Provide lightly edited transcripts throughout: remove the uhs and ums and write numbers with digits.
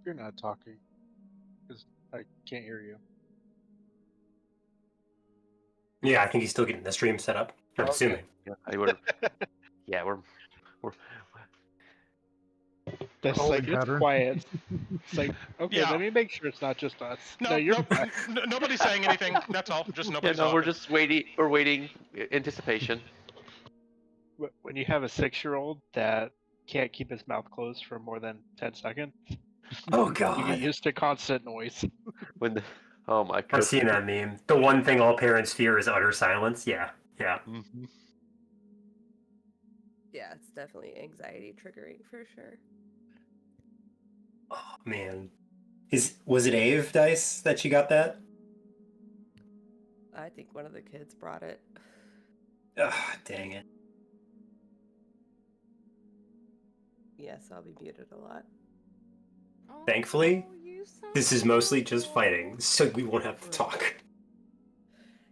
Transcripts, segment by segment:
You're not talking, because I can't hear you. Yeah, I think he's still getting the stream set up. I'm assuming. Yeah, we're That's Holding like, it's pattern. quiet. It's like, okay, Yeah. let me make sure it's not just us. No, you're no, fine. nobody's saying anything. That's all. Just nobody's talking. we're just waiting. We're waiting anticipation. When you have a 6-year-old that can't keep his mouth closed for more than 10 seconds, Oh you get God, used to constant noise. When the oh my I've goodness. seen that meme. The one thing all parents fear is utter silence. Yeah. Mhm. Yeah, it's definitely anxiety triggering for sure. Oh man, was it Ave Dice that she got that? I think one of the kids brought it. Ah, dang it. Yes, I'll be muted a lot. Thankfully, Oh, you so this is mostly just adorable. fighting, so we won't have to talk.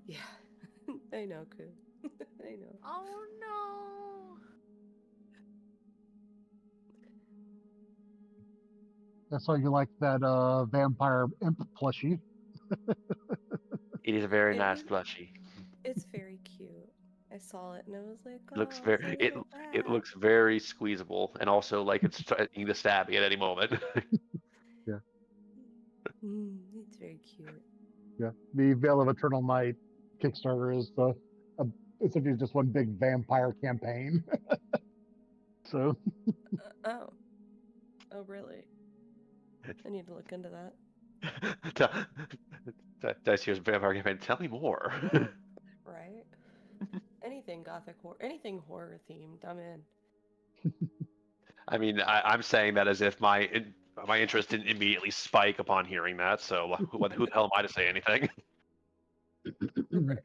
Yeah, I know, Koo. I know. Oh no. That's why you like that vampire imp plushie. It is a very It nice is- plushie. It's very cute. I saw it and I was like, It looks oh, very it's a little it bat. looks very squeezable, and also like it's trying to stab me at any moment. It's very cute. Yeah, the Veil of Eternal Night Kickstarter is essentially just one big vampire campaign. So Oh. Oh, really? I need to look into that. Dice here's vampire campaign. Tell me more. Right? Anything gothic horror, anything horror themed, I'm in. I mean, I'm saying that as if my interest didn't immediately spike upon hearing that. So who the hell am I to say anything? Right.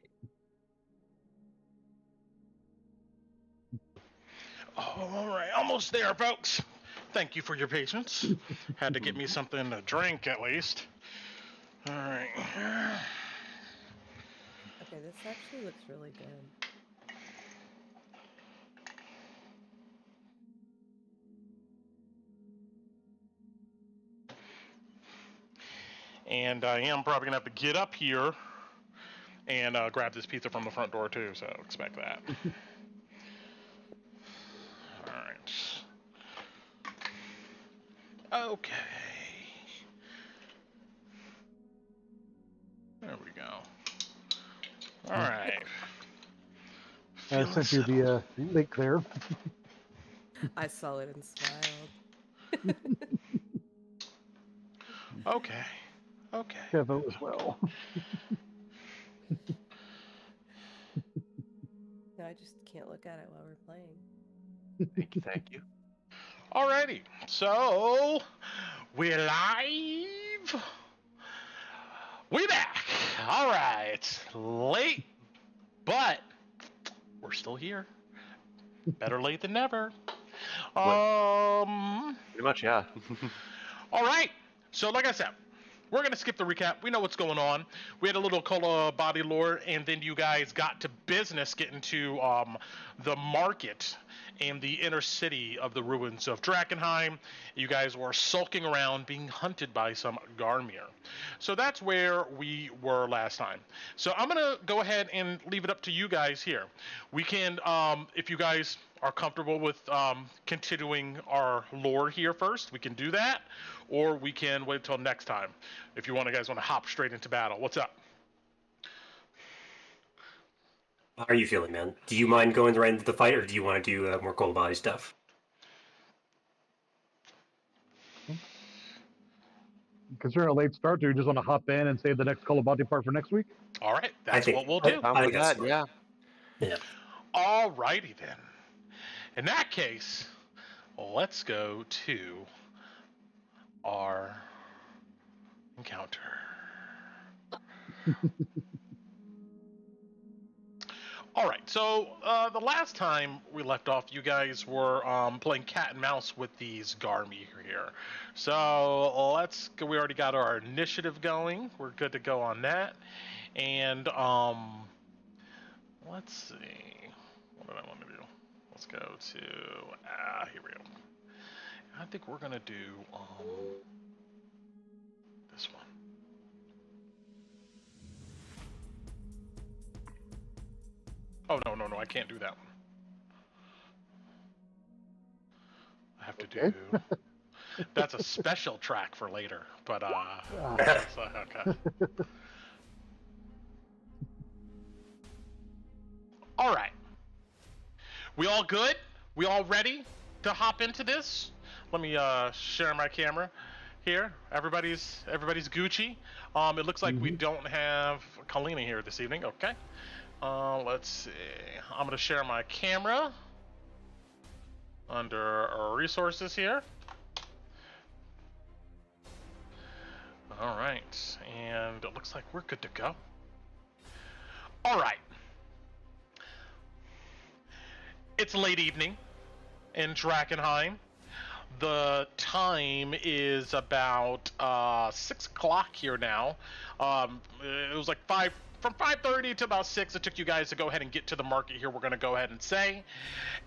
All right, almost there, folks. Thank you for your patience. Had to get me something to drink at least. All right. Okay, this actually looks really good. And I am probably gonna have to get up here and grab this pizza from the front door too. So expect that. All right. Okay. There we go. All right. I Feeling sent you the settled. link there. I saw it and smiled. Okay. Okay. Kevo as well. No, I just can't look at it while we're playing. Thank you. Alrighty. So we're live. We back. All right. Late, but we're still here. Better late than never. Pretty much, yeah. All right. So, like I said, we're going to skip the recap. We know what's going on. We had a little Cola body lore, and then you guys got to business getting to the market in the inner city of the ruins of Drakkenheim. You guys were sulking around being hunted by some Garmir. So that's where we were last time. So I'm going to go ahead and leave it up to you guys here. We can, if you guys are comfortable with continuing our lore here first, we can do that, or we can wait until next time. If you guys want to hop straight into battle. What's up? How are you feeling, man? Do you mind going right into the fight, or do you want to do more cold body stuff? Considering a late start, do you just want to hop in and save the next Kolobati part for next week? All right, that's what we'll do. I'm I with think that's that, smart. yeah. Yeah. All righty then. In that case, let's go to our encounter. All right, so the last time we left off, you guys were playing cat and mouse with these Garmy here. So let's go. We already got our initiative going. We're good to go on that. And let's see. What did I want to do? Let's go to here we go. I think we're gonna do this one. Oh, no, I can't do that one. I have to do... That's a special track for later, but, okay. All right. We all good? We all ready to hop into this? Let me share my camera here. Everybody's Gucci. It looks like we don't have Kalina here this evening. Okay. Let's see. I'm gonna share my camera under resources here. All right, and it looks like we're good to go. All right. It's late evening in Drakkenheim. The time is about 6 o'clock here now. It was like from 5:30 to about 6. It took you guys to go ahead and get to the market here. We're gonna go ahead and say,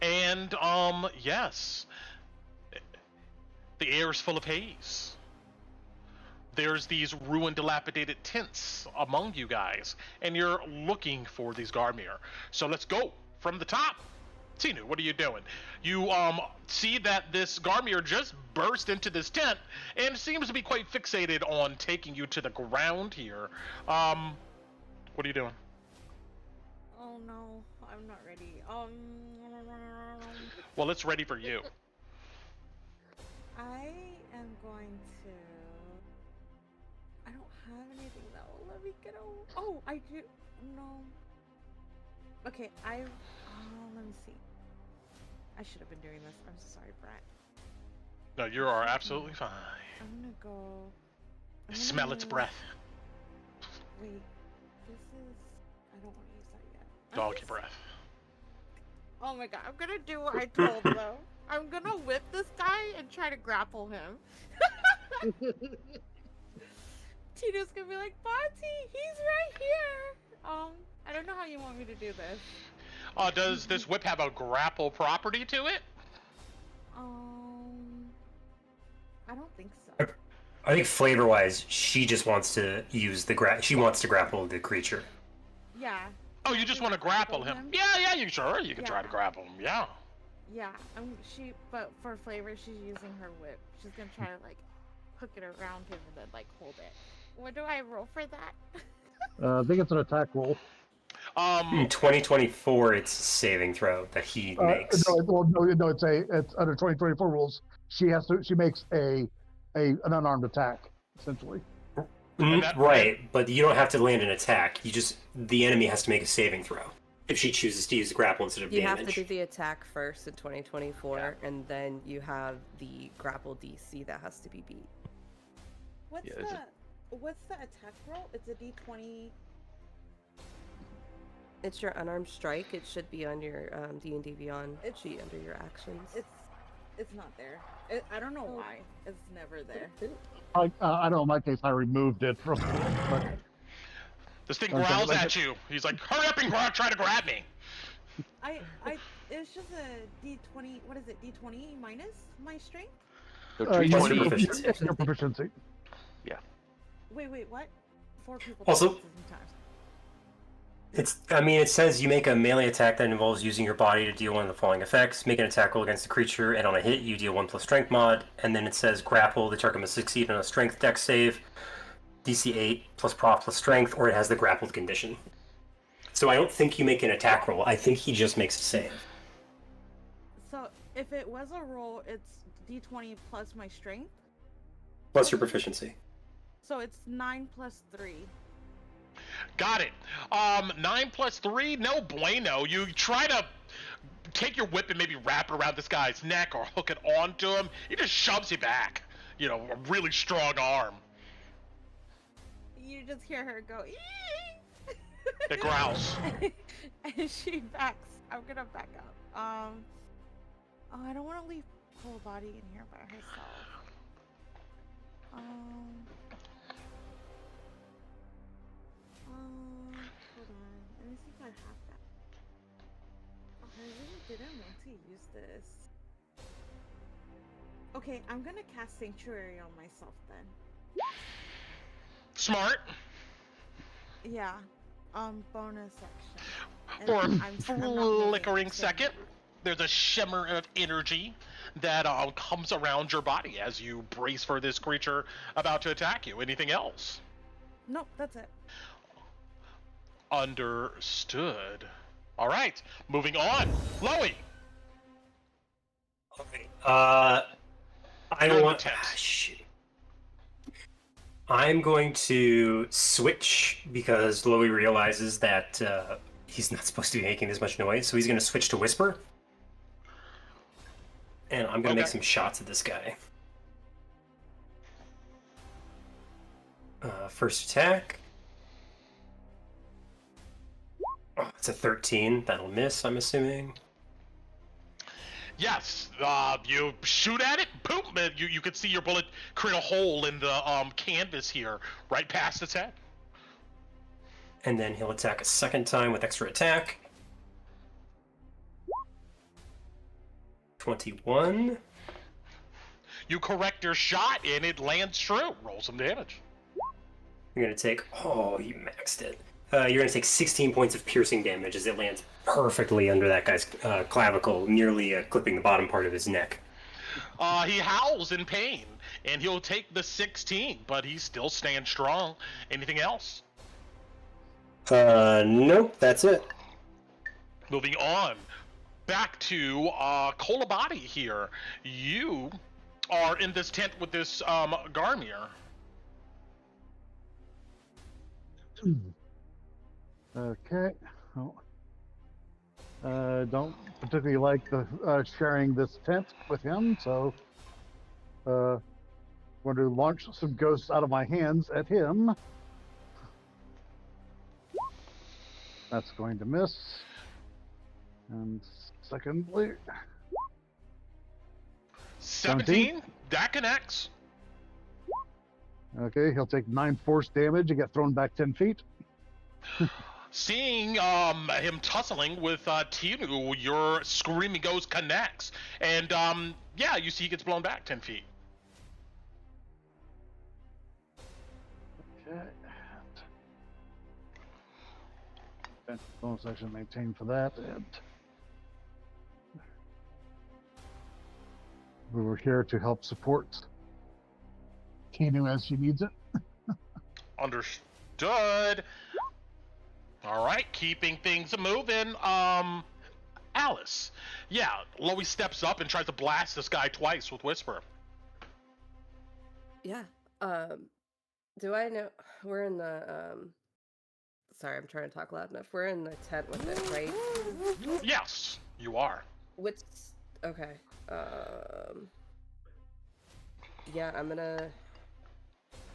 and yes, the air is full of haze. There's these ruined, dilapidated tents among you guys, and you're looking for these Garmir. So let's go from the top. Tinu, what are you doing? You see that this Garmir just burst into this tent and seems to be quite fixated on taking you to the ground here. What are you doing? Oh no, I'm not ready. Well, it's ready for you. I am going to. I don't have anything that will let me get over. Oh, I do. No. Okay, let me see. I should have been doing this. I'm sorry, Brett. No, you are absolutely fine. I'm gonna go. Smell its breath. Wait, this is. I don't want to use that yet. Doggy breath. Oh my god, I'm gonna do what I told though. I'm gonna whip this guy and try to grapple him. Tito's gonna be like, Bonty, he's right here. I don't know how you want me to do this. Does this whip have a grapple property to it? I don't think so. I think flavor-wise, she just wants to use she wants to grapple the creature. Yeah. Oh, you just want to grapple him? Yeah, you sure. You can try to grapple him, yeah. Yeah, but for flavor, she's using her whip. She's gonna try to, like, hook it around him and then, like, hold it. What do I roll for that? I think it's an attack roll. In 2024, it's a saving throw that he makes. No, it's under 2024 rules. She makes an unarmed attack, essentially. Right, but you don't have to land an attack. The enemy has to make a saving throw if she chooses to use the grapple instead of You damage. have to do the attack first in 2024, and then you have the grapple DC that has to be beat. What's the attack roll? It's a D20. It's your unarmed strike. It should be on your D&D Beyond sheet under your actions. It's not there. I don't know why. It's never there. I know in my case I removed it from. But... This thing growls at you. He's like, "Hurry up and try to grab me." It's just a D20. What is it? D20 minus my strength? So Plus your D20. proficiency. Your proficiency. Yeah. Wait, what? 4 people. Also- Sometimes. It says you make a melee attack that involves using your body to deal one of the following effects. Make an attack roll against the creature, and on a hit, you deal 1+ strength mod. And then it says grapple. The target must succeed on a strength dex save, DC 8 plus prof plus strength, or it has the grappled condition. So I don't think you make an attack roll. I think he just makes a save. So if it was a roll, it's D20 plus my strength. Plus your proficiency. So it's 9 plus 3. Got it. 9 plus 3, no bueno. You try to take your whip and maybe wrap it around this guy's neck or hook it onto him. He just shoves you back. A really strong arm. You just hear her go, "Ee!" It growls. And she backs. I'm gonna back up. I don't want to leave whole body in here by herself. Hold on. Let me see if I have that. I really didn't want to use this. Okay, I'm gonna cast Sanctuary on myself then. Smart. Yeah. Bonus action. And For a I'm not moving, flickering so- second, there's a shimmer of energy that comes around your body as you brace for this creature about to attack you. Anything else? Nope, that's it. Understood. All right, moving on. Loey, Okay. You're I don't in the want. tent. Shit. I'm going to switch because Loey realizes that he's not supposed to be making this much noise, so he's going to switch to Whisper. And I'm going to make Okay. some shots at this guy. First attack. Oh, it's a 13. That'll miss, I'm assuming. Yes, you shoot at it, boom, you can see your bullet create a hole in the canvas here, right past its head. And then he'll attack a second time with extra attack. 21. You correct your shot, and it lands true. Roll some damage. You're going to take... Oh, you maxed it. You're going to take 16 points of piercing damage as it lands perfectly under that guy's clavicle, nearly clipping the bottom part of his neck. He howls in pain, and he'll take the 16, but he still stands strong. Anything else? Nope, that's it. Moving on. Back to Kolabadi here. You are in this tent with this Garmir. Okay. Oh. Don't particularly like the sharing this tent with him, so going to launch some ghosts out of my hands at him. That's going to miss. And secondly, 17? That connects. okay, he'll take 9 force damage and get thrown back 10 feet. Seeing him tussling with Tinu, your screaming ghost connects. And yeah, you see he gets blown back 10 feet. Okay. And bonus action maintained for that, and we were here to help support Kanu as she needs it. Understood. All right, keeping things moving. Alice. Yeah, Loey steps up and tries to blast this guy twice with Whisper. Yeah. Do I know we're in the sorry, I'm trying to talk loud enough. We're in the tent with it, right? Yes, you are. Which okay. Yeah, I'm gonna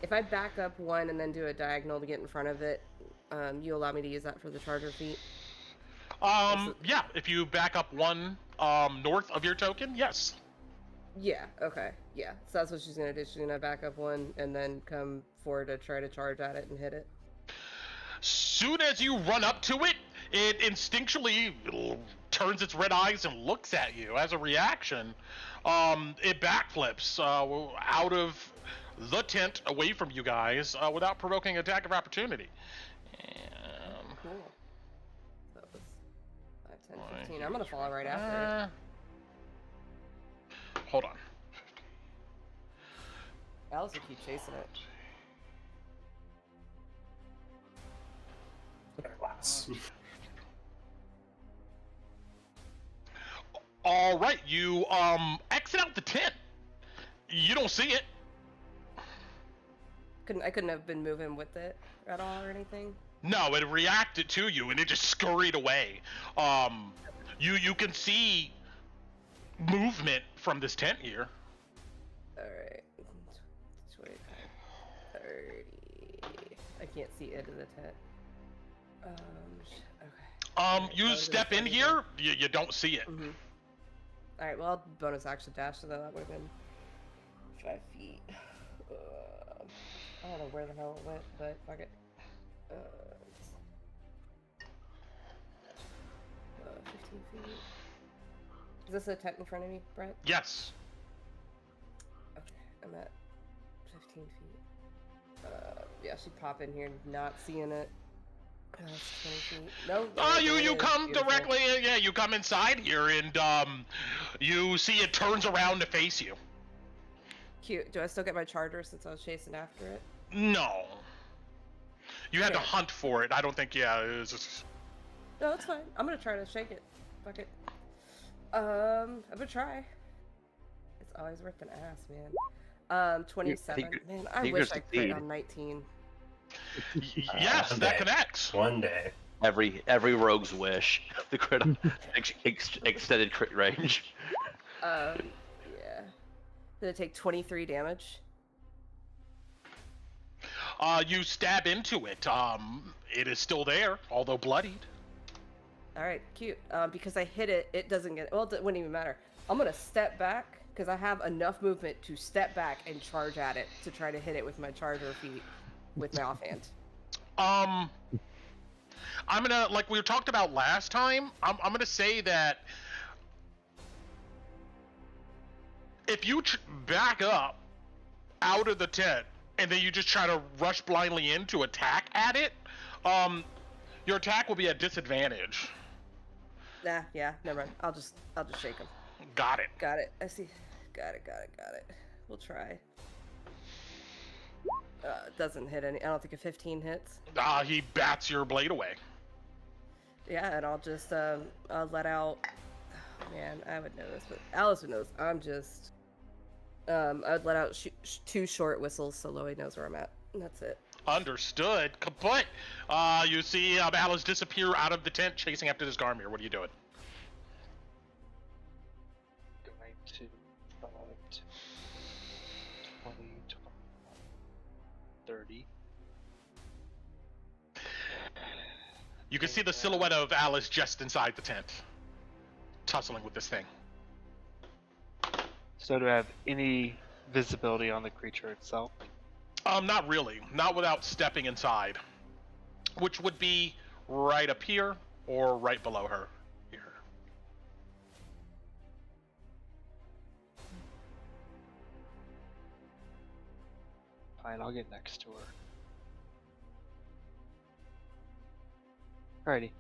if I back up one and then do a diagonal to get in front of it, you allow me to use that for the charger feat? Yeah, if you back up one north of your token, yes. Yeah, okay. Yeah. So that's what she's gonna do. She's gonna back up one and then come forward to try to charge at it and hit it. Soon as you run up to it, it instinctually turns its red eyes and looks at you. As a reaction, it backflips out of the tent away from you guys without provoking attack of opportunity. And Cool. That was 5, 10, 15. I'm gonna follow right after it. Hold on. Alice will keep chasing it. All right, you exit out the tent. You don't see it. I couldn't have been moving with it at all or anything. No, it reacted to you and it just scurried away. You can see movement from this tent here. Alright. 25, 30. I can't see into the tent. Okay. You step in here, you don't see it. Mm-hmm. Alright, well, I'll bonus action dash, so that would have been 5 feet. I don't know where the hell it went, but fuck it. 15 feet. Is this a tent in front of me, Brett? Yes. Okay, I'm at 15 feet. Yeah, she'd pop in here, not seeing it. It's 20 feet. No. You come Beautiful. directly. Yeah, you come inside here, and you see it turns around to face you. Cute. Do I still get my charger since I was chasing after it? No. You had to Okay. hunt for it. I don't think. Yeah, it was just... No, it's fine. I'm gonna try to shake it. Fuck it. I'm gonna try. It's always worth an ass, man. 27. Man, I wish I crit on 19. Yes, One that day. connects. One day. Every rogue's wish. The crit extended crit range. Yeah. Did it take 23 damage? You stab into it. It is still there, although bloodied. Alright, cute. Because I hit it, it doesn't get... Well, it wouldn't even matter. I'm gonna step back, because I have enough movement to step back and charge at it to try to hit it with my charger feet with my offhand. I'm gonna, like we talked about last time, I'm gonna say that if you back up out of the tent and then you just try to rush blindly in to attack at it, your attack will be at disadvantage. Nah, yeah, never mind. I'll just shake him. Got it. Got it. I see. Got it. We'll try. Doesn't hit any. I don't think a 15 hits. He bats your blade away. Yeah, and I'll just I'll let out. Oh, man, I would know this, but Alice would know this. I'm just I would let out 2 short whistles so Loey knows where I'm at. And that's it. Understood. Kaput. You see Alice disappear out of the tent, chasing after this Garmir. What are you doing? Going to 5, 20, 30. You can see the silhouette of Alice just inside the tent, tussling with this thing. So do I have any visibility on the creature itself? Not really. Not without stepping inside, which would be right up here or right below her. Here. Fine, I'll get next to her. Alrighty.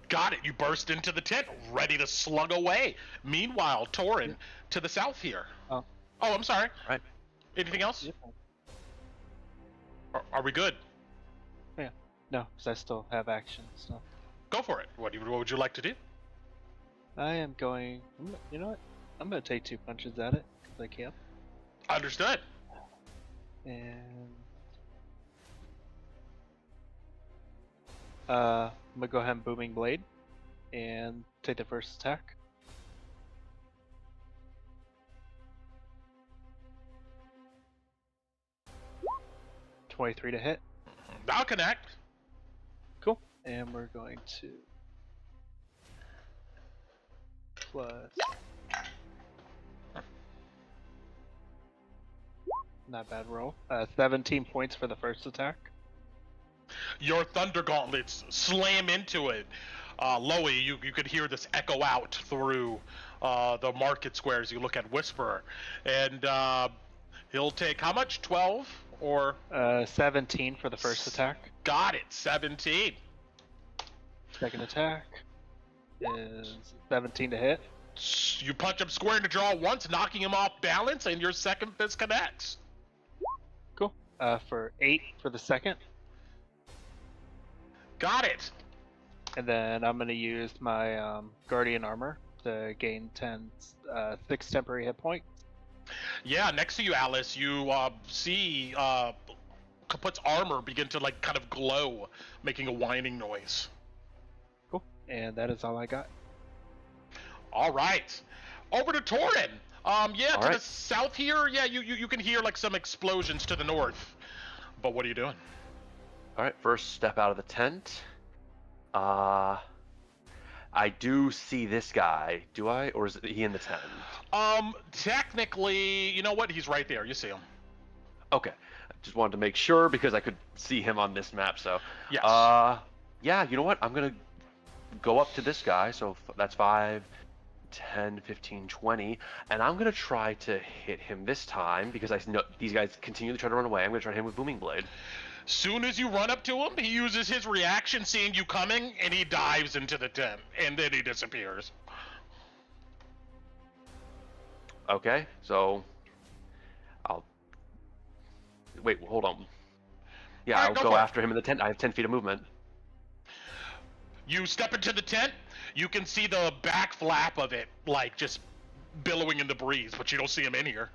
Got it. You burst into the tent, ready to slug away. Meanwhile, Torin, to the south here. Oh. Oh, I'm sorry. Right. Anything else? Yep. Are we good? Yeah. No, because I still have action, so. Go for it. What would you like to do? I am going... You know what? I'm going to take 2 punches at it, because I can. Understood. And... I'm going to go ahead and Booming Blade, and take the first attack. $23 to hit. I'll connect. Cool. And we're going to... plus... Not bad roll. 17 points for the first attack. Your thunder gauntlets slam into it. Loey, you could hear this echo out through the market square as you look at Whisperer. And he'll take how much? 12? Or 17 for the first attack. got it, 17. Second attack is 17 to hit. You punch him square in the jaw once, knocking him off balance, and your second fist connects. Cool. For 8 for the second. Got it. And then I'm going to use my Guardian Armor to gain 6 temporary hit points. Yeah, next to you, Alice, you see Kaput's armor begin to like kind of glow, making a whining noise. Cool. And that is all I got. All right, over to Torin. Yeah, All to right. the south here. Yeah, you can hear like some explosions to the north. But what are you doing? All right, first step out of the tent. I do see this guy. Do I, or is he in the tent? Technically, you know what? He's right there. You see him. Okay, I just wanted to make sure because I could see him on this map. So, Yes. yeah, you know what? I'm gonna go up to this guy. So that's 5, 10, 15, 20, and I'm going to try to hit him this time because I know these guys continue to try to run away. I'm going to try to hit him with Booming Blade. Soon as you run up to him, he uses his reaction seeing you coming, and he dives into the tent, and then he disappears. Okay, so I'll wait. Hold on. Yeah, Alright, I'll go go for it. after him in the tent. I have 10 feet of movement. You step into the tent, you can see the back flap of it, like, just billowing in the breeze, but you don't see him in here.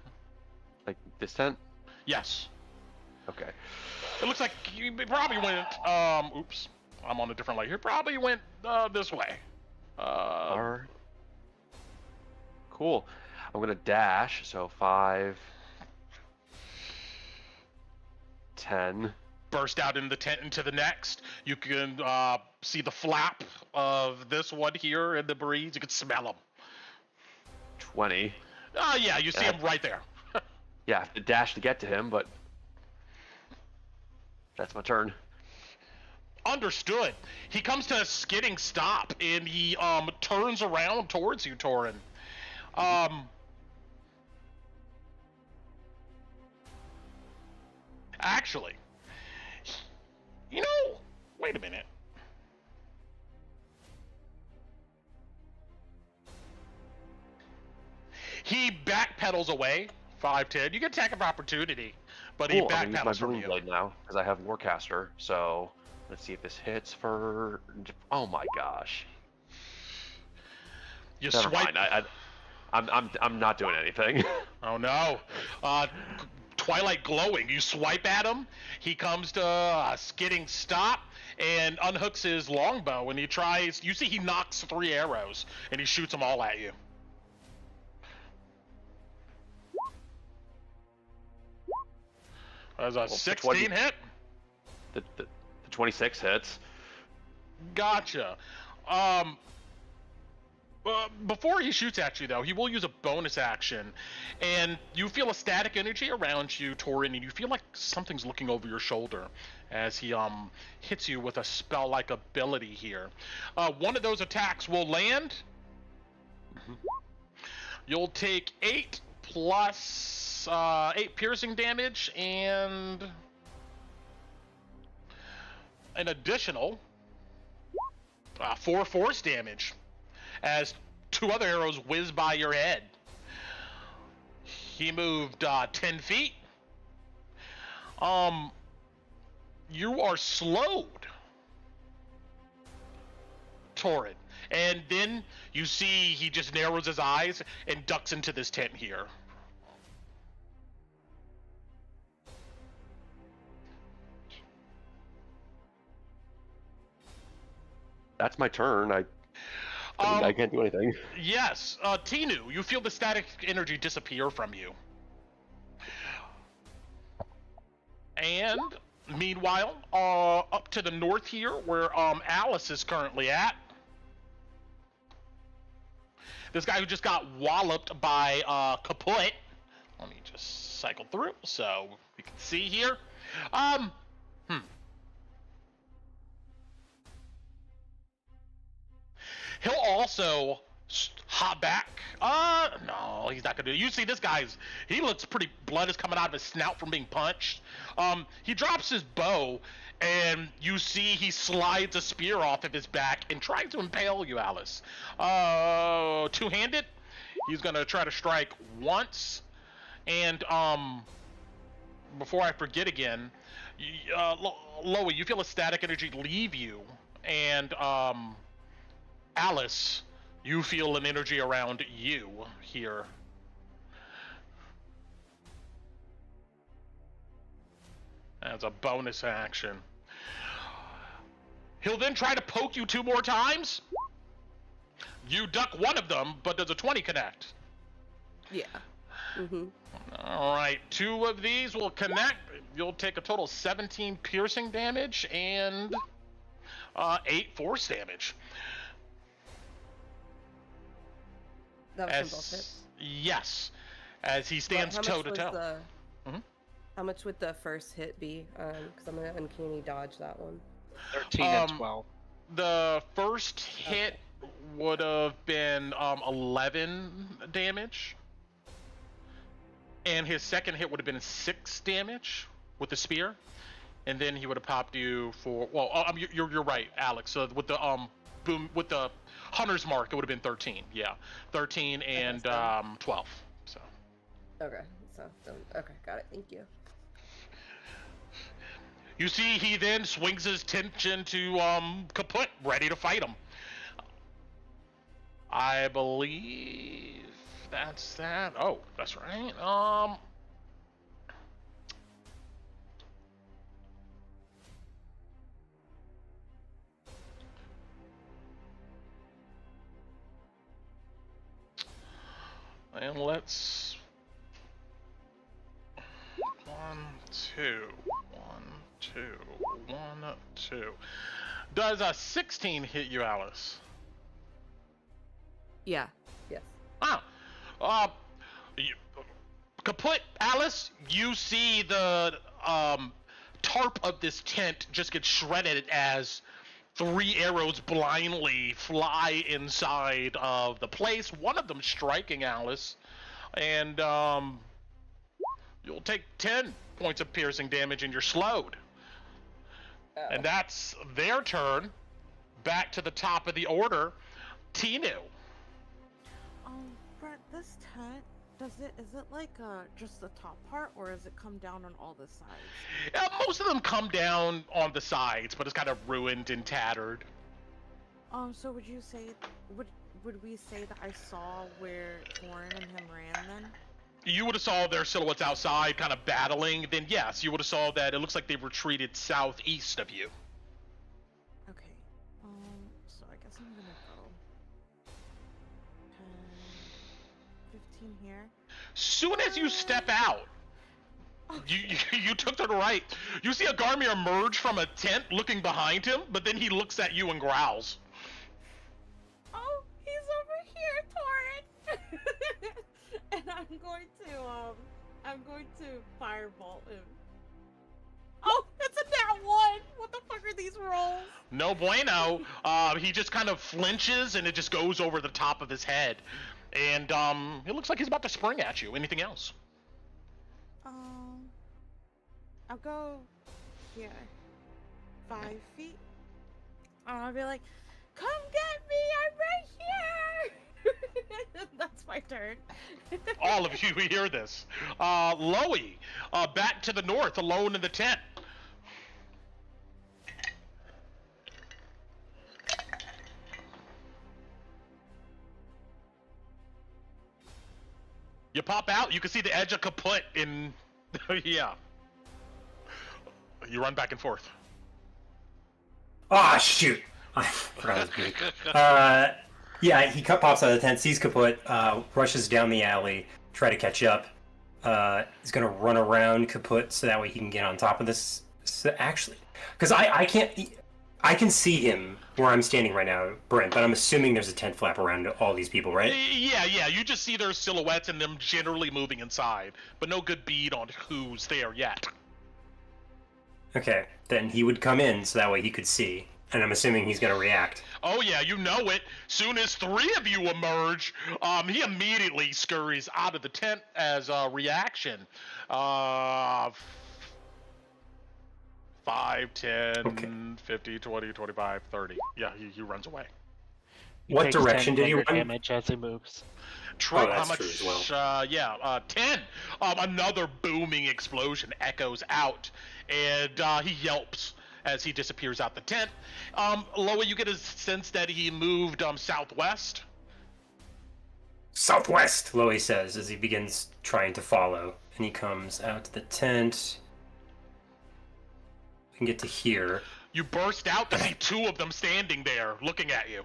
Like this tent. Yes. Okay. It looks like he probably went, oops, I'm on a different layer. He probably went, this way. Alright. Cool. I'm gonna dash. So 5, 10. Burst out in the tent into the next. You can, see the flap of this one here in the breeze. You can smell him. 20. Yeah, you see him right there. Yeah, I have to dash to get to him, but that's my turn. Understood. He comes to a skidding stop, and he turns around towards you, Torin. Actually, you know, wait a minute. He backpedals away, 5'10". You get attack of opportunity, but he Cool, I'm gonna use my backpedals from Booming you. Blade now because I have Warcaster. So let's see if this hits for. Oh my gosh. You Never swipe. mind. I'm not doing anything. Oh no. Twilight glowing. You swipe at him. He comes to a skidding stop and unhooks his longbow, and he tries. You see, he knocks 3 arrows, and he shoots them all at you. There's a 16 hit. The 26 hits. Gotcha. Before he shoots at you, though, he will use a bonus action, and you feel a static energy around you, Torin, and you feel like something's looking over your shoulder as he hits you with a spell-like ability here. One of those attacks will land. You'll take 8 plus 8 piercing damage and an additional 4 force damage as 2 other arrows whiz by your head. He moved 10 feet. You are slowed, Torin. And then you see he just narrows his eyes and ducks into this tent here. That's my turn. I can't do anything. Yes, Tinu, you feel the static energy disappear from you. And meanwhile, up to the north here, where Alice is currently at, this guy who just got walloped by Kaput. Let me just cycle through so we can see here. He'll also hop back. No, he's not gonna do it. You see this guy's, he looks pretty, blood is coming out of his snout from being punched. He drops his bow, and you see he slides a spear off of his back and tries to impale you, Alice. Two-handed. He's gonna try to strike once, and before I forget again, Loey, you feel a static energy leave you, and Alice, you feel an energy around you here. As a bonus action. He'll then try to poke you 2 more times. You duck one of them, but does a 20 connect? Yeah. Mm-hmm. All right, 2 of these will connect. You'll take a total of 17 piercing damage and 8 force damage. That was from both hits? Yes, as he stands toe to toe. How much would the first hit be? Because I'm gonna uncanny dodge that one. 13 and 12. The first hit would have been 11 damage. And his second hit would have been 6 damage with the spear. And then he would have popped you for, well, you're right, Alex. So with the boom, with the hunter's mark, it would have been 13. Yeah, 13 and 12. So. Okay, so okay, got it. Thank you. You see, he then swings his tension to kaput, ready to fight him. I believe that's that. Oh, that's right. And let's 1, 2, 1, 2, 1, 2. Does a 16 hit you, Alice? Yeah. Yes. Kaput, Alice, you see the tarp of this tent just get shredded as 3 arrows blindly fly inside of the place, one of them striking Alice, and you'll take 10 points of piercing damage and you're slowed. Oh. And that's their turn. Back to the top of the order, Tinu. Brent, this tent, is it like just the top part, or does it come down on all the sides? Most of them come down on the sides, but it's kind of ruined and tattered. So would you say, would we say that I saw where Thorin and him ran then? You would have saw their silhouettes outside kind of battling, then yes, you would have saw that it looks like they've retreated southeast of you. Okay, so I guess I'm gonna go 10, 15 here. Soon as you step out, you took to the right. You see a Garmir emerge from a tent looking behind him, but then he looks at you and growls. Oh, he's over here, Thorin! And I'm going to firebolt him. Oh, it's a nat 1! What the fuck are these rolls? No bueno. He just kind of flinches and it just goes over the top of his head. And it looks like he's about to spring at you. Anything else? I'll go here. 5 feet. I'll be like, come get me, I'm right here! That's my turn. All of you hear this. Loey, back to the north, alone in the tent. You pop out, you can see the edge of kaput in... yeah. You run back and forth. Ah, shoot! I forgot his big. Yeah, he pops out of the tent, sees kaput, rushes down the alley, try to catch up. He's gonna run around kaput so that way he can get on top of this. So actually, because I can't... I can see him where I'm standing right now, Brent, but I'm assuming there's a tent flap around all these people, right? Yeah, you just see their silhouettes and them generally moving inside, but no good bead on who's there yet. Okay, then he would come in so that way he could see, and I'm assuming he's gonna react. Oh yeah, you know it. Soon as 3 of you emerge, he immediately scurries out of the tent as a reaction. 5, 10, Okay. 50, 20, 25, 30. Yeah, he runs away. What takes direction 10 did he thunder run? damage as he moves. True, Oh, how that's much? true as well. 10. Another booming explosion echoes out, and he yelps as he disappears out the tent. Loa, you get a sense that he moved southwest. Southwest, Loey says as he begins trying to follow, and he comes out to the tent. We can get to here. You burst out to see 2 of them standing there, looking at you.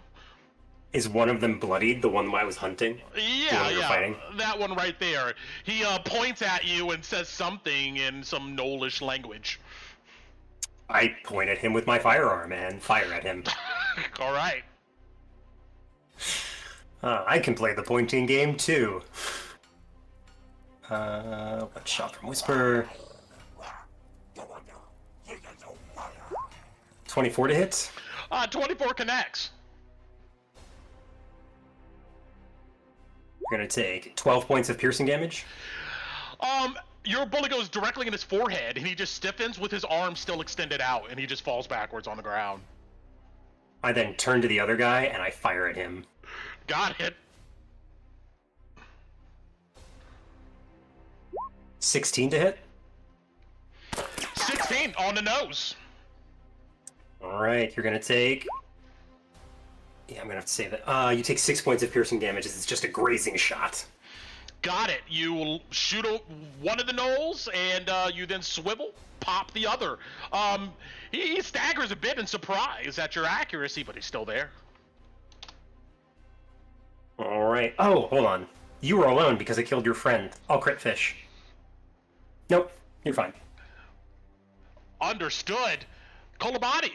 Is one of them bloodied? The one I was hunting? Yeah, you're fighting? that one right there. He points at you and says something in some Gnollish language. I point at him with my firearm and fire at him. All right. I can play the pointing game too. One shot from Whisper. 24 to hit. 24 connects. You're gonna take 12 points of piercing damage. Your bullet goes directly in his forehead, and he just stiffens with his arm still extended out, and he just falls backwards on the ground. I then turn to the other guy and I fire at him. Got it. 16 to hit. 16 on the nose. Alright, you're gonna take... Yeah, I'm gonna have to save that. You take 6 points of piercing damage. It's just a grazing shot. Got it. You will shoot one of the knolls, and you then swivel, pop the other. He staggers a bit in surprise at your accuracy, but he's still there. Alright. Oh, hold on. You were alone because I killed your friend. I'll crit fish. Nope, you're fine. Understood. Kolabadi.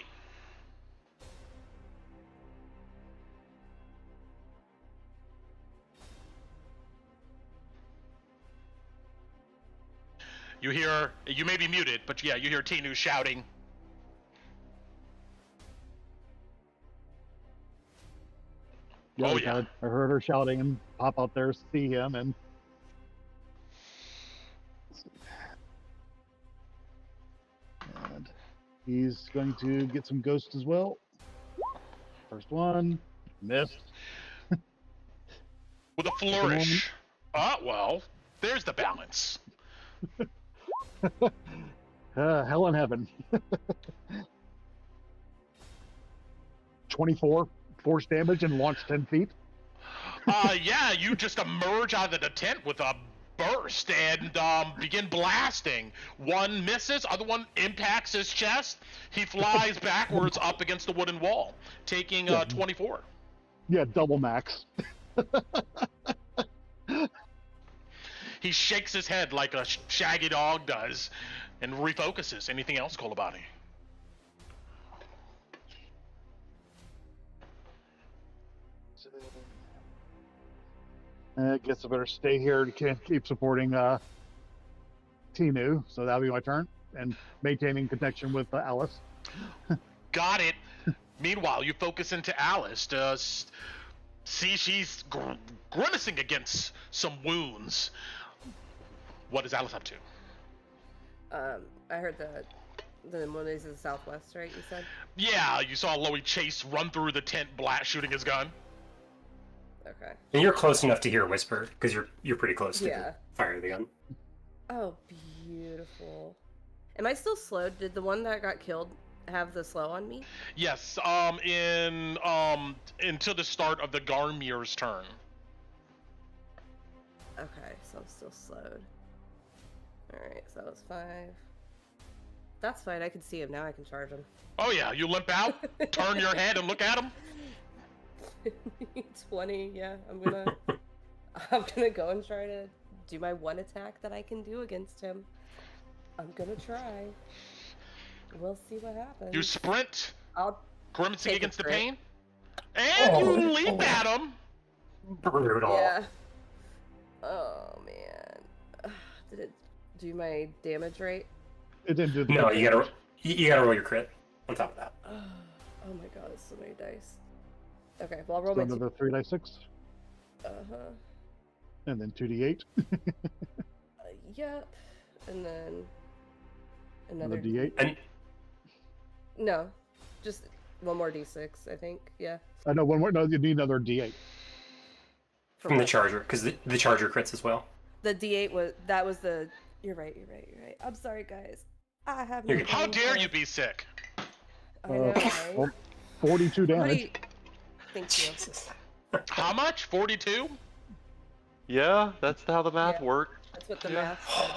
You hear, you may be muted, but yeah, you hear Tinu shouting. Yeah, Oh, yeah. I heard her shouting and pop out there, see him, and he's going to get some ghosts as well. First one, missed. With a flourish. Well, there's the balance. Hell in heaven. 24 force damage and launch 10 feet. Yeah, you just emerge out of the tent with a burst and begin blasting. One misses, other one impacts his chest. He flies backwards up against the wooden wall, taking 24. Yeah, double max. He shakes his head like a shaggy dog does and refocuses. Anything else, Kolabani? I guess I better stay here to keep supporting Tinu, so that'll be my turn, and maintaining connection with Alice. Got it. Meanwhile, you focus into Alice to see she's grimacing against some wounds. What is Alice up to? I heard the one is in the southwest, right? You said. Yeah, you saw Loey Chase run through the tent, shooting his gun. Okay. And you're close enough to hear a whisper, because you're pretty close to Yeah. fire the gun. Oh, beautiful. Am I still slowed? Did the one that got killed have the slow on me? Yes. Until the start of the Garmir's turn. Okay, so I'm still slowed. Alright, so that was 5. That's fine, I can see him now, I can charge him. Oh yeah, you limp out, turn your head and look at him. 20, yeah, I'm gonna go and try to do my one attack that I can do against him. I'm gonna try. We'll see what happens. You sprint, I'll grimacing take against a the crit. pain, and you leap at him. Brutal. Yeah. Oh man. Did it do my damage rate? It didn't do the No, you gotta roll your crit on top of that. Oh my god, it's so many dice. Okay, well I'll roll So my another 3d6, Uh-huh. and then 2d8, Yep. And then another another d8. And No. Just one more d6, I think. Yeah. No, one more. No, you need another d8. from the what? charger, because the charger crits as well. The d8 was the You're right. I'm sorry, guys. I have You're no good. How brain dare for- you be sick? I know, right? Well, 42 damage. Thank you. How much? 42? Yeah, that's how the math Yeah. works. That's what the Yeah. math said.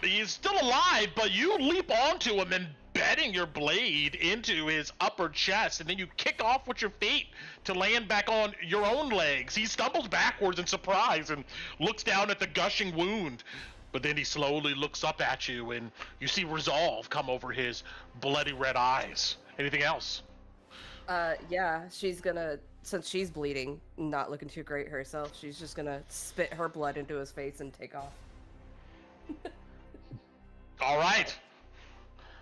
He's still alive, but you leap onto him and embedding your blade into his upper chest, and then you kick off with your feet to land back on your own legs. He stumbles backwards in surprise and looks down at the gushing wound, but then he slowly looks up at you, and you see resolve come over his bloody red eyes. Anything else? Yeah, she's gonna, since she's bleeding, not looking too great herself, she's just gonna spit her blood into his face and take off. All right.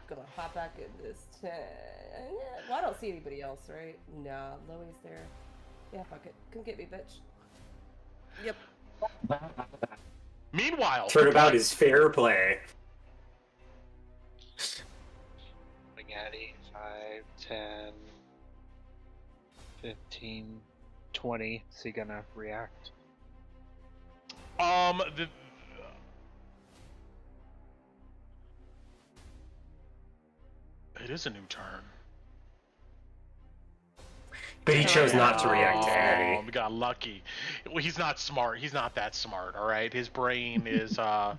Gonna hop back in this tent. Well, I don't see anybody else, right? Nah, Loey's there. Yeah, fuck it. Come get me, bitch. Yep. Meanwhile, Turnabout is fair play. Spaghetti, 5, 10, 15, 20. Is he gonna react? It is a new turn. But he chose not to react to Oh, Addy. we got lucky. Well, he's not smart. He's not that smart. All right, his brain is well,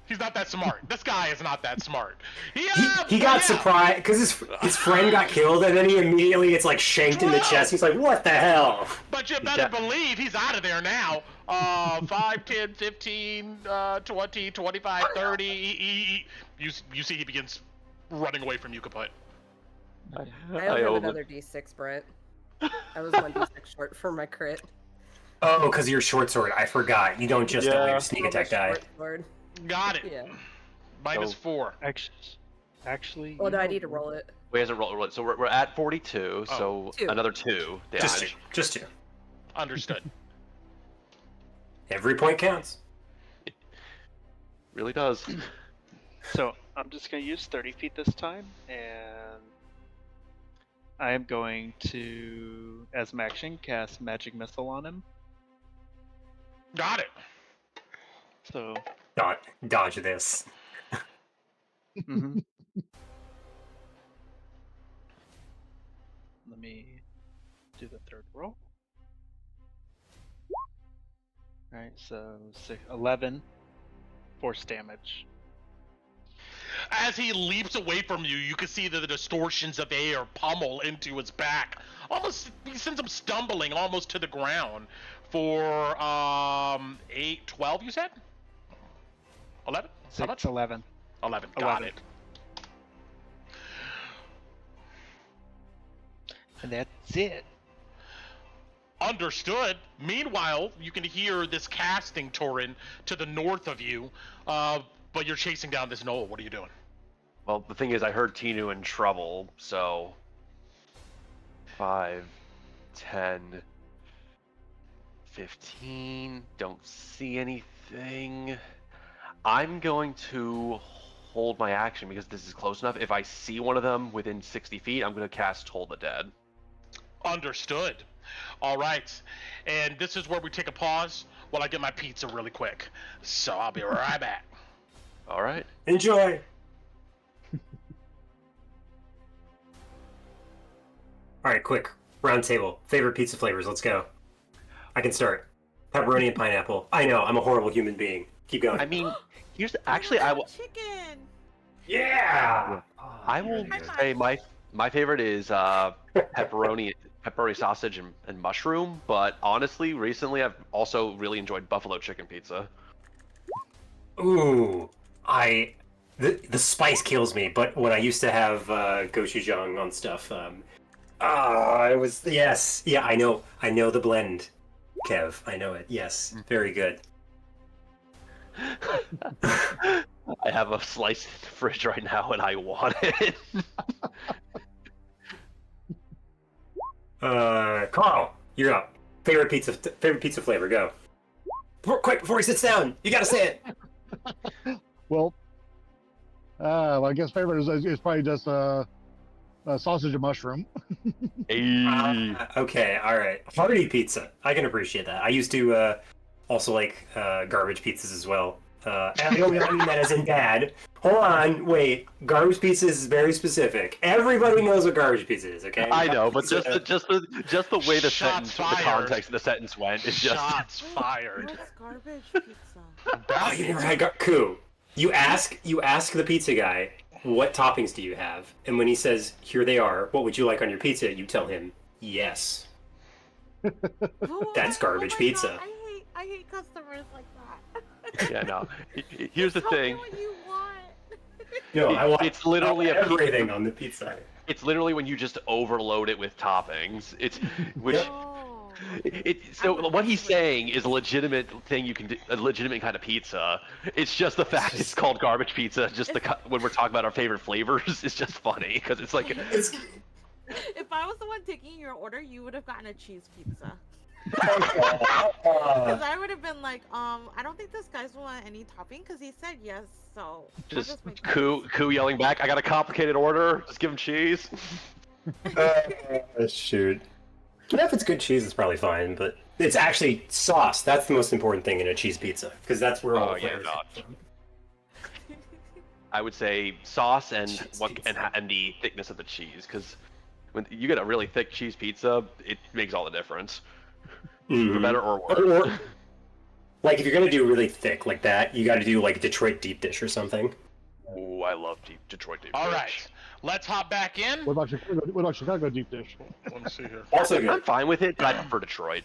he's not that smart. This guy is not that smart. He got surprised because his friend got killed, and then he immediately gets like shanked in the chest. He's like, "What the hell?" But you better believe he's out of there now. 5, 10, 15, 20, 25, 30. You see he begins running away from you, Kaput. I only have another D6, Brent. I was 1 D6 short for my crit. Oh, because of your short sword. I forgot. You don't just have your sneak attack die. Short sword. Got it. Yeah. -4. Actually. Well, do I need to roll it? Wait, hasn't rolled. So we're at 42. So 2. another 2 damage. Just two. Understood. Every point counts. Really does. So I'm just gonna use 30 feet this time, and I am going to, as an action, cast Magic Missile on him. Got it. So. Dodge this. Mm-hmm. Let me do the third roll. Alright, so 11 force damage. As he leaps away from you, you can see the distortions of air pummel into his back. Almost, he sends him stumbling almost to the ground for 8, 12. You said 11. How much? 11. 11. Got 11. it. And that's it. Understood. Meanwhile, you can hear this casting Torin to the north of you, but you're chasing down this knoll. What are you doing? Well, the thing is, I heard Tinu in trouble, so 5, 10, 15. Don't see anything. I'm going to hold my action because this is close enough. If I see one of them within 60 feet, I'm going to cast Toll the Dead. Understood. All right. And this is where we take a pause while I get my pizza really quick. So I'll be right back. All right. Enjoy. All right, quick round table. Favorite pizza flavors. Let's go. I can start. Pepperoni and pineapple. I know. I'm a horrible human being. Keep going. I mean, here's actually I will. Chicken. Yeah. I will say my favorite is pepperoni sausage and mushroom. But honestly, recently I've also really enjoyed buffalo chicken pizza. Ooh, the spice kills me. But when I used to have gochujang on stuff, it was yes, yeah. I know the blend, Kev. I know it. Yes, very good. I have a slice in the fridge right now, and I want it. Carl, you're up. Favorite pizza flavor. Go. Quick before he sits down. You gotta say it. Well, I guess favorite is probably just sausage and mushroom. Hey. Okay, all right. Hearty pizza. I can appreciate that. I used to also like garbage pizzas as well. And I don't mean that as in bad. Hold on, wait. Garbage pizza is very specific. Everybody knows what garbage pizza is, okay? I know, but just the way the Shots sentence, fired. the context of the sentence went is just. Shots fired. What's garbage pizza? Oh, you never had Koo. You ask the pizza guy, what toppings do you have? And when he says, here they are, what would you like on your pizza? You tell him, yes. That's garbage pizza. God, I hate customers like that. Yeah, no. Here's the Tell me thing. what you want. No, I want It's literally everything on the pizza. It's literally when you just overload it with toppings. It's which. Oh. So what he's saying is a legitimate thing you can do, a legitimate kind of pizza. It's just the fact it's called garbage pizza. Just when we're talking about our favorite flavors, it's just funny because it's like. If I was the one taking your order, you would have gotten a cheese pizza. Because I would have been like, I don't think this guy's want any topping because he said yes, so I'll Just make Koo yelling back, I got a complicated order, just give him cheese. Shoot. If it's good cheese, it's probably fine, but it's actually sauce. That's the most important thing in a cheese pizza, because that's where all the flavors come from. I would say sauce and Cheese what pizza. and the thickness of the cheese, because when you get a really thick cheese pizza, it makes all the difference, for Mhm. better or worse. Or, like, if you're gonna do really thick like that, you gotta do, like, Detroit deep dish or something. Ooh, I love Detroit deep All dish. right, let's hop back in. What about Chicago deep dish? Let me see here. Also I'm good. fine with it, but I prefer Detroit.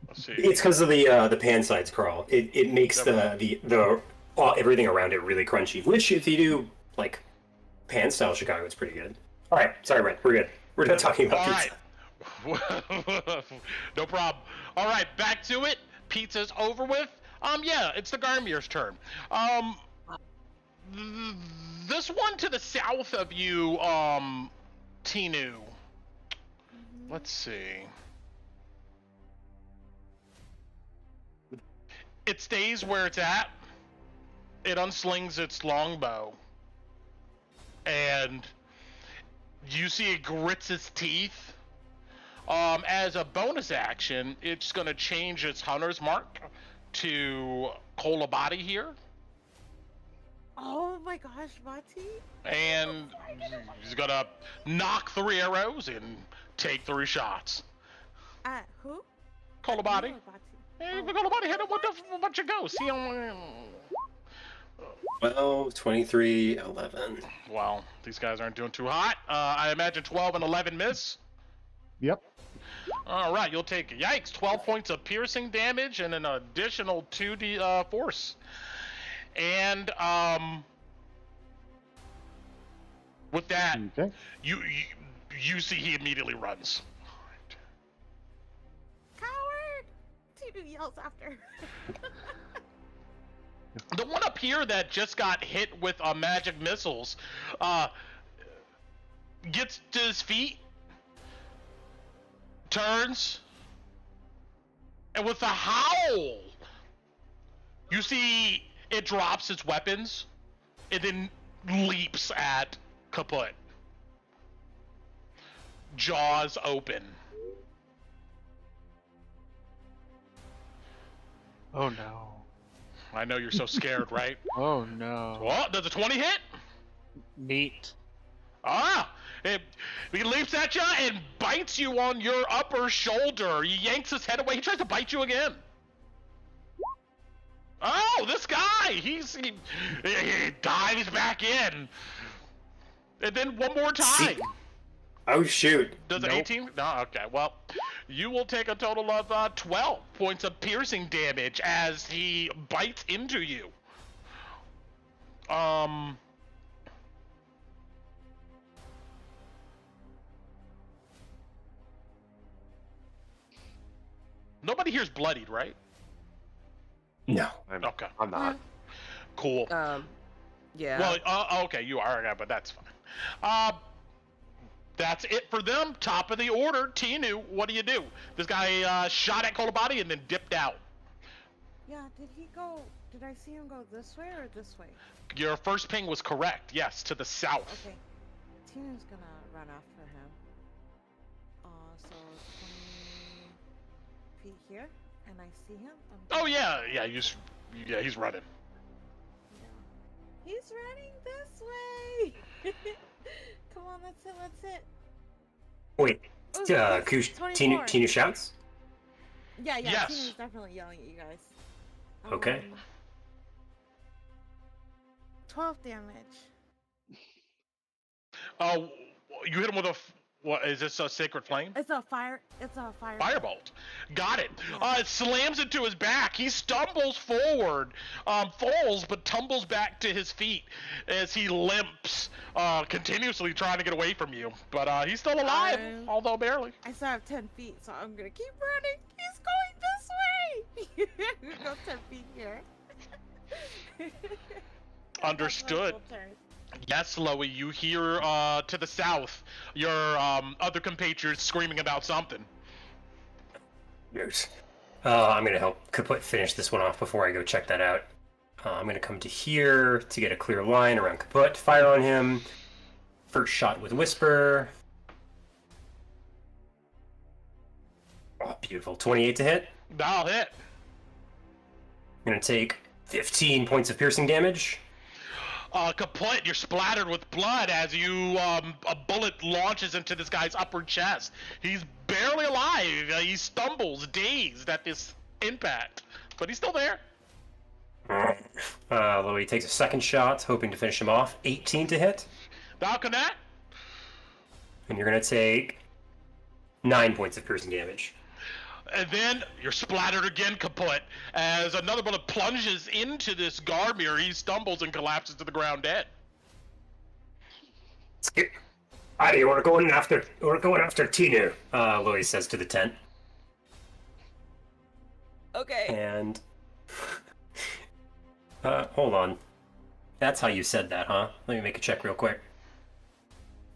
Let's see. It's because of the pan sides, Carl. It makes the everything around it really crunchy. Which, if you do like pan style Chicago, it's pretty good. All right, sorry, Brent. We're good. We're not talking about All pizza. right. No problem. All right, back to it. Pizza's over with. Yeah, it's the Garmier's turn. This one to the south of you, Tinu. Let's see. It stays where it's at. It unslings its longbow. And you see it grits its teeth. As a bonus action, it's going to change its hunter's mark to Kolabati here. Oh my gosh, Mati. And he's going to knock 3 arrows and take 3 shots. At who? Kolabati. At Mati. Hey, Kolabati hit him with a bunch of ghosts. See him. 12, 23, 11. Well, these guys aren't doing too hot. I imagine 12 and 11 miss. Yep. All right, you'll take, yikes, 12 points of piercing damage and an additional 2d force. And with that, Okay. you see he immediately runs. Coward! Tinu yells after. The one up here that just got hit with magic missiles gets to his feet, turns, and with a howl, you see it drops its weapons and then leaps at Kaput. Jaws open. Oh no. I know you're so scared, right? Oh no. Well, does a 20 hit? Meat. He leaps at you and bites you on your upper shoulder. He yanks his head away. He tries to bite you again. Oh, this guy! He dives back in. And then one more time. Oh, shoot. Does it 18? No, okay. Well, you will take a total of 12 points of piercing damage as he bites into you. Nobody here's bloodied, right? No. Okay. I'm not. Cool. Yeah. Well, okay, you are, but that's fine. That's it for them. Top of the order. Tinu, what do you do? This guy shot at Kolabati and then dipped out. Yeah, did I see him go this way or this way? Your first ping was correct. Yes, to the south. Okay. Tinu's gonna run after him. So 20 feet here, and I see him. Oh yeah, he's running. Yeah. He's running this way. Come on, that's it. Wait. Ooh, Kush, 24. Tinu shouts? Yeah, Yes. Tinu's definitely yelling at you guys. Okay. 12 damage. Oh, you hit him with what is this, a sacred flame? It's a fire. Firebolt. Got it. It slams into his back. He stumbles forward, falls, but tumbles back to his feet as he limps, continuously trying to get away from you. But he's still alive, although barely. I still have 10 feet, so I'm gonna keep running. He's going this way. Go 10 feet here. Understood. Yes, Loey, you hear to the south your other compatriots screaming about something. Yes. I'm going to help Kaput finish this one off before I go check that out. I'm going to come to here to get a clear line around Kaput, fire on him. First shot with Whisper. Oh, beautiful. 28 to hit. That'll hit. I'm going to take 15 points of piercing damage. Kaput, you're splattered with blood as a bullet launches into this guy's upper chest. He's barely alive. He stumbles, dazed at this impact, but he's still there. Louis takes a second shot, hoping to finish him off. 18 to hit. That'll connect. And you're going to take 9 points of piercing damage. And then you're splattered again, Kaput, as another bullet plunges into this Garmir. He stumbles and collapses to the ground dead. Adi, we're going after Tinu, Louis says to the tent. Okay. And hold on. That's how you said that, huh? Let me make a check real quick.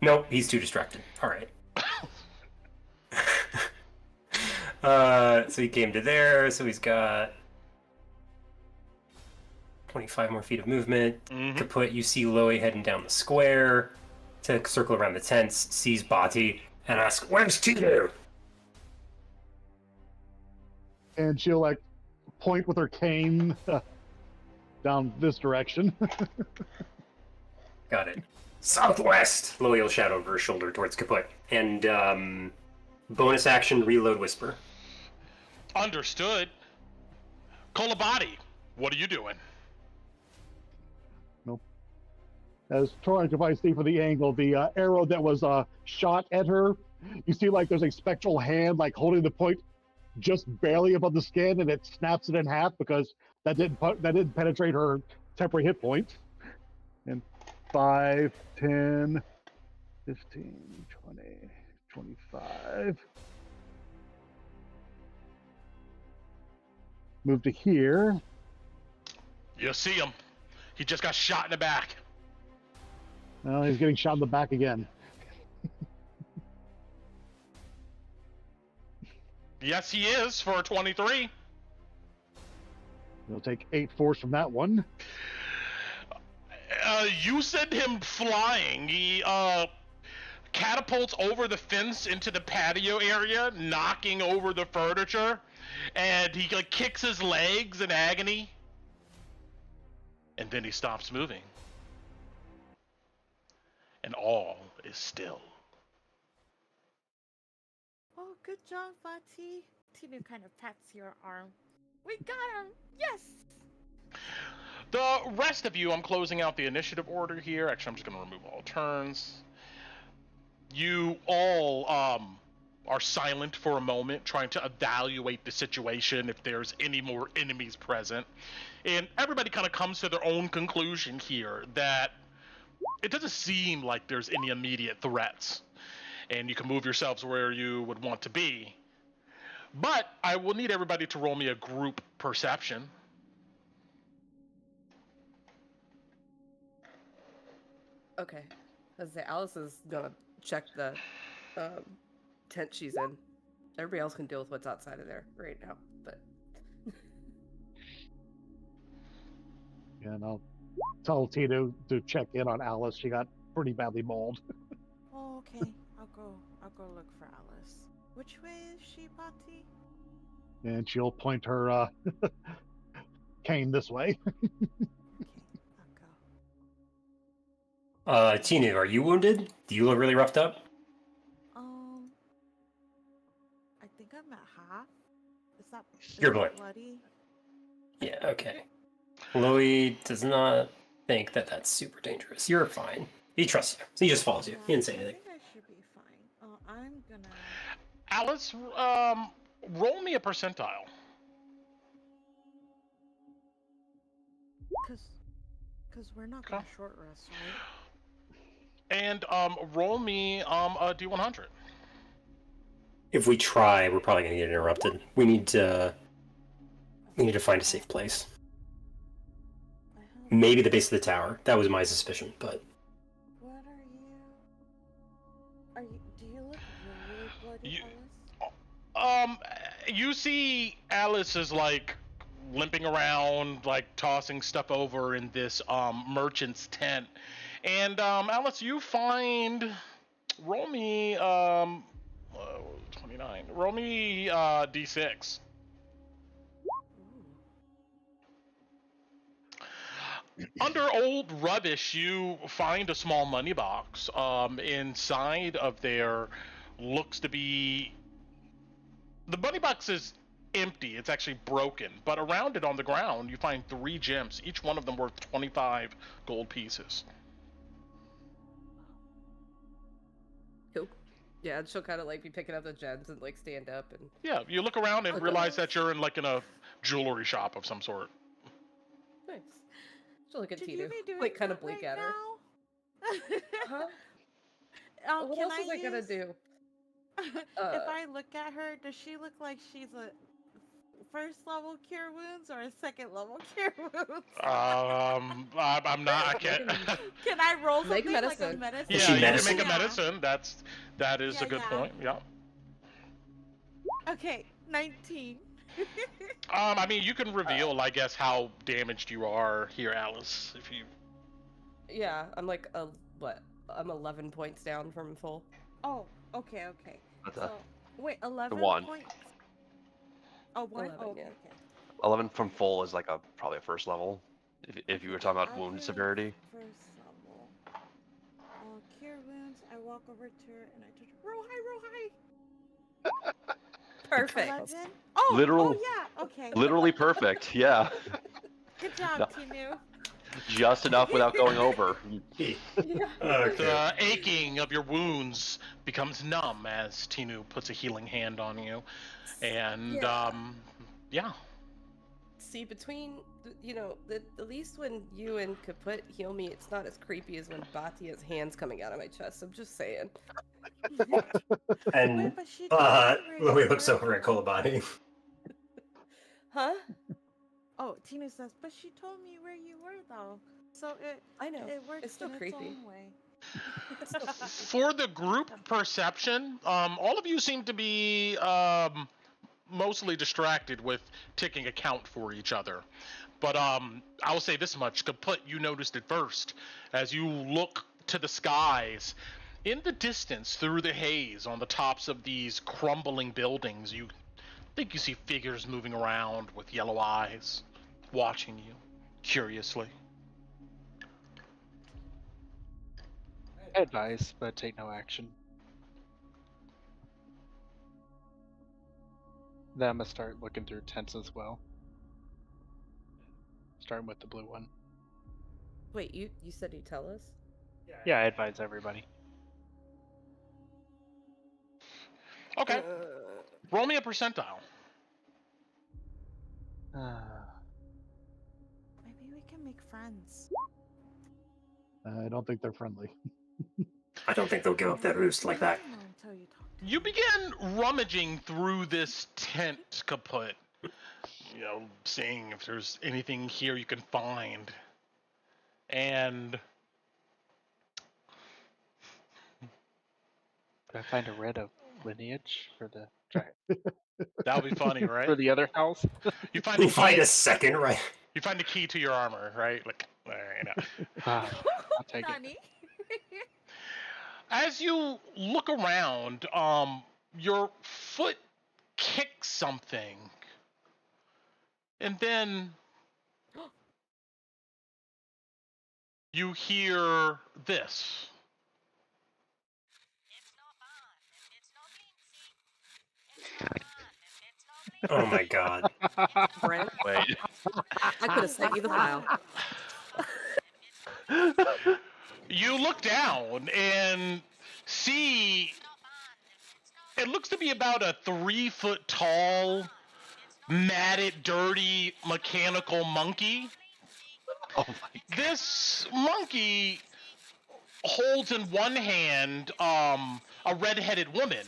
Nope, he's too distracted. Alright. So he came to there, so he's got 25 more feet of movement. Kaput, you see Loey heading down the square to circle around the tents, sees Bati, and asks, "Where's Tinu?" And she'll like point with her cane down this direction. Got it. Southwest! Loey will shout over her shoulder towards Kaput. And, bonus action, reload Whisper. Understood. Kolabati, what are you doing? Nope. As trying to see for the angle, the arrow that was shot at her, you see like there's a spectral hand like holding the point just barely above the skin, and it snaps it in half because that didn't penetrate her temporary hit point. And 5, 10, 15, 20, 25. Move to here. You see him. He just got shot in the back. Well, he's getting shot in the back again. Yes, he is for 23. He'll take 8 force from that one. You send him flying. He catapults over the fence into the patio area, knocking over the furniture, and he like kicks his legs in agony. And then he stops moving. And all is still. Oh, good job, Vati. Tinu kind of pats your arm. We got him! Yes! The rest of you, I'm closing out the initiative order here. Actually, I'm just going to remove all turns. You all are silent for a moment, trying to evaluate the situation, if there's any more enemies present. And everybody kind of comes to their own conclusion here that it doesn't seem like there's any immediate threats. And you can move yourselves where you would want to be. But I will need everybody to roll me a group perception. Okay. As I say, Alice is gonna check the tent she's in. Everybody else can deal with what's outside of there right now, but And I'll tell Tino to check in on Alice. She got pretty badly mauled. Oh, okay. I'll go look for Alice. Which way is she, Vati? And she'll point her cane this way. Okay, I'll go. Tinu, are you wounded? Do you look really roughed up? I think I'm at half. Is You're that bloody? Yeah, okay. Loey does not think that that's super dangerous. You're fine. He trusts you. So he just follows you. He didn't say anything. I think I should be fine. I'm gonna... Alice, roll me a percentile. Cause we're not gonna short rest, right? And roll me a D100. If we try, we're probably gonna get interrupted. We need to find a safe place. Maybe the base of the tower. That was my suspicion, but What are you? Do you look really bloody, Alice? You see Alice is like limping around, like tossing stuff over in this merchant's tent. And Alice, you find roll me 29. Roll me d6. Under old rubbish, you find a small money box. Inside of there looks to be the money box is empty. It's actually broken, but around it on the ground, you find 3 gems, each one of them worth 25 gold pieces. Cool. Yeah, and she'll kind of like be picking up the gems and like stand up and. Yeah, you look around and Okay. realize that you're in like in a jewelry shop of some sort. Nice. She'll look at Should Tinu, you be doing like kind of that blink right at her. now? Huh? What Can else was I gonna use- do? If I look at her, does she look like she's a first level cure wounds or a second level cure wounds? I'm not. I can't. Can I roll Make something like a medicine. medicine? Is Yeah, she you can medicine? make a medicine. That is a Yeah, good yeah. point. Yeah. Okay, 19. I mean, you can reveal, I guess, how damaged you are here, Alice. If you. Yeah, I'm like what? I'm 11 points down from full. Oh, okay, okay. That's So, wait, 11 one. points? Oh, 1? 11, Oh, okay, yeah. okay. 11 from full is like probably a first level. If you were talking about wound Average severity. First level. Cure wounds. I walk over to her and I touch her. Roll high. Perfect. 11? Oh, Literal- oh yeah, okay. Literally perfect. Yeah. Good job, No. Tinu. Just enough without going over. Yeah. Okay. The aching of your wounds becomes numb as Tinu puts a healing hand on you, and yeah. See, between at least when you and Kaput heal me, it's not as creepy as when Bati has hands coming out of my chest. I'm just saying. And Wait, but she told me where Louis you looks were, over at though. Kolobani. Huh? Oh, Tinu says, but she told me where you were though. So I know. it works It's still in creepy. its own way. It's still creepy. For the group perception, all of you seem to be mostly distracted with taking account for each other. But I'll say this much: Kaput, you noticed it first as you look to the skies. In the distance, through the haze, on the tops of these crumbling buildings, you think you see figures moving around with yellow eyes, watching you curiously. Advice, but take no action. Then I'm gonna start looking through tents as well. Starting with the blue one. Wait, you said you'd tell us? Yeah, I advise everybody. Okay, roll me a percentile. Maybe we can make friends. I don't think they're friendly. I don't think they'll give up that roost like that. I don't know until you talk to You me. begin rummaging through this tent, Kaput. Seeing if there's anything here you can find. And Do I find a writ of lineage for the that'll be funny, right? for the other house? You find You the find key. a second, right? You find the key to your armor, right? Like, all right, Ah, I'll take it. Nani? As you look around, your foot kicks something, and then you hear this. Oh my god. Brent, Wait. I could have sent you the file. You look down and see it looks to be about a 3-foot tall, matted, dirty, mechanical monkey. Oh my god. This monkey holds in one hand a red-headed woman,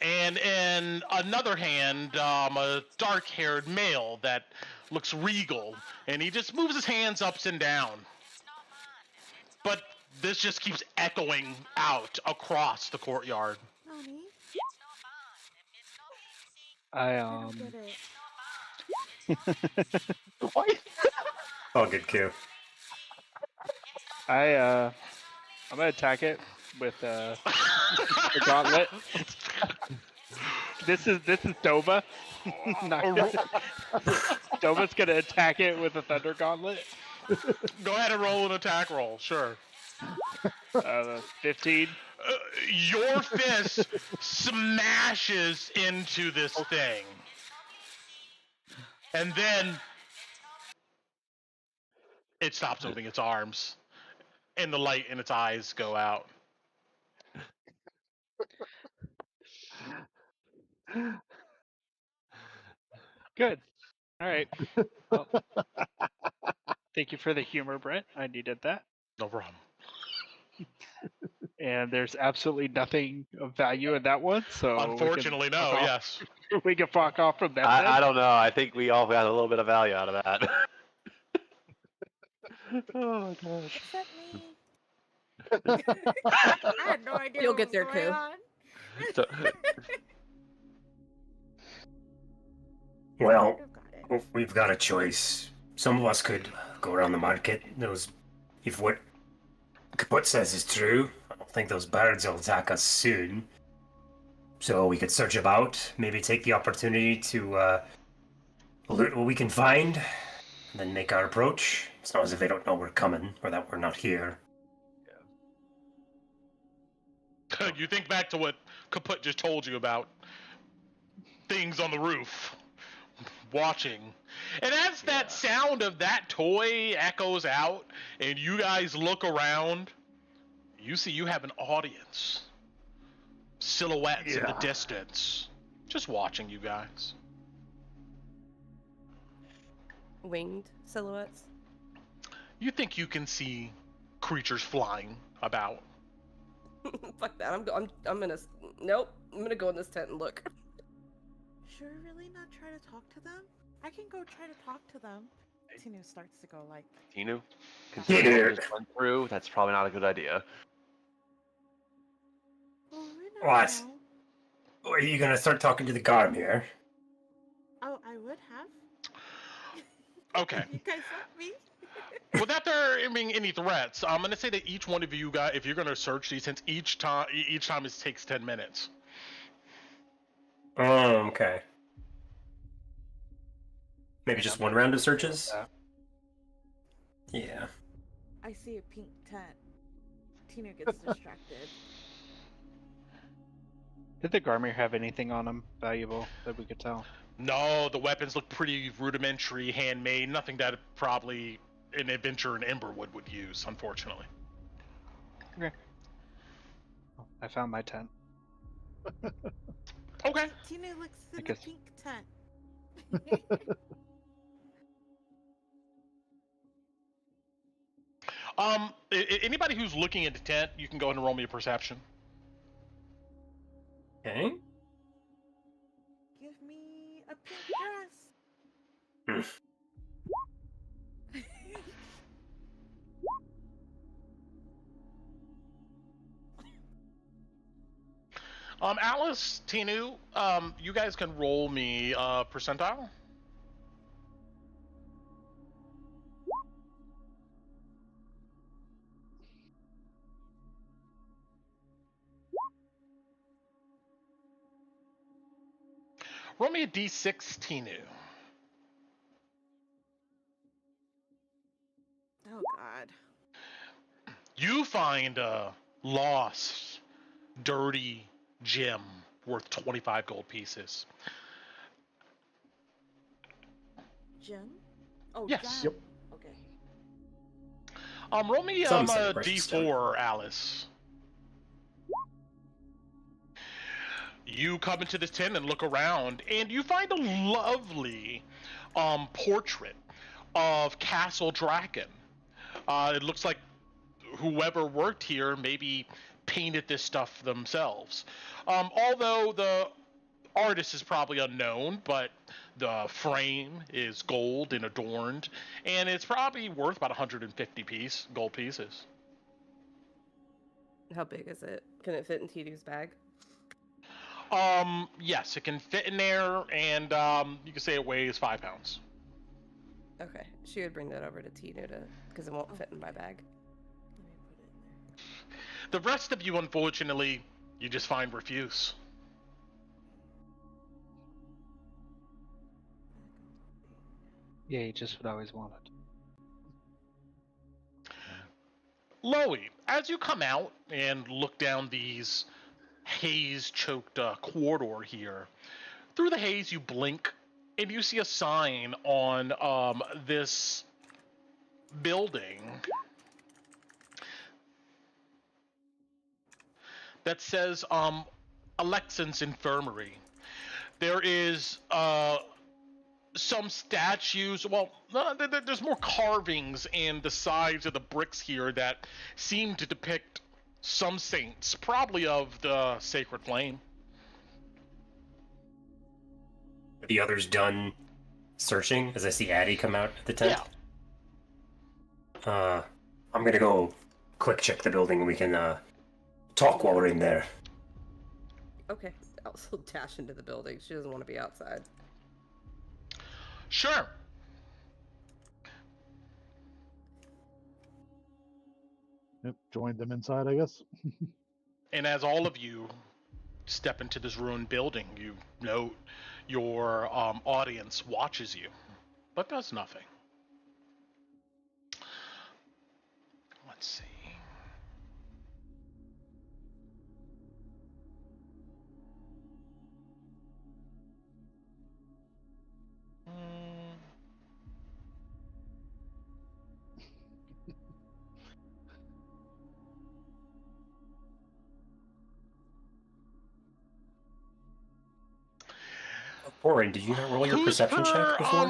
and in another hand a dark-haired male that looks regal, and he just moves his hands up and down. But this just keeps echoing out across the courtyard. Nani? I don't get it. What? Oh, good Q. I'm gonna attack it with the gauntlet. This is Dova. Dova's gonna attack it with a thunder gauntlet. Go ahead and roll an attack roll. Sure. 15. Your fist smashes into this thing. And then it stops moving its arms. And the light in its eyes go out. Good. All right. Well, thank you for the humor, Brent. I needed that. No problem. And there's absolutely nothing of value in that one, so Unfortunately, no, yes. we can fuck off from that. I don't know. I think we all got a little bit of value out of that. Oh my god. Except me. I had no idea. You'll what get was there, going Koo. on. So, Well, I've got it. we've got a choice. Some of us could go around the market. If what Kaput says is true, I don't think those birds will attack us soon. So we could search about, maybe take the opportunity to loot what we can find, and then make our approach. It's not as if they don't know we're coming, or that we're not here. You think back to what Kaput just told you about things on the roof, watching. And as that sound of that toy echoes out, and you guys look around, you see you have an audience. Silhouettes in the distance. Just watching you guys. Winged silhouettes. You think you can see creatures flying about. Fuck that. I'm gonna. Nope. I'm gonna go in this tent and look. Should we really not try to talk to them? I can go try to talk to them. Tinu starts to go like, Tinu, considering what we just went through, that's probably not a good idea. well, we never What? know. Are you gonna start talking to the Garmir? Oh, I would have. Okay. You guys left me. Without there being any threats, I'm gonna say that each one of you guys, if you're gonna search these tents, each time it takes 10 minutes. Oh, okay. Maybe just one round of searches? Yeah. I see a pink tent. Tinu gets distracted. Did the Garmir have anything on him valuable that we could tell? No, the weapons look pretty rudimentary, handmade, nothing that probably an adventurer in Emberwood would use, unfortunately. Okay. Well, I found my tent. Okay. Tinu looks in the guess- pink tent. Anybody who's looking at the tent, you can go ahead and roll me a perception. Okay. Give me a pink dress. Alice, Tinu, you guys can roll me percentile. Roll me a d6, Tinu. Oh God. You find a lost, dirty gem worth 25 gold pieces. Jim? Oh, Yes. Jam. Okay. Roll me Some a say precious d4, Alice. You come into this tent and look around, and you find a lovely portrait of Castle Draken. It looks like whoever worked here maybe painted this stuff themselves. Although the artist is probably unknown, but the frame is gold and adorned, and it's probably worth about 150 gold pieces. How big is it? Can it fit in Tinu's bag? Yes, it can fit in there, and you can say it weighs 5 pounds. Okay, she would bring that over to Tina because it won't fit in my bag. Let me put it in there. The rest of you, unfortunately, you just find refuse. Yay, just what I always wanted. Loey, as you come out and look down these haze-choked corridor here, through the haze you blink, and you see a sign on this building that says Alexan's Infirmary. There is some statues. Well, there's more carvings in the sides of the bricks here that seem to depict some saints, probably of the Sacred Flame. Are the others done searching as I see Addie come out of the tent? Yeah. I'm gonna go quick check the building and we can talk while we're in there. Okay, I'll dash into the building. She doesn't want to be outside. Sure. Yep, joined them inside, I guess. And as all of you step into this ruined building, you note your audience watches you, but does nothing. Let's see. Warren, did you not roll your perception check before?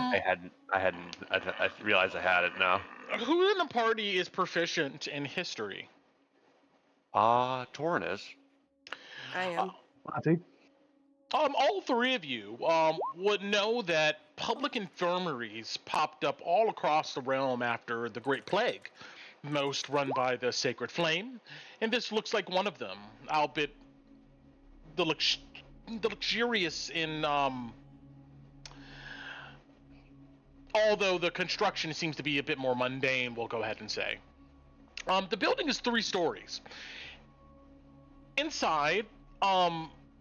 I realized I had it now. Who in the party is proficient in history? Torin is. I am. Monty? All three of you would know that public infirmaries popped up all across the realm after the Great Plague, most run by the Sacred Flame, and this looks like one of them, albeit the luxurious in, although the construction seems to be a bit more mundane, we'll go ahead and say. The building is 3 stories. Inside,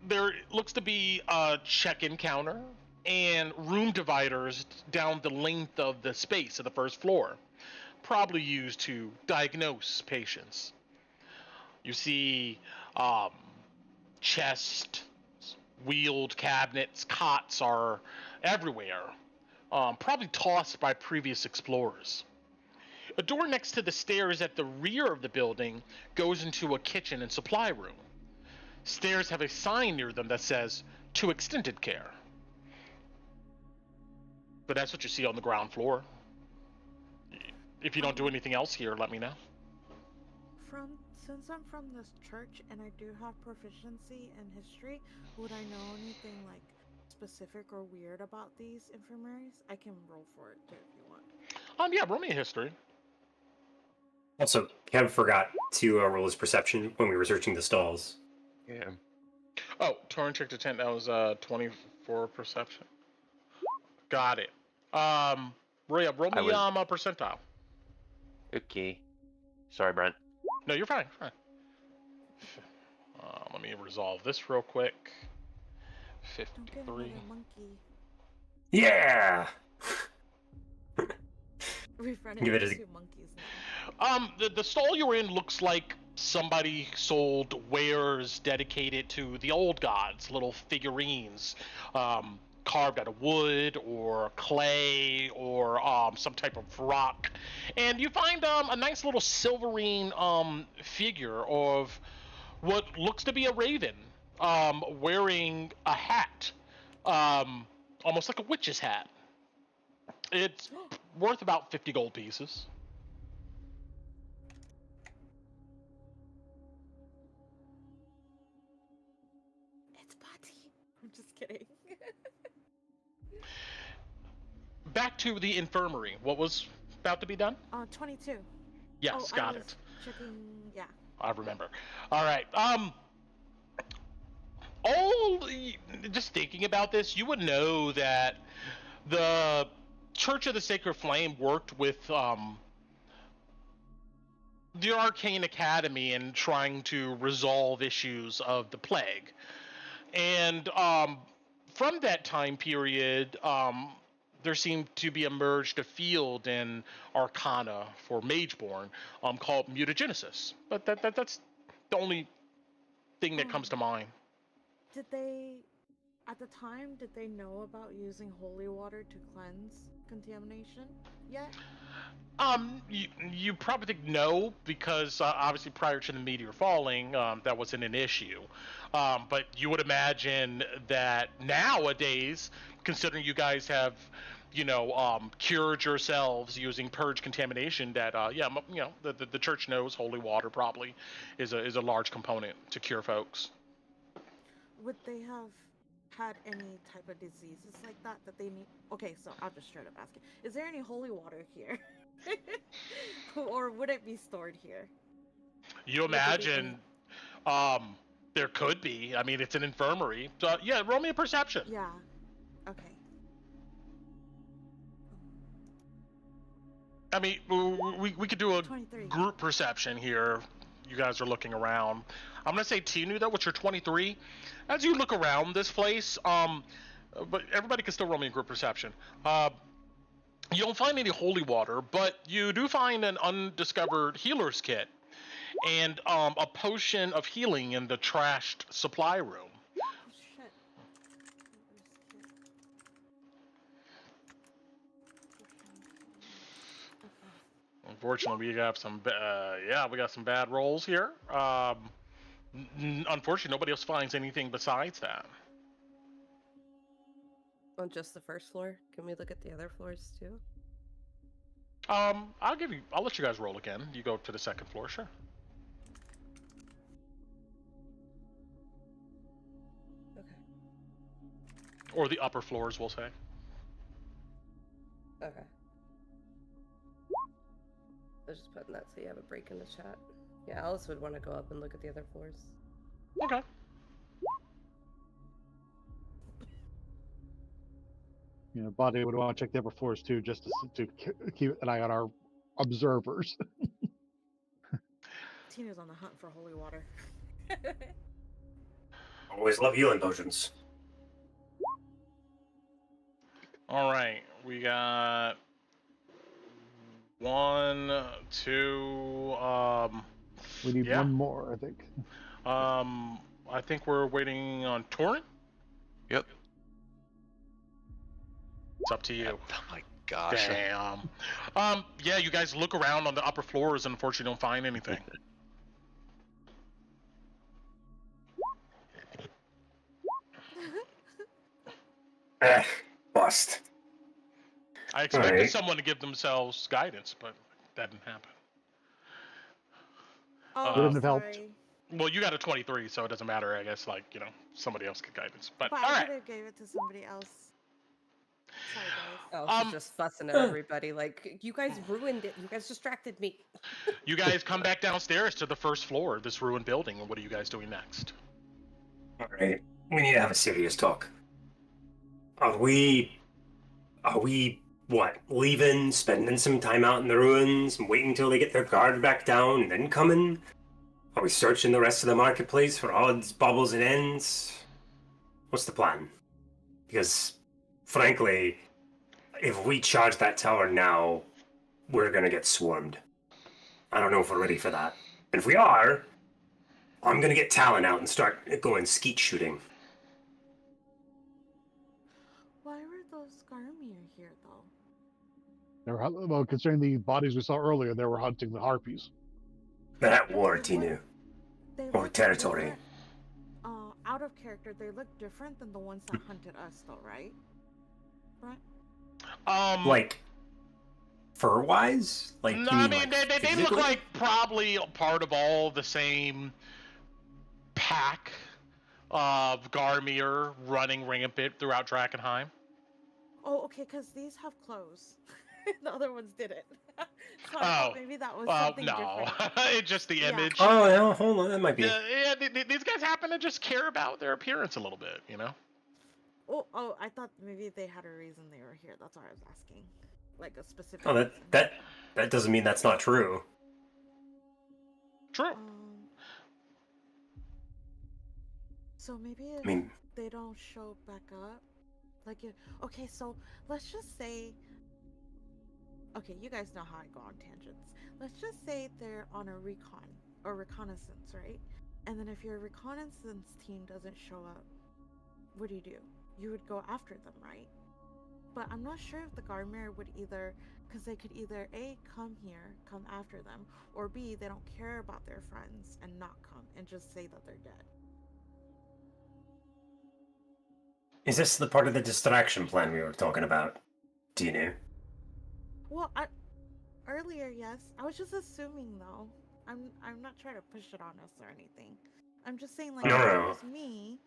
there looks to be a check-in counter and room dividers down the length of the space of the first floor, probably used to diagnose patients. You see chests, wheeled cabinets, cots are everywhere, probably tossed by previous explorers. A door next to the stairs at the rear of the building goes into a kitchen and supply room. Stairs have a sign near them that says, "To extended care." But that's what you see on the ground floor. If you don't do anything else here, let me know. Since I'm from this church and I do have proficiency in history, would I know anything like specific or weird about these infirmaries? I can roll for it too if you want. Yeah, roll me a history. Also, Kev forgot to roll his perception when we were searching the stalls. Yeah. Oh, Torn checked a tent. That was 24 perception. Got it. Roll me a percentile. Okay. Sorry, Brent. No, you're fine. Fine. Let me resolve this real quick. Don't get 53. another monkey. Yeah! We've run Give it into a- 2 monkeys now. The stall you're in looks like somebody sold wares dedicated to the old gods, little figurines, carved out of wood or clay or some type of rock. And you find a nice little silverine figure of what looks to be a raven, wearing a hat, almost like a witch's hat. It's worth about 50 gold pieces. It's Patty. I'm just kidding. Back to the infirmary. What was about to be done? 22. Yes, I got was it. Checking, yeah. I remember. All right. Just thinking about this, you would know that the Church of the Sacred Flame worked with the Arcane Academy in trying to resolve issues of the plague. And from that time period, there seemed to be emerged a field in Arcana for Mageborn called mutagenesis. But that's the only thing that comes to mind. Did they, at the time, did they know about using holy water to cleanse contamination yet? You probably think no, because obviously prior to the meteor falling, that wasn't an issue. But you would imagine that nowadays, considering you guys have, cured yourselves using purge contamination, that the church knows holy water probably is a large component to cure folks. Would they have had any type of diseases like that they need? Okay, so I'll just straight up ask you: is there any holy water here? Or would it be stored here? You imagine there could be. I mean, it's an infirmary. So, yeah, roll me a perception. Yeah. Okay. I mean, we could do a 23. group perception here. You guys are looking around. I'm going to say Tinu, though, with your 23. As you look around this place, but everybody can still roll me a group perception. You don't find any holy water, but you do find an undiscovered healer's kit and a potion of healing in the trashed supply room. Oh, shit. Unfortunately, we got some bad rolls here. Unfortunately, nobody else finds anything besides that. On just the first floor? Can we look at the other floors too? I'll let you guys roll again. You go to the second floor, sure. Okay. Or the upper floors, we'll say. Okay. I was just putting that so you have a break in the chat. Yeah, Alice would want to go up and look at the other floors. Okay. Body would want to check the upper floors too, just to keep an eye on our observers. Tina's on the hunt for holy water. Always love healing potions. All right, we got 1, 2. We need one more, I think. I think we're waiting on Torrent. Yep. It's up to you. Oh my gosh. Damn. Yeah, you guys look around on the upper floors and unfortunately don't find anything. Bust. I expected Alright. someone to give themselves guidance, but that didn't happen. Oh, Wouldn't have helped. sorry. Well, you got a 23, so it doesn't matter. I guess, somebody else get guidance. But But all I right. could have gave it to somebody else. Sorry, guys. Oh, she's just fussing at everybody. Like, you guys ruined it. You guys distracted me. You guys come back downstairs to the first floor of this ruined building, and what are you guys doing next? Alright, we need to have a serious talk. Are we, leaving, spending some time out in the ruins, and waiting until they get their guard back down, and then coming? Are we searching the rest of the marketplace for odds, bobbles, and ends? What's the plan? Because, frankly, if we charge that tower now, we're gonna get swarmed. I don't know if we're ready for that. And if we are, I'm gonna get Talon out and start going skeet shooting. Why were those Garmir here, though? They were, well, considering the bodies we saw earlier, they were hunting the Harpies. They're at war, Tinu. They Or look territory. different. Out of character, they look different than the ones that hunted us, though, right? Right? Like, fur-wise? Like, No, you I mean, mean, like, they look physically? like probably part of all the same pack of Garmir running rampant throughout Drakkenheim. Oh, okay, because these have clothes. The other ones didn't. So I thought maybe that was something no. different. It's just the Yeah. image. Oh, yeah, hold on, that might be. Yeah, these guys happen to just care about their appearance a little bit, you know? Oh, I thought maybe they had a reason they were here. That's why I was asking, like a specific Oh, reason. that doesn't mean that's not true. True. So maybe if I mean, they don't show back up, like okay, so let's just say, okay, you guys know how I go on tangents. Let's just say they're on a recon or reconnaissance, right? And then if your reconnaissance team doesn't show up, what do? You would go after them, right? But I'm not sure if the Garmir would either, because they could either A, come here, come after them, or B, they don't care about their friends and not come and just say that they're dead. is this the part of the distraction plan we were talking about? Do you know? Well, earlier, yes. I was just assuming though. I'm not trying to push it on us or anything. I'm just saying, like, No, if it no. was me,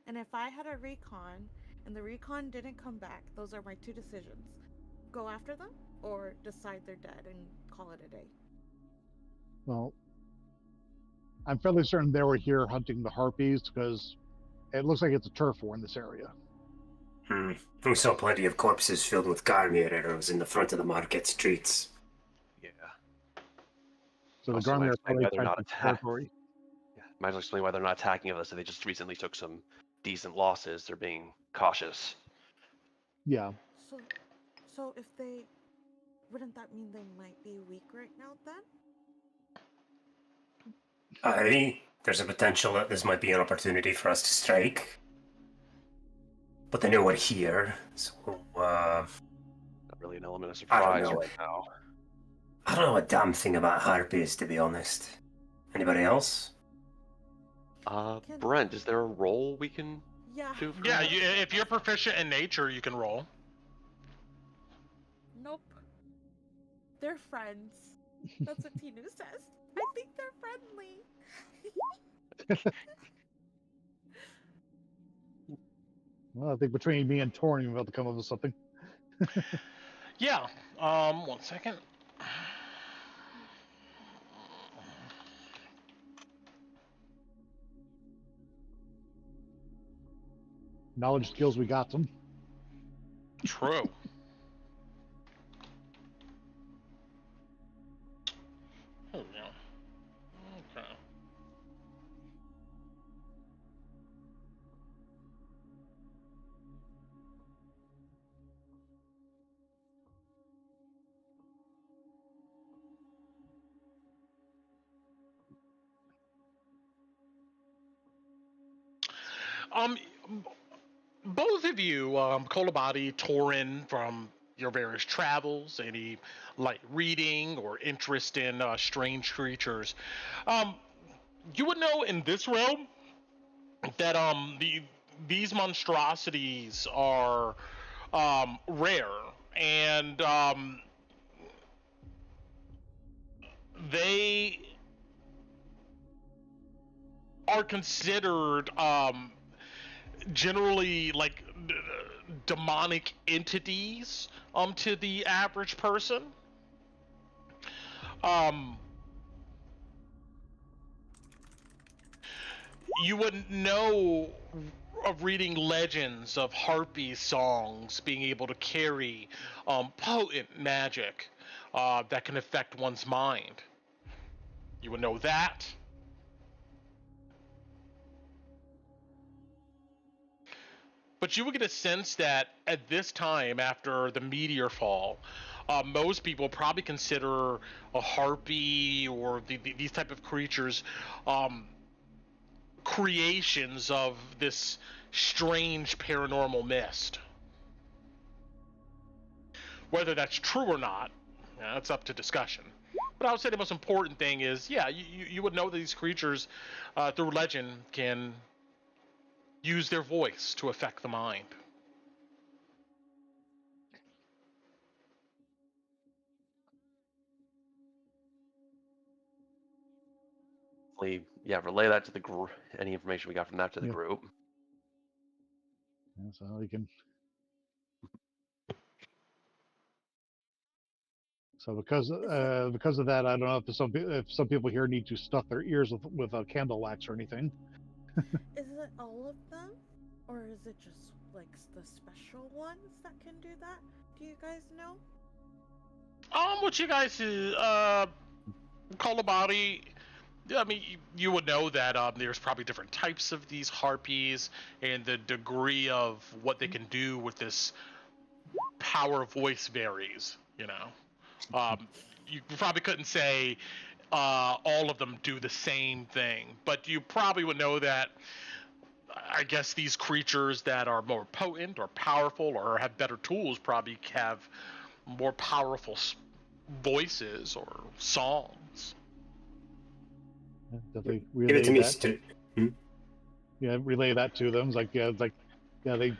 and if I had a recon and the recon didn't come back, those are my two decisions: go after them or decide they're dead and call it a day. Well, I'm fairly certain they were here hunting the Harpies because it looks like it's a turf war in this area. We saw plenty of corpses filled with Garmir arrows in the front of the market streets. Yeah. So the Also might Garmir are explain probably why they're trying not to attacked. territory. Yeah. Might as well explain why they're not attacking us. They just recently took some decent losses. They're being cautious. Yeah. So if they, wouldn't that mean they might be weak right now then? There's a potential that this might be an opportunity for us to strike. But they know we're here, so, Not really an element of I don't surprise know. right now. I don't know a damn thing about Harpies, to be honest. Anybody else? Brent, is there a role we can Yeah. do for Yeah, that? if you're proficient in nature, you can roll. Nope. They're friends. That's what Tinu says. I think they're friendly. Well, I think between me and Torn, we're about to come up with something. Yeah. 1 second. Knowledge, skills, we got them. True. Oh, yeah. Okay. Both of you, Kolabadi, Torin, from your various travels, any light reading or interest in strange creatures, you would know in this realm that these monstrosities are rare, and they are considered generally like demonic entities to the average person. You wouldn't know of reading legends of Harpies songs being able to carry potent magic that can affect one's mind. You would know that. But you would get a sense that at this time, after the meteor fall, most people probably consider a harpy or these type of creatures creations of this strange paranormal mist. Whether that's true or not, that's up to discussion. But I would say the most important thing is, yeah, you would know that these creatures, through legend, can use their voice to affect the mind. Yeah, relay that to the group. Any information we got from that to the Yeah. group. Yeah, so we can. So because of that, I don't know if some people here need to stuff their ears with a candle wax or anything. Is it all of them, or is it just like the special ones that can do that? Do you guys know? What you guys call a body? I mean, you would know that there's probably different types of these harpies, and the degree of what they can do with this power voice varies. You probably couldn't say all of them do the same thing, but you probably would know that. I guess these creatures that are more potent or powerful or have better tools probably have more powerful voices or songs. Definitely Give it to me, relay that. Yeah, relay that to them. It's like they.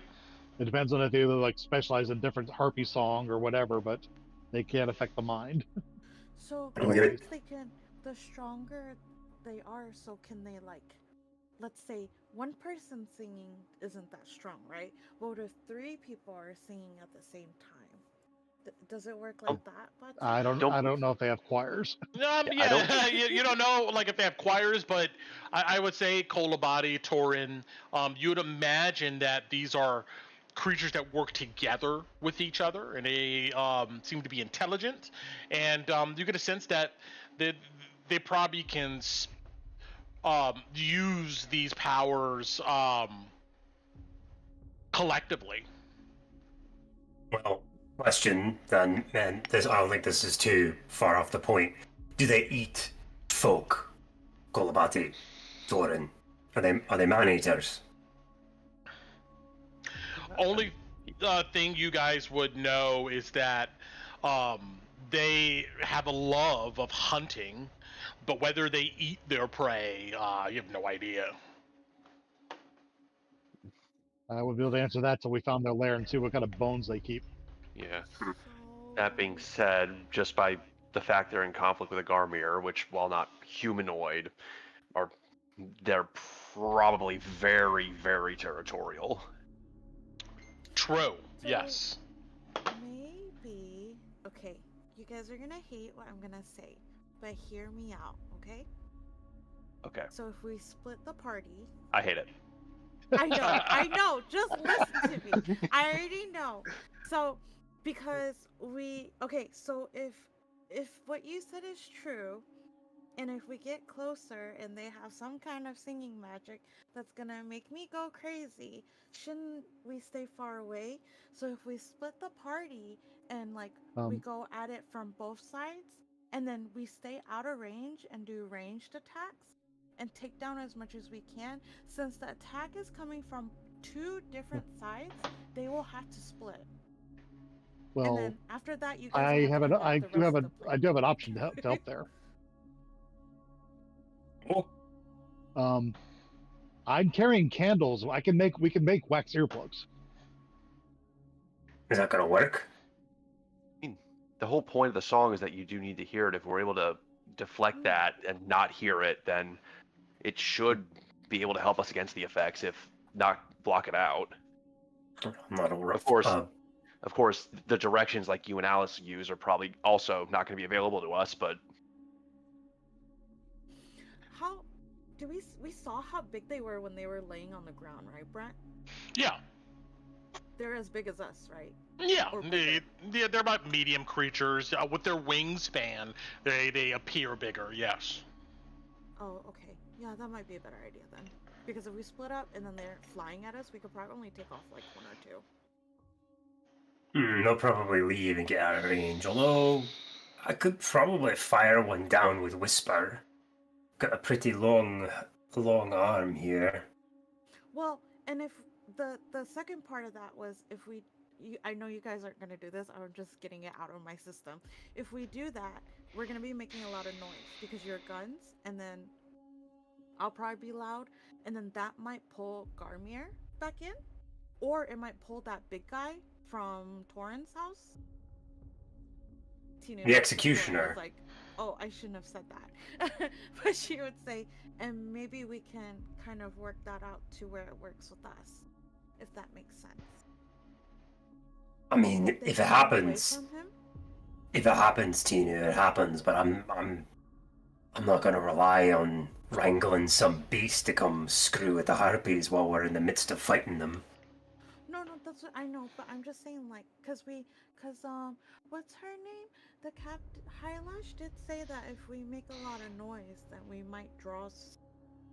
It depends on if they like specialize in different harpy song or whatever, but they can't affect the mind. So I'll give it- they can. The stronger they are, so can they like? Let's say one person singing isn't that strong, right? What if 3 people are singing at the same time? Does it work like that? But I don't know if they have choirs. Yeah, you don't know like if they have choirs, but I would say Kolabadi, Torin, you'd imagine that these are creatures that work together with each other, and they seem to be intelligent, and you get a sense that they probably can use these powers collectively. Well, question then, and I don't think this is too far off the point. Do they eat folk? Golabati, Doran. Are they man-eaters? Only thing you guys would know is that they have a love of hunting, but whether they eat their prey, you have no idea. I would be able to answer that till we found their lair and see what kind of bones they keep. Yeah. so That being said, just by the fact they're in conflict with a Garmir, which, while not humanoid, they're probably very, very territorial. True. So- Yes. maybe okay. You guys are gonna hate what I'm gonna say, but hear me out, okay? Okay, So if we split the party, I hate it. I know. Just listen to me. I already know. So, because so if what you said is true, and if we get closer and they have some kind of singing magic that's gonna make me go crazy, shouldn't we stay far away? So if we split the party and like we go at it from both sides, and then we stay out of range and do ranged attacks and take down as much as we can, since the attack is coming from 2 different sides, they will have to split. And Well, then after that, you guys will have to I connect the do rest have of a the I do have an option to help there. I'm carrying candles. We can make wax earplugs. Is that gonna work? The whole point of the song is that you do need to hear it. If we're able to deflect that and not hear it, then it should be able to help us against the effects, if not block it out. I'm not all rough. Of course, the directions like you and Alice use are probably also not going to be available to us, but How do we saw how big they were when they were laying on the ground, right, Brent? Yeah. They're as big as us, right? Yeah, Or bigger. they're about medium creatures. With their wingspan, they appear bigger, yes. Oh, okay. Yeah, that might be a better idea then. Because if we split up and then they're flying at us, we could probably only take off like 1 or 2. They'll probably leave and get out of range, although I could probably fire one down with Whisper. Got a pretty long arm here. Well, and if the second part of that was if I know you guys aren't going to do this, I'm just getting it out of my system. If we do that, we're going to be making a lot of noise because you're guns, and then I'll probably be loud, and then that might pull Garmir back in, or it might pull that big guy from Torin's house. The Executioner. Like, oh, I shouldn't have said that. But she would say, and maybe we can kind of work that out to where it works with us, if that makes sense. I mean, They if it can move away happens, from him, If it happens, Tina, it happens. But I'm not going to rely on wrangling some beast to come screw with the Harpies while we're in the midst of fighting them. No, that's what I know, but I'm just saying, like, what's her name? The Hylash did say that if we make a lot of noise, then we might draw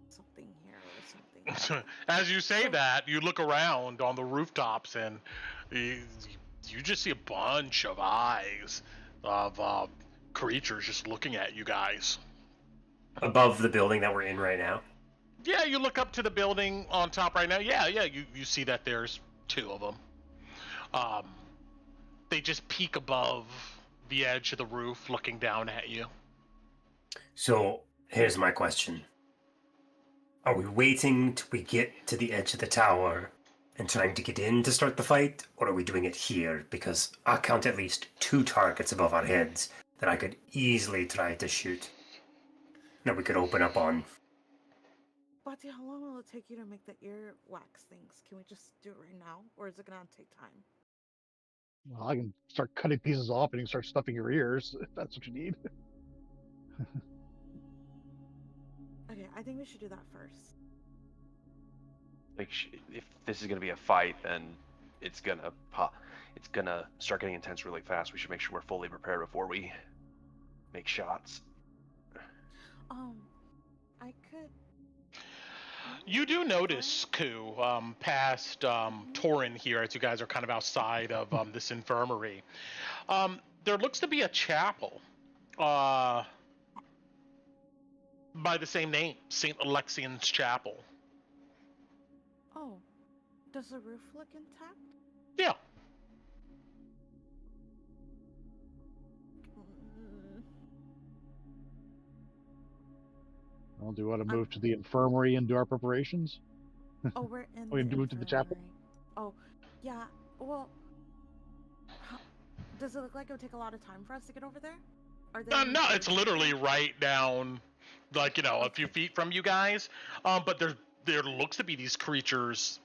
something here or something. As you say that, you look around on the rooftops and you just see a bunch of eyes of creatures just looking at you guys. Above the building that we're in right now. Yeah, you look up to the building on top right now. Yeah, you see that there's 2 of them. They just peek above the edge of the roof looking down at you. So, here's my question. Are we waiting till we get to the edge of the tower and trying to get in to start the fight, or are we doing it here? Because I count at least 2 targets above our heads that I could easily try to shoot. That we could open up on. Bati, how long will it take you to make the earwax things? Can we just do it right now, or is it gonna take time? Well, I can start cutting pieces off and you can start stuffing your ears if that's what you need. Okay, I think we should do that first. Like, if this is gonna be a fight, then it's gonna start getting intense really fast. We should make sure we're fully prepared before we make shots. I could. You do notice, Ku, past Torin here, as you guys are kind of outside of this infirmary. There looks to be a chapel by the same name, St. Alexian's Chapel. Oh, does the roof look intact? Yeah. Well, do you want to move to the infirmary and do our preparations? Oh, we're in. We move to the chapel. Oh, yeah. Well, does it look like it would take a lot of time for us to get over there? No, it's literally right down, like, a few feet from you guys. But there looks to be these creatures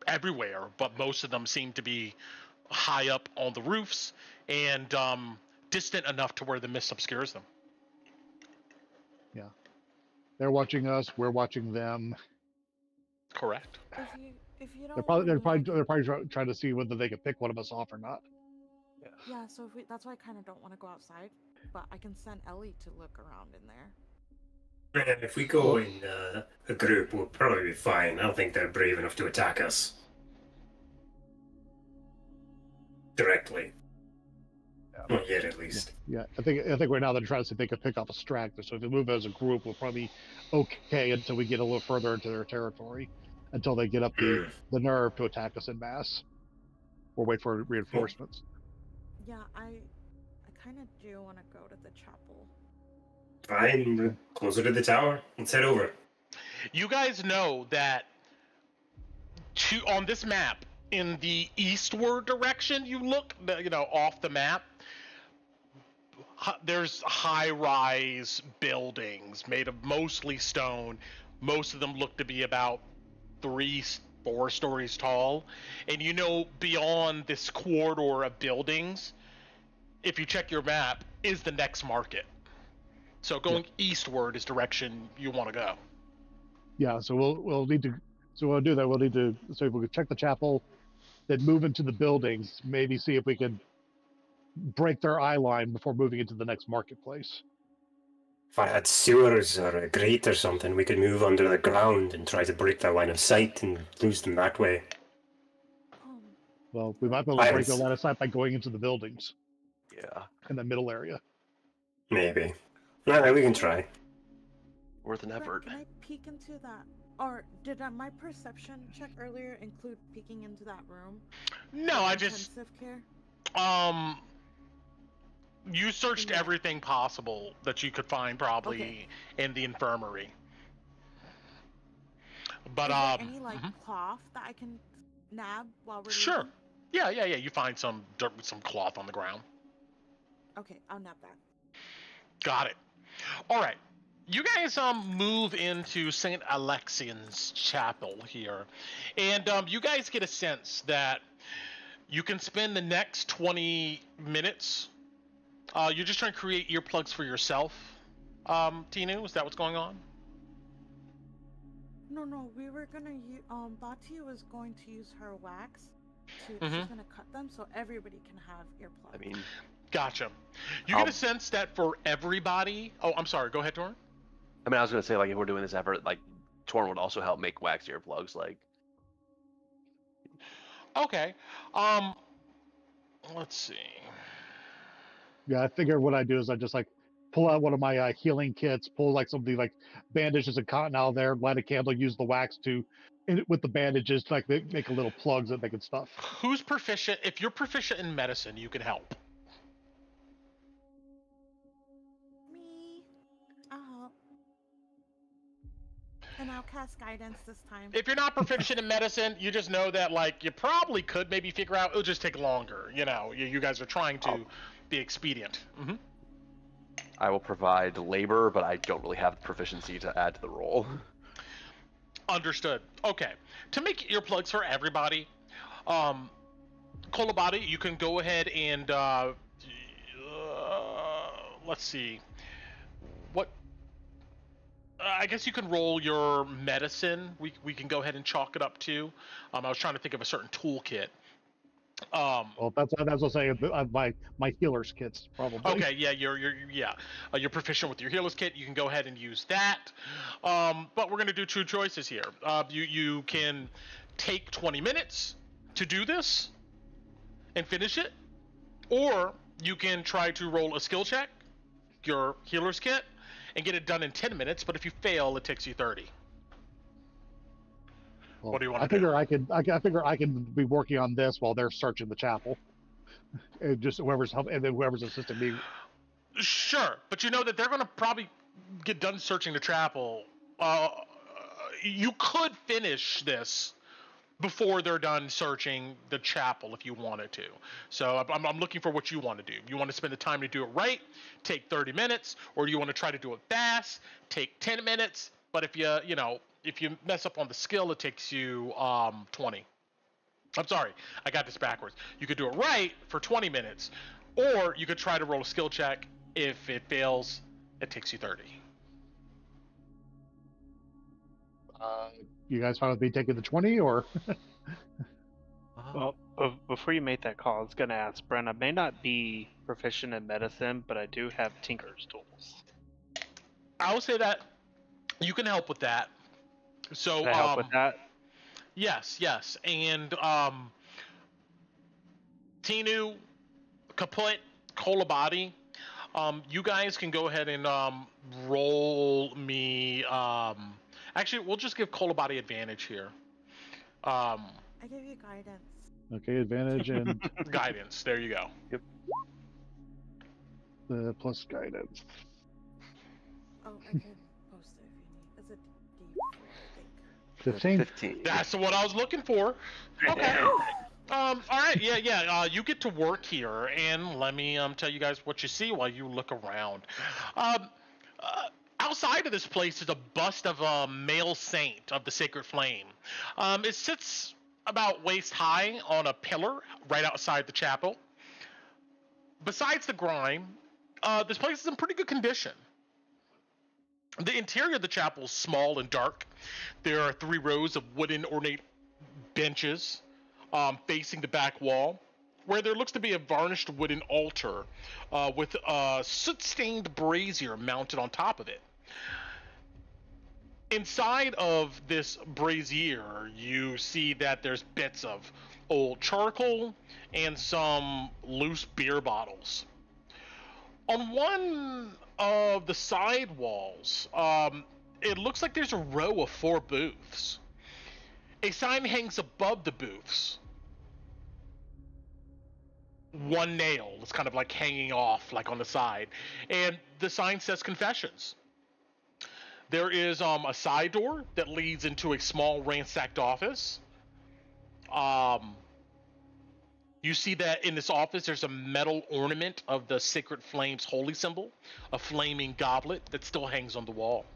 everywhere, but most of them seem to be high up on the roofs and distant enough to where the mist obscures them. Yeah. They're watching us, we're watching them. Correct. If you don't, They're probably trying to see whether they can pick one of us off or not. Yeah, so that's why I kind of don't want to go outside, but I can send Ellie to look around in there. And if we go in a group, we'll probably be fine. I don't think they're brave enough to attack us directly. Yeah. Not yet, at least. Yeah, I think right now they're trying to see if they can pick off a Stractor. So if we move as a group, we'll probably be okay until we get a little further into their territory, until they get up the nerve to attack us en masse, or wait for reinforcements. Yeah, I kind of do want to go to the chapel. Fine, we're closer to the tower. Let's head over. You guys know that on this map, in the eastward direction you look, off the map, there's high-rise buildings made of mostly stone. Most of them look to be about 3-4 stories tall. And beyond this corridor of buildings, if you check your map, is the next market. So going eastward is direction you want to go. Yeah, so we'll need to. So we'll do that. We'll need to. So if we could check the chapel, then move into the buildings. Maybe see if we can break their eye line before moving into the next marketplace. If I had sewers or a grate or something, we could move under the ground and try to break their line of sight and lose them that way. Well, we might be able to break their line of sight by going into the buildings. Yeah. In the middle area. Maybe. No, we can try. Worth an effort. Can I peek into that? Or did my perception check earlier include peeking into that room? No, I just... Intensive care? You searched everything possible that you could find, probably, in the infirmary. But, is there any, cloth that I can nab while we're Sure. leaving? Yeah. You find some dirt with some cloth on the ground. Okay, I'll nab that. Got it. All right. You guys move into St. Alexian's Chapel here. And you guys get a sense that you can spend the next 20 minutes You're just trying to create earplugs for yourself, Tinu? Is that what's going on? No, we were gonna use, Bati was going to use her wax to, Mhm. she's gonna cut them so everybody can have earplugs. I mean, Gotcha. You get a sense that for everybody... Oh, I'm sorry. Go ahead, Torn. I was gonna say, like, if we're doing this effort, like, Torn would also help make wax earplugs. Like, Okay. Let's see. Yeah, I figure what I do is I just like pull out one of my healing kits, pull like some of the like bandages and cotton out of there, light a candle, use the wax to, with the bandages, like they make a little plugs that they can stuff. Who's proficient? If you're proficient in medicine, you can help. Me, I'll help. And I'll cast guidance this time. If you're not proficient in medicine, you just know that, like, you probably could maybe figure out. It'll just take longer. You know, you guys are trying to be expedient. Mm-hmm. I will provide labor, but I don't really have proficiency to add to the roll. Understood. Okay. To make earplugs for everybody, Kolobati, you can go ahead and let's see. What? I guess you can roll your medicine. We can go ahead and chalk it up too. I was trying to think of a certain toolkit. Well, that's what I'm saying. My healer's kits probably. Okay, yeah, you're proficient with your healer's kit. You can go ahead and use that. But we're gonna do two choices here. You can take 20 minutes to do this and finish it, or you can try to roll a skill check, your healer's kit, and get it done in 10 minutes. But if you fail, it takes you 30. Well, What do you want I to do? I figure I can be working on this while they're searching the chapel. And just whoever's helping, and then whoever's assisting me. Sure, but you know that they're gonna probably get done searching the chapel. You could finish this before they're done searching the chapel if you wanted to. So I'm looking for what you want to do. You want to spend the time to do it right, take 30 minutes, or do you want to try to do it fast, take 10 minutes, but if you mess up on the skill, it takes you 20. I'm sorry, I got this backwards. You could do it right for 20 minutes, or you could try to roll a skill check. If it fails, it takes you 30. You guys fine with me taking the 20 or? Well, before you make that call, I was going to ask Bren. I may not be proficient in medicine, but I do have Tinker's tools. I will say that you can help with that. So Can I help with that? Yes, and Tinu, Kaput, Kolobati, you guys can go ahead and roll me. Actually, we'll just give Kolobati advantage here. I give you guidance. Okay, advantage and Guidance. There you go. plus guidance. Oh, I can post it if you need. It's a D4, I think. 15. 15. That's what I was looking for. Okay. All right. Yeah. You get to work here, and let me tell you guys what you see while you look around. Outside of this place is a bust of a male saint of the sacred flame. It sits about waist high on a pillar right outside the chapel. Besides the grime, this place is in pretty good condition. The interior of the chapel is small and dark. There are 3 rows of wooden ornate benches facing the back wall, where there looks to be a varnished wooden altar with a soot-stained brazier mounted on top of it. Inside of this brazier, you see that there's bits of old charcoal and some loose beer bottles. On one of the side walls, it looks like there's a row of 4 booths. A sign hangs above the booths. One nail is kind of like hanging off, like on the side, and the sign says confessions. There is a side door that leads into a small ransacked office. You see that in this office there's a metal ornament of the Sacred Flame's holy symbol, a flaming goblet that still hangs on the wall.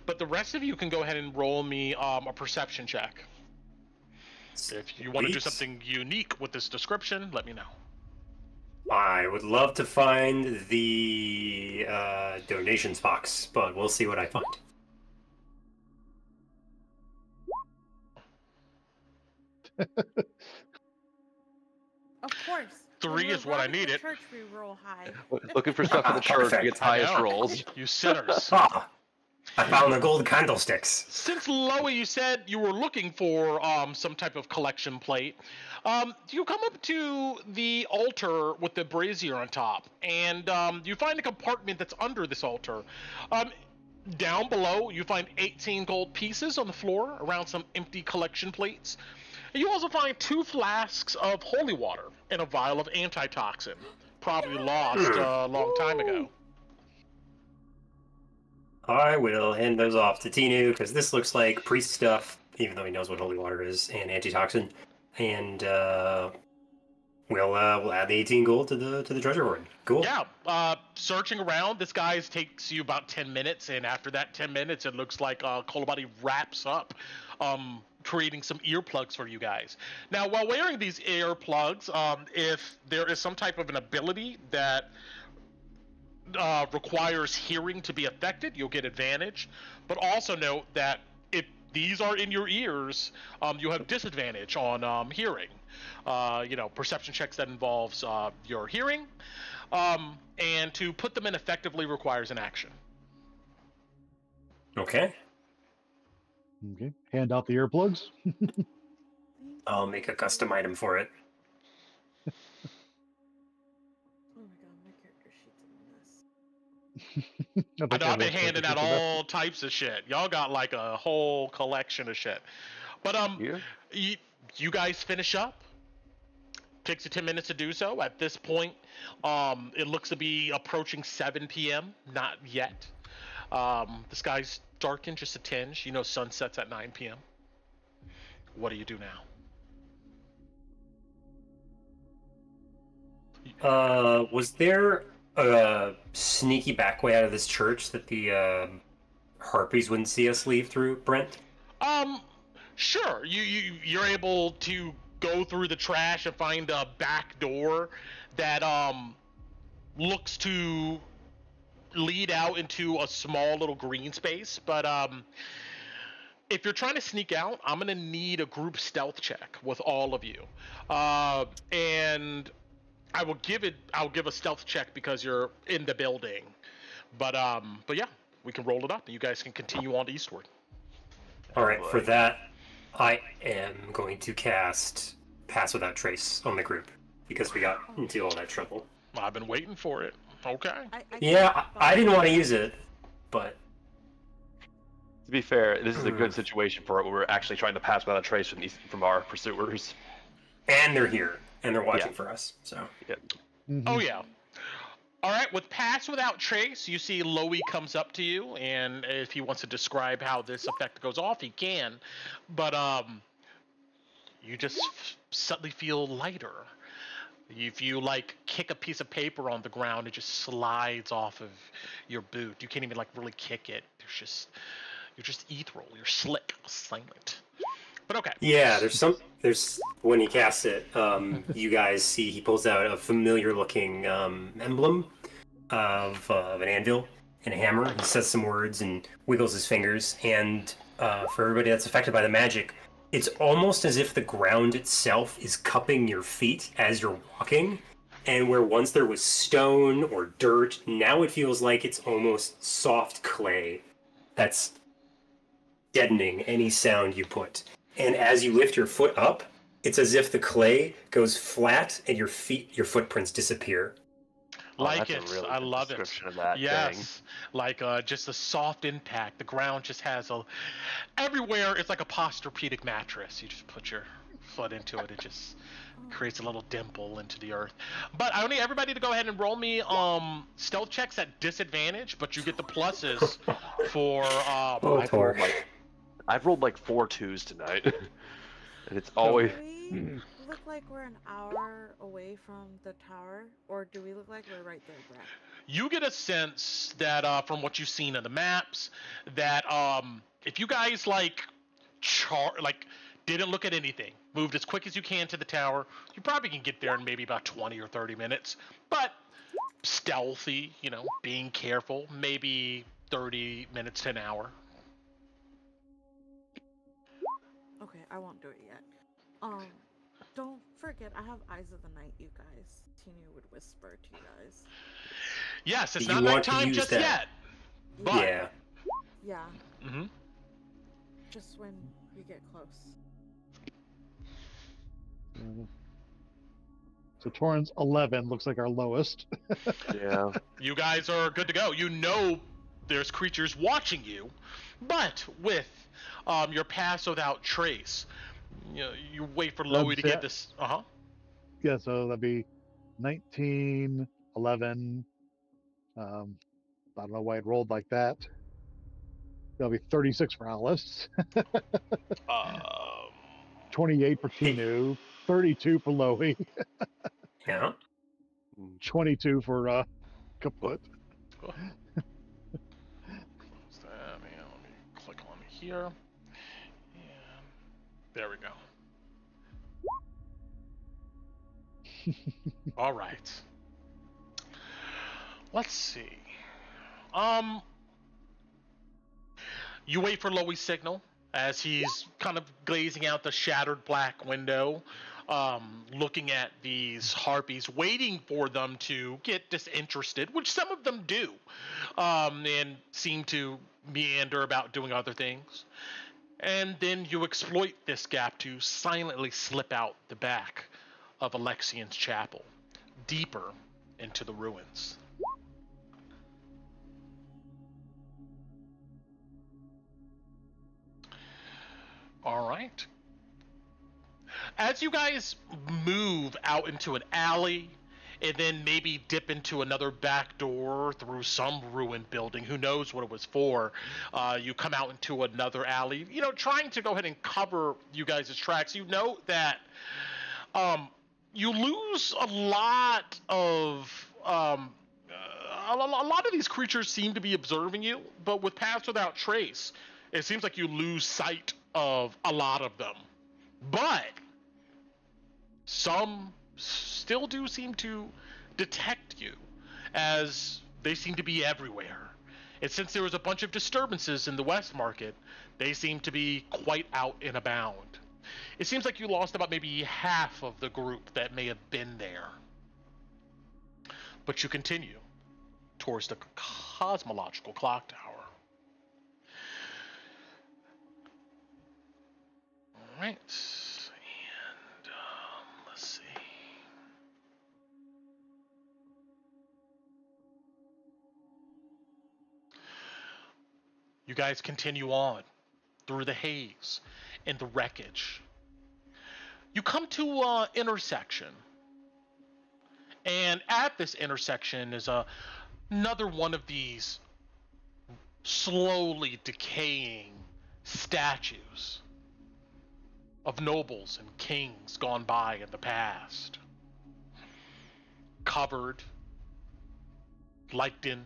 But the rest of you can go ahead and roll me a perception check. If you want to do Sweet. something unique with this description, let me know. I would love to find the donations box, but we'll see what I find. Of course. When 3 we're is what I robbing the needed. Church, we roll high. Looking for stuff in the church Perfect. gets I highest know. rolls. You sinners. Ah, I found the gold candlesticks. Since Loey, you said you were looking for some type of collection plate, you come up to the altar with the brazier on top, and you find a compartment that's under this altar. Down below, you find 18 gold pieces on the floor around some empty collection plates. And you also find 2 flasks of holy water and a vial of antitoxin, probably lost a long time ago. I will hand those off to Tinu, because this looks like priest stuff, even though he knows what holy water is, and antitoxin. And we'll add the 18 gold to the treasure hoard. Cool. Yeah, searching around, this guy takes you about 10 minutes, and after that 10 minutes, it looks like Kolobati wraps up, creating some earplugs for you guys. Now, while wearing these earplugs, if there is some type of an ability that requires hearing to be affected, you'll get advantage. But also note that if these are in your ears, you have disadvantage on hearing. Perception checks that involves your hearing. And to put them in effectively requires an action. Okay. Okay. Hand out the earplugs. I'll make a custom item for it. Oh my god, my character sheet's a mess. I know I've been handing out all types of shit. Y'all got like a whole collection of shit. But Yeah. you guys finish up. Takes you 10 minutes to do so. At this point, it looks to be approaching 7 p.m. Not yet. The sky's darkened just a tinge. You know sunsets at 9 p.m. What do you do now? Was there a sneaky back way out of this church that the Harpies wouldn't see us leave through, Brent? Sure. You're able to go through the trash and find a back door that looks to lead out into a small little green space. But if you're trying to sneak out, I'm gonna need a group stealth check with all of you, and I'll give a stealth check because you're in the building. But yeah, we can roll it up and you guys can continue on eastward. All right, for that, I am going to cast Pass Without Trace on the group because we got into all that trouble. I've been waiting for it. Okay. Yeah, I didn't want to use it, but To be fair, this is a good situation for it where we're actually trying to pass without a trace from our pursuers. and they're here and they're watching Yeah. for us. So Yeah. Oh yeah. All right. With Pass Without Trace, you see Loey comes up to you, and if he wants to describe how this effect goes off, he can. But you just suddenly feel lighter. If you kick a piece of paper on the ground, it just slides off of your boot. You can't even really kick it. You're just ethereal. You're slick, silent. But okay. yeah, there's when he casts it, you guys see he pulls out a familiar looking emblem of an anvil and a hammer. He says some words and wiggles his fingers. And for everybody that's affected by the magic, it's almost as if the ground itself is cupping your feet as you're walking. And where once there was stone or dirt, now it feels like it's almost soft clay that's deadening any sound you put. And as you lift your foot up, it's as if the clay goes flat and your footprints disappear. Like that's it. a really I good love it. description of that thing. Yes. Just a soft impact. The ground just has everywhere. It's like a posturpedic mattress. You just put your foot into it. It just creates a little dimple into the earth. But I need everybody to go ahead and roll me stealth checks at disadvantage, but you get the pluses for I've rolled like 4 2s tonight. And it's always Do we look like we're an hour away from the tower, or do we look like we're right there, Brett? You get a sense that from what you've seen in the maps, that if you guys Didn't look at anything. Moved as quick as you can to the tower. You probably can get there in maybe about 20 or 30 minutes. But stealthy, being careful, maybe 30 minutes to an hour. Okay, I won't do it yet. Don't forget, I have Eyes of the Night, you guys. Tina would whisper to you guys. Yes, it's You not want to nighttime use just that. yet. But, Yeah. Yeah, Mm-hmm. just when we get close. So Torrance 11 looks like our lowest. Yeah. You guys are good to go. You know there's creatures watching you, but with your pass without trace, you wait for Loey to get this. Yeah, so that'd be 19, 11. I don't know why it rolled like that. That'll be 36 for Alice, 28 for Tinu, 32 for Loey, Yeah. 22 for Kaput. Close that. Let me click on here. And there we go. All right. Let's see. You wait for Loey's signal as he's kind of glazing out the shattered black window, looking at these harpies, waiting for them to get disinterested, which some of them do, and seem to meander about doing other things. And then you exploit this gap to silently slip out the back of Alexian's chapel, deeper into the ruins. All right. As you guys move out into an alley and then maybe dip into another back door through some ruined building, who knows what it was for, you come out into another alley, trying to go ahead and cover you guys' tracks. You know that you lose a lot of these creatures seem to be observing you, but with Paths Without Trace, it seems like you lose sight of a lot of them. But some still do seem to detect you, as they seem to be everywhere. And since there was a bunch of disturbances in the West Market, they seem to be quite out and about. It seems like you lost about maybe half of the group that may have been there. But you continue towards the cosmological clock tower. All right, and let's see. You guys continue on through the haze and the wreckage. You come to an intersection, and at this intersection is another one of these slowly decaying statues of nobles and kings gone by in the past. Covered, lichen,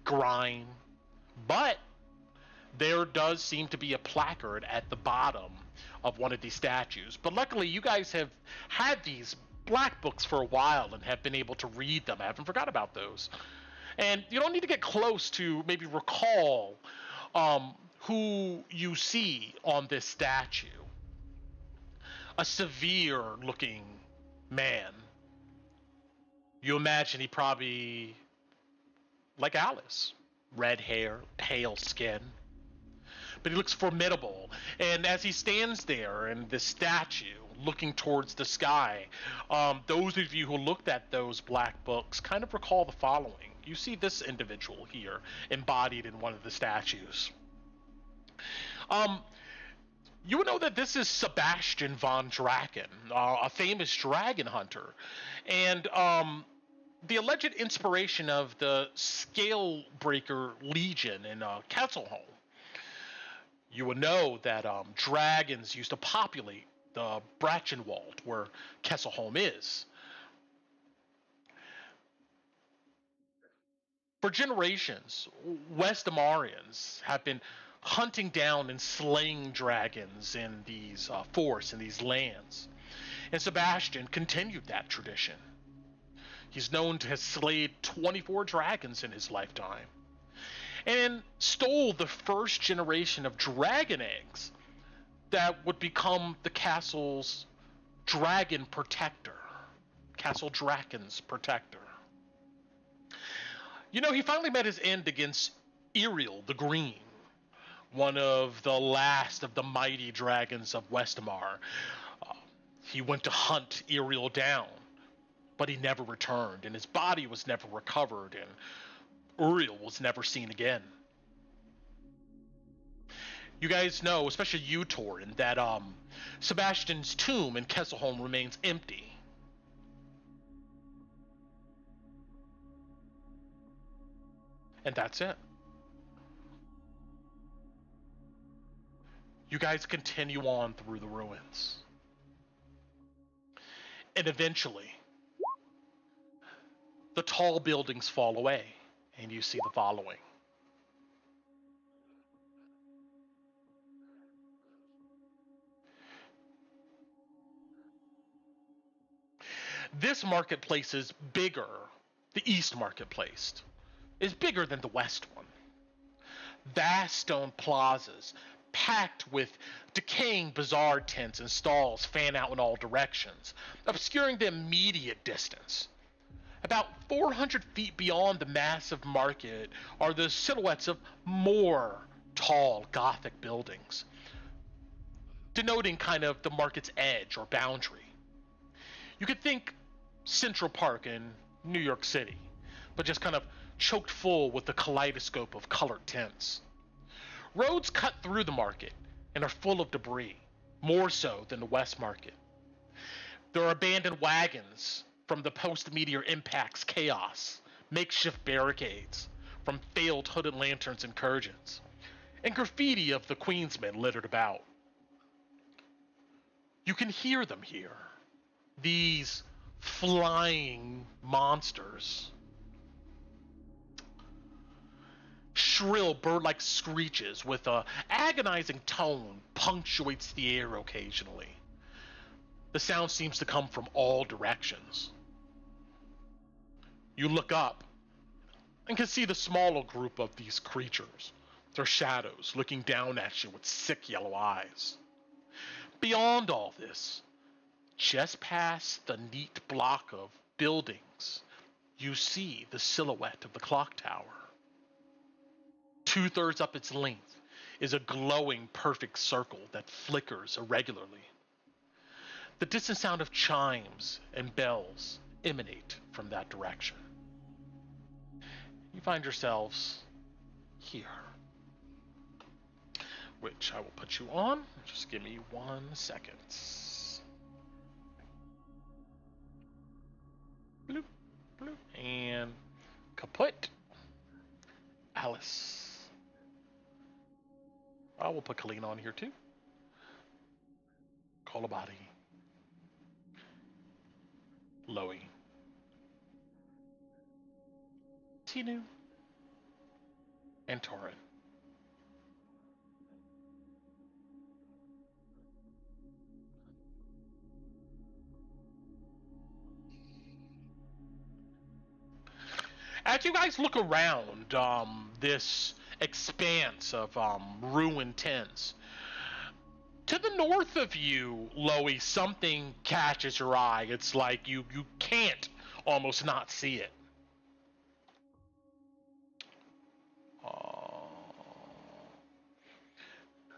grime, but there does seem to be a placard at the bottom of one of these statues. But luckily, you guys have had these black books for a while and have been able to read them. I haven't forgot about those. And you don't need to get close to maybe recall who you see on this statue. A severe-looking man. You imagine he probably, like Alice, red hair, pale skin. But he looks formidable. And as he stands there in this statue, looking towards the sky, those of you who looked at those black books kind of recall the following. You see this individual here, embodied in one of the statues. You would know that this is Sebastian von Draken, a famous dragon hunter. And the alleged inspiration of the Scalebreaker Legion in Kesselholm. You would know that dragons used to populate the Brachenwald, where Kesselholm is. For generations, West Amarians have been hunting down and slaying dragons in these forests and these lands. And Sebastian continued that tradition. He's known to have slayed 24 dragons in his lifetime, and stole the first generation of dragon eggs that would become the castle's dragon protector. Castle Drakken's protector. You know, he finally met his end against Iriel the Green, one of the last of the mighty dragons of Westmar. He went to hunt Iriel down, but he never returned, and his body was never recovered, and Uriel was never seen again. You guys know, especially you, Torin, that Sebastian's tomb in Kesselholm remains empty. And that's it. You guys continue on through the ruins. And eventually, the tall buildings fall away, and you see the following. This marketplace is bigger. The East Marketplace is bigger than the West one. Vast stone plazas, packed with decaying bazaar tents and stalls, fan out in all directions, obscuring the immediate distance. About 400 feet beyond the massive market are the silhouettes of more tall Gothic buildings, denoting kind of the market's edge or boundary. You could think Central Park in New York City, but just kind of choked full with the kaleidoscope of colored tints. Roads cut through the market and are full of debris, more so than the West Market. There are abandoned wagons from the post-meteor impact's chaos, makeshift barricades from failed hooded lanterns incursions, and graffiti of the Queensmen littered about. You can hear them here, these flying monsters. Shrill bird-like screeches with a agonizing tone punctuates the air occasionally. The sound seems to come from all directions. You look up and can see the smaller group of these creatures, their shadows looking down at you with sick yellow eyes. Beyond all this, just past the neat block of buildings, you see the silhouette of the clock tower. 2/3 up its length is a glowing perfect circle that flickers irregularly. The distant sound of chimes and bells emanate from that direction. You find yourselves here, which I will put you on. Just give me 1 second. Bloop, bloop, and kaput. Alice. I will put Colleen on here too. Kolabadi. Loey. Tinu. And Torin. As you guys look around this expanse of ruined tents, to the north of you, Loey, something catches your eye. It's like you can't almost not see it.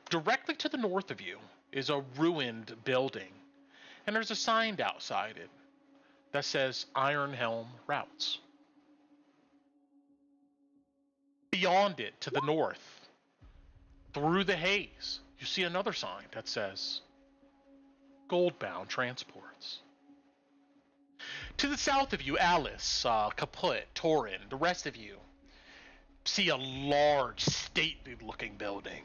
Directly to the north of you is a ruined building, and there's a sign outside it that says Iron Helm Routes. Beyond it, to the north, through the haze, you see another sign that says Goldbound Transports. To the south of you, Alice, Kaput, Torin, the rest of you see a large, stately-looking building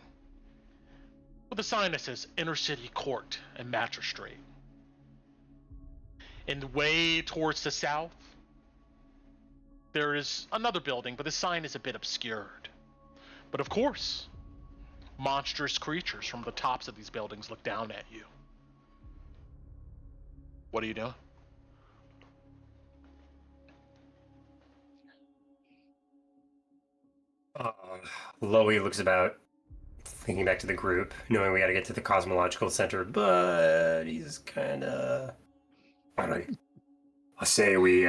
with a sign that says Inner City Court and Magistrate. And way towards the south, there is another building, but the sign is a bit obscured. But of course, monstrous creatures from the tops of these buildings look down at you. What are you doing? Loey looks about, thinking back to the group, knowing we gotta get to the cosmological center, but he's kinda... Alright. I say we,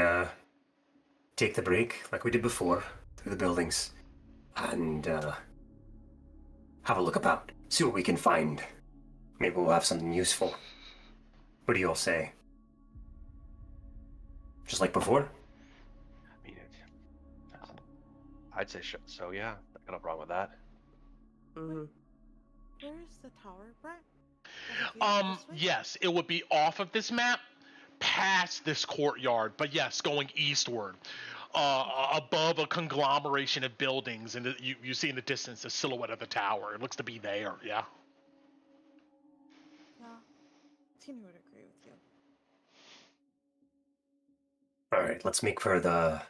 take the break, like we did before, through the buildings, and, have a look about, see what we can find. Maybe we'll have something useful. What do you all say? Just like before? I mean, I'd say so. Yeah, I got no problem with that. Mhm. Where's the tower, Brett? This way? Yes, it would be off of this map, past this courtyard, but yes, going eastward. Above a conglomeration of buildings, and you see in the distance the silhouette of the tower. It looks to be there, yeah. Yeah. Tina would agree with you. Alright, let's make for the...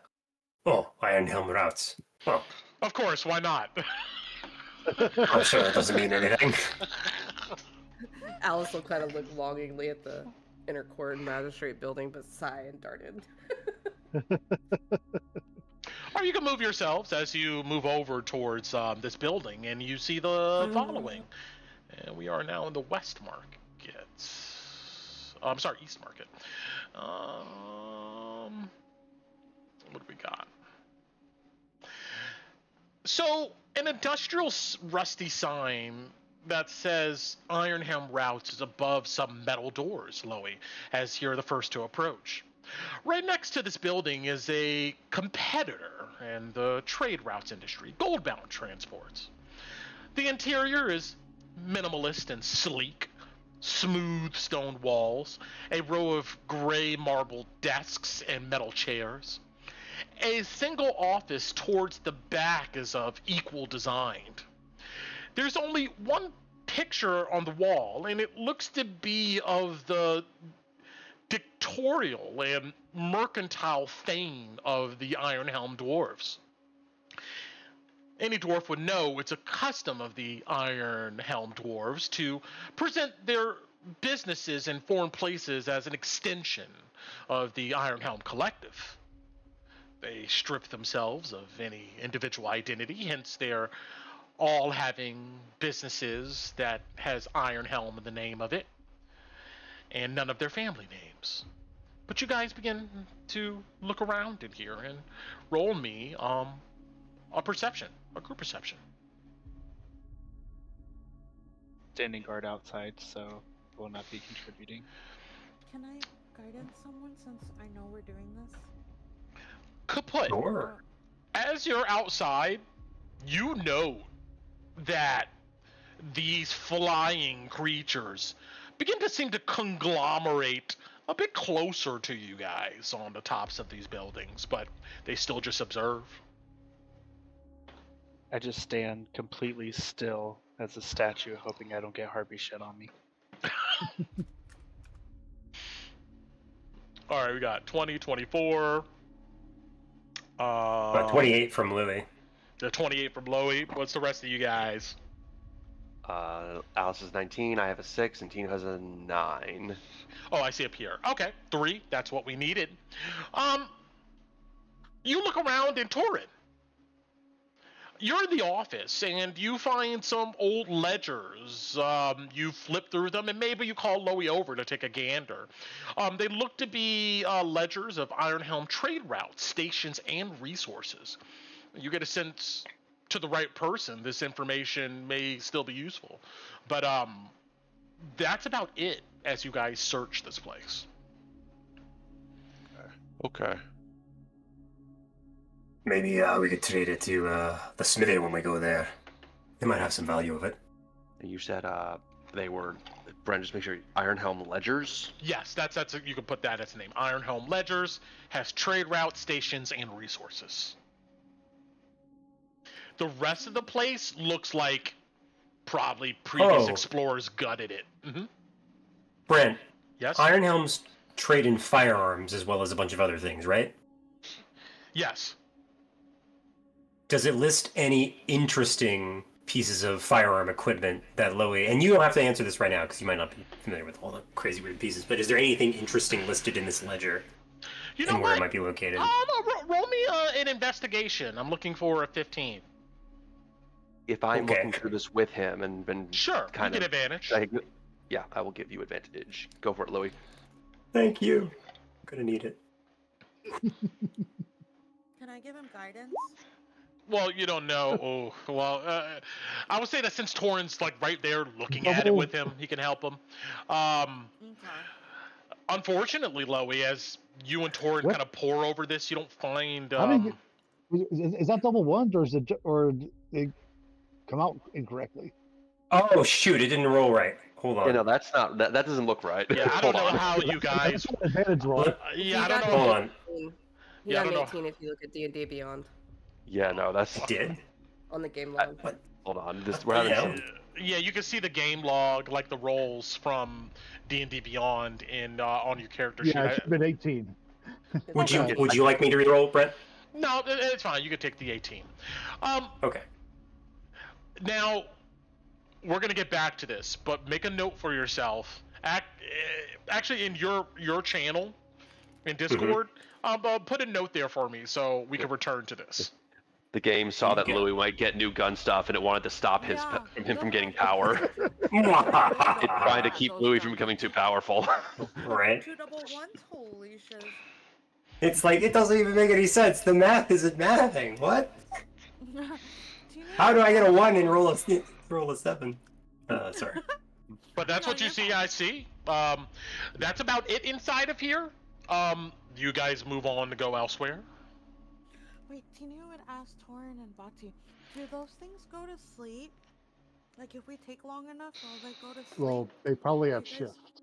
Oh, Iron Helm routes. Well, Of course, why not? I'm sure that doesn't mean anything. Alice will kind of look longingly at the inner court magistrate building, but sigh and darted. Or you can move yourselves as you move over towards this building, and you see the following. And we are now in the West Market. I'm sorry, East Market. What do we got? So, an industrial rusty sign that says Iron Helm Routes is above some metal doors, Loey, as you're the first to approach. Right next to this building is a competitor in the trade routes industry, Goldbound Transports. The interior is minimalist and sleek, smooth stone walls, a row of gray marble desks and metal chairs. A single office towards the back is of equal design. There's only one picture on the wall, and it looks to be of the dictatorial and mercantile fame of the Iron Helm dwarves. Any dwarf would know it's a custom of the Iron Helm dwarves to present their businesses in foreign places as an extension of the Iron Helm collective. They strip themselves of any individual identity, hence they're all having businesses that has Iron Helm in the name of it, and none of their family names. But you guys begin to look around in here and roll me a perception, a group perception. Standing guard outside, so will not be contributing. Can I guidance someone since I know we're doing this? Kaput. Sure. As you're outside, you know that these flying creatures begin to seem to conglomerate a bit closer to you guys on the tops of these buildings, but they still just observe. I just stand completely still as a statue, hoping I don't get Harpy shit on me. All right, we got 20, 24. 28 from Louis. The 28 from Loey. What's the rest of you guys? Alice is 19. I have a 6, and Tina has a 9. Oh, I see up here. Okay, 3. That's what we needed. You look around in Torrid. You're in the office, and you find some old ledgers. You flip through them, and maybe you call Loey over to take a gander. They look to be ledgers of Iron Helm trade routes, stations, and resources. You get a sense to the right person, this information may still be useful. But that's about it as you guys search this place. Okay. Maybe we could trade it to the smithy when we go there. They might have some value of it. And you said they were, Brent, just make sure, Iron Helm ledgers? Yes, that's you can put that as a name. Iron Helm Ledgers has trade routes, stations, and resources. The rest of the place looks like probably previous explorers gutted it. Mm-hmm. Brent, Yes? Iron Helms trade in firearms as well as a bunch of other things, right? Yes. Does it list any interesting pieces of firearm equipment that Loey, and you don't have to answer this right now because you might not be familiar with all the crazy weird pieces, but is there anything interesting listed in this ledger You know and where what? it might be located? Roll me an investigation. I'm looking for a 15. If I'm Okay. looking through this with him and been Sure, kind you of get advantage. yeah, I will give you advantage. Go for it, Louis. Thank you. I'm gonna need it. Can I give him guidance? Well, you don't know. Oh, well, I would say that since Torrin's like right there looking at it Double- with him, he can help him. Okay. Unfortunately, Loey, as you and Torrin What? kind of pour over this, you don't find. How do you is that double ones, or is it, or they come out incorrectly? Oh shoot! It didn't roll right. Hold on. Yeah, no, that's not that doesn't look right. Yeah, I Hold don't know on. how you guys. That's an advantage roll. Yeah, I don't got know. Hold on. He Yeah, I got an don't know. 18 if you look at D&D Beyond Yeah, no, that's I did. on the game log. What? hold on. We're having Yeah. some Yeah, you can see the game log, like the rolls from D&D Beyond, in on your character sheet. Yeah, it should have been 18. Would you like me to re-roll, Brett? No, it's fine. You can take the 18. Okay. Now, we're gonna get back to this, but make a note for yourself. Actually, in your channel, in Discord, put a note there for me so we can return to this. the game saw that Yeah. Louis might get new gun stuff and it wanted to stop him from getting power. Right. It's trying to keep Louis from becoming too powerful. Two double ones? Holy shit. It's like it doesn't even make any sense. The math isn't mathing. What? How do I get a 1 and roll a 7? Sorry. But that's what you see. I see. That's about it inside of here. You guys move on to go elsewhere. Wait, Tinu would ask Torin and Bati, do those things go to sleep? Like, if we take long enough, will they go to sleep? Well, they probably have Like this? shift.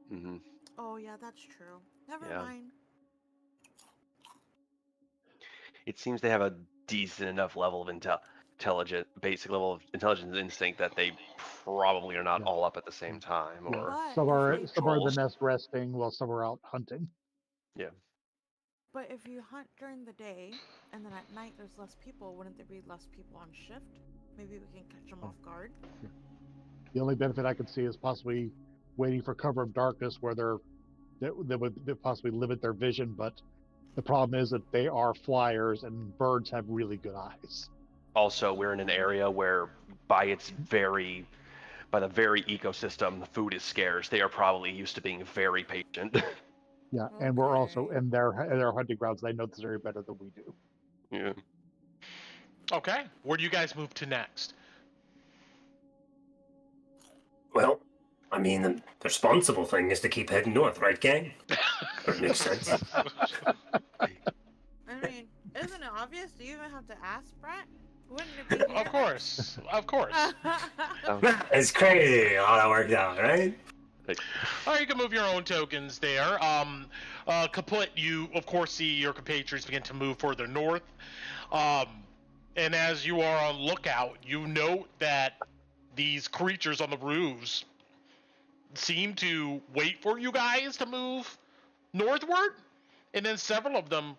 hmm Oh, yeah, that's true. Never Yeah. mind. It seems they have a decent enough level of basic level of intelligence and instinct that they probably are not Yeah. all up at the same time. Yeah. Or But Some are if some are in trolls. the nest resting while some are out hunting. But if you hunt during the day, and then at night there's less people, wouldn't there be less people on shift? Maybe we can catch them Oh. off guard. The only benefit I could see is possibly waiting for cover of darkness where that would possibly limit their vision, but the problem is that they are flyers and birds have really good eyes. also, we're in an area where, by the very ecosystem, the food is scarce. They are probably used to being very patient. Yeah, and we're also Okay. in their hunting grounds. They know this area better than we do. Yeah. Okay. Where do you guys move to next? Well, I mean, the responsible thing is to keep heading north, right, gang? That makes sense. I mean, isn't it obvious? Do you even have to ask, Brett? Wouldn't it be Of course. Of course. It's crazy how that worked out, right? All right, you can move your own tokens there. Kaput, you of course see your compatriots begin to move further north. And as you are on lookout, you note that these creatures on the roofs seem to wait for you guys to move northward, and then several of them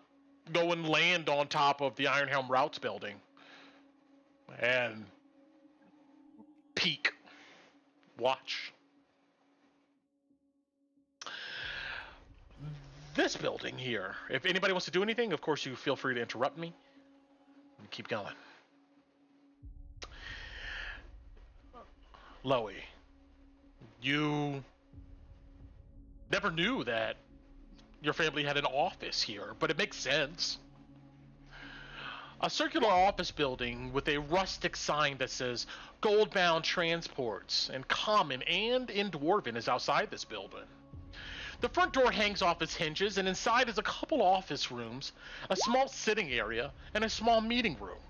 go and land on top of the Ironhelm Routes building and peek, watch. This building here, if anybody wants to do anything, of course you feel free to interrupt me. Keep going. Loey, you never knew that your family had an office here, but it makes sense. A circular office building with a rustic sign that says Goldbound Transports and Common and in Dwarven is outside this building. The front door hangs off its hinges, and inside is a couple office rooms, a small sitting area, and a small meeting room.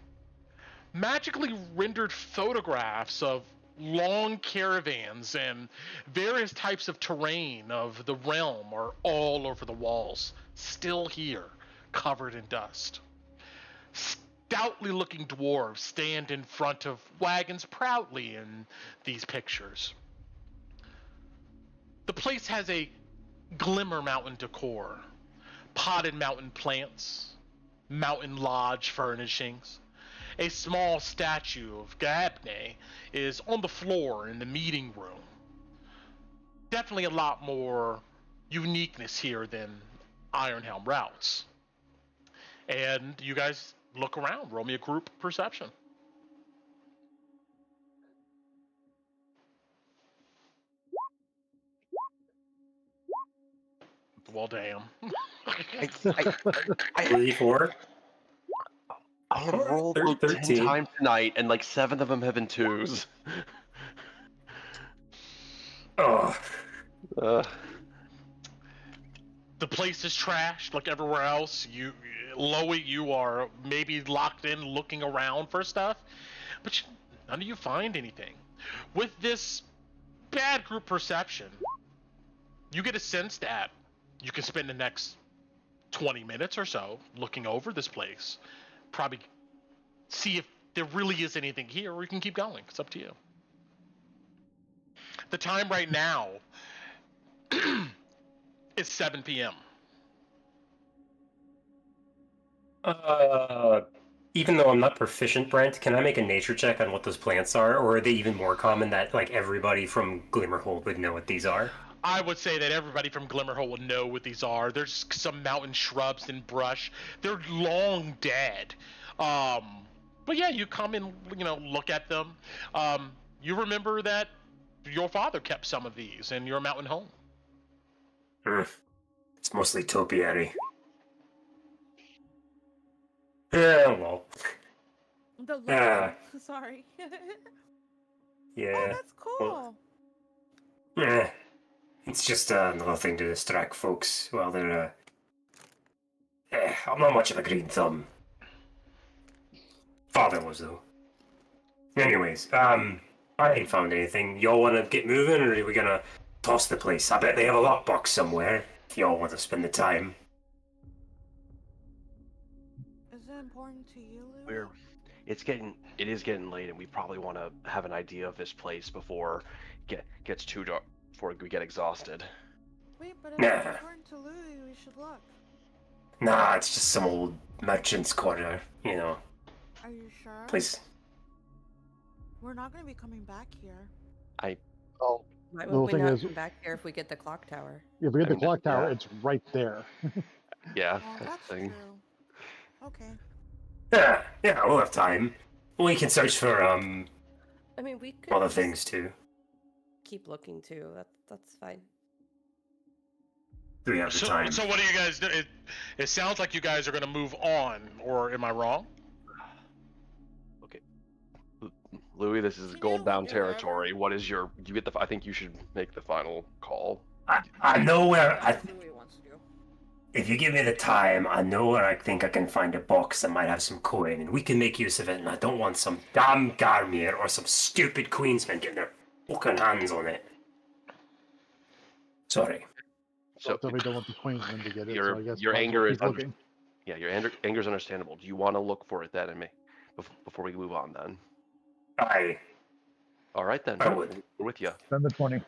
Magically rendered photographs of long caravans and various types of terrain of the realm are all over the walls, still here, covered in dust. Stoutly looking dwarves stand in front of wagons proudly in these pictures. The place has a Glimmer Mountain decor, potted mountain plants, mountain lodge furnishings, a small statue of Gabne is on the floor in the meeting room. Definitely a lot more uniqueness here than Ironhelm routes. And you guys look around. Roll me a group perception. Well, damn. I 34. rolled 10 13. times tonight, and like 7 of them have been 2s. Oh, The place is trashed like everywhere else. Loey, you are maybe locked in looking around for stuff, but none of you find anything. With this bad group perception, you get a sense that you can spend the next 20 minutes or so looking over this place. Probably see if there really is anything here, or you can keep going. It's up to you. The time right now is 7 p.m. Even though I'm not proficient, Brent, can I make a nature check on what those plants are, or are they even more common that like everybody from Glimmerhold would know what these are? I would say that everybody from Glimmerhole would know what these are. There's some mountain shrubs and brush. They're long dead. But yeah, you come and look at them. You remember that your father kept some of these in your mountain home. It's mostly topiary. Yeah, well. The Ah. Sorry. Yeah. Oh, that's cool. Yeah. It's just another thing to distract folks while they're. I'm not much of a green thumb. Father was though. Anyways, I ain't found anything. Y'all want to get moving, or are we gonna toss the place? I bet they have a lockbox somewhere. If y'all want to spend the time. Is it important to you, Lou? It is getting late, and we probably want to have an idea of this place before it gets too dark, before we get exhausted. Wait, but if Nah. it's important to Louis, we should look. Nah, it's just some old merchant's corner, you know. Are you sure? Place. We're not going to be coming back here. Oh, Why Little would we thing not is- come back here if we get the clock tower? if we get I the mean, clock tower, yeah. it's right there. Yeah, Oh, that's that's the thing. true. Okay. Yeah, we'll have time. We can search for I mean, we could other just things too. keep looking too. That's fine. Do we have the time? So what do you guys do? It sounds like you guys are going to move on, or am I wrong? Okay, Louis, this is Can gold you bound look wherever? territory. What is your? You get the. I think you should make the final call. I know where. That's what Louis wants to do. If you give me the time, I know where I think I can find a box that might have some coin, and we can make use of it. And I don't want some damn Garmier or some stupid Queensman getting their fucking hands on it. Sorry. So So we don't want the Queensman to get it. your- So I guess your might as anger well is keep looking. yeah, your anger is understandable. Do you want to look for it then, and before we move on then? All right then. I would. We're with you. Spend the 20.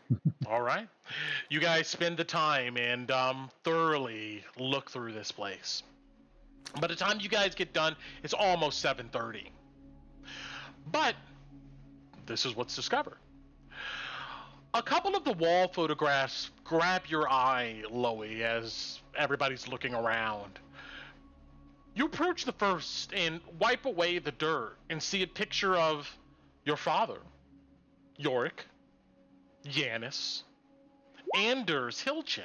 All right. You guys spend the time and thoroughly look through this place. By the time you guys get done, it's almost 7:30. But this is what's discovered. A couple of the wall photographs grab your eye, Loey, as everybody's looking around. You approach the first and wipe away the dirt and see a picture of your father, Yorick, Yanis, Anders Hilchin,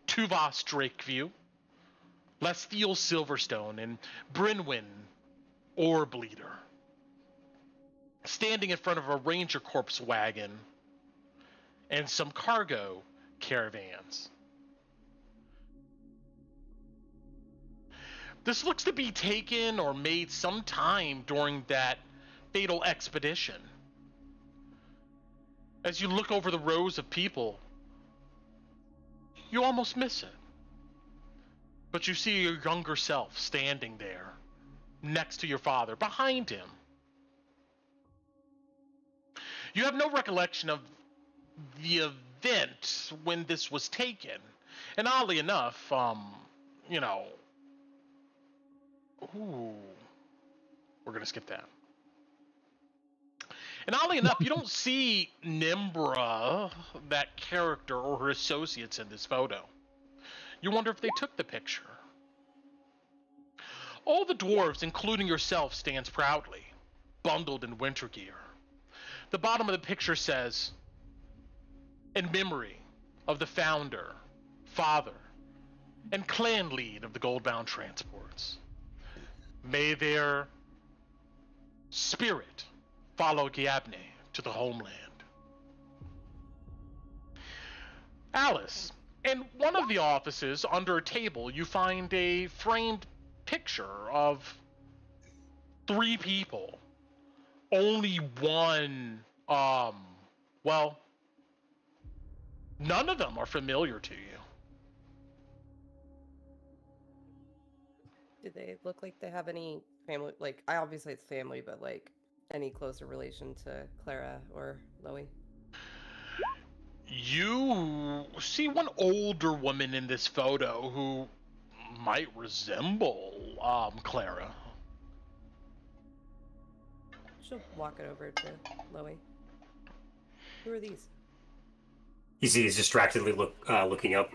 Tuvas Drakeview, Lesthiel Silverstone, and Brynwyn Orbleeder, standing in front of a Ranger Corps wagon and some cargo caravans. This looks to be taken or made sometime during that fatal expedition. As you look over the rows of people, you almost miss it. But you see your younger self standing there, next to your father, behind him. You have no recollection of the event when this was taken. And oddly enough, ooh. We're gonna skip that. And oddly enough, you don't see Nimbra, that character, or her associates in this photo. You wonder if they took the picture. All the dwarves, including yourself, stands proudly, bundled in winter gear. The bottom of the picture says, "In memory of the founder, father, and clan lead of the Goldbound transports. May their spirit follow Gyabne to the homeland." Alice, in one of the offices under a table, you find a framed picture of 3 people. Only one, well, none of them are familiar to you. Do they look like they have any family? Like, I obviously it's family, but like any closer relation to Clara or Loie? You see one older woman in this photo who might resemble Clara. She'll walk it over to Loie. Who are these? You see he's distractedly looking up,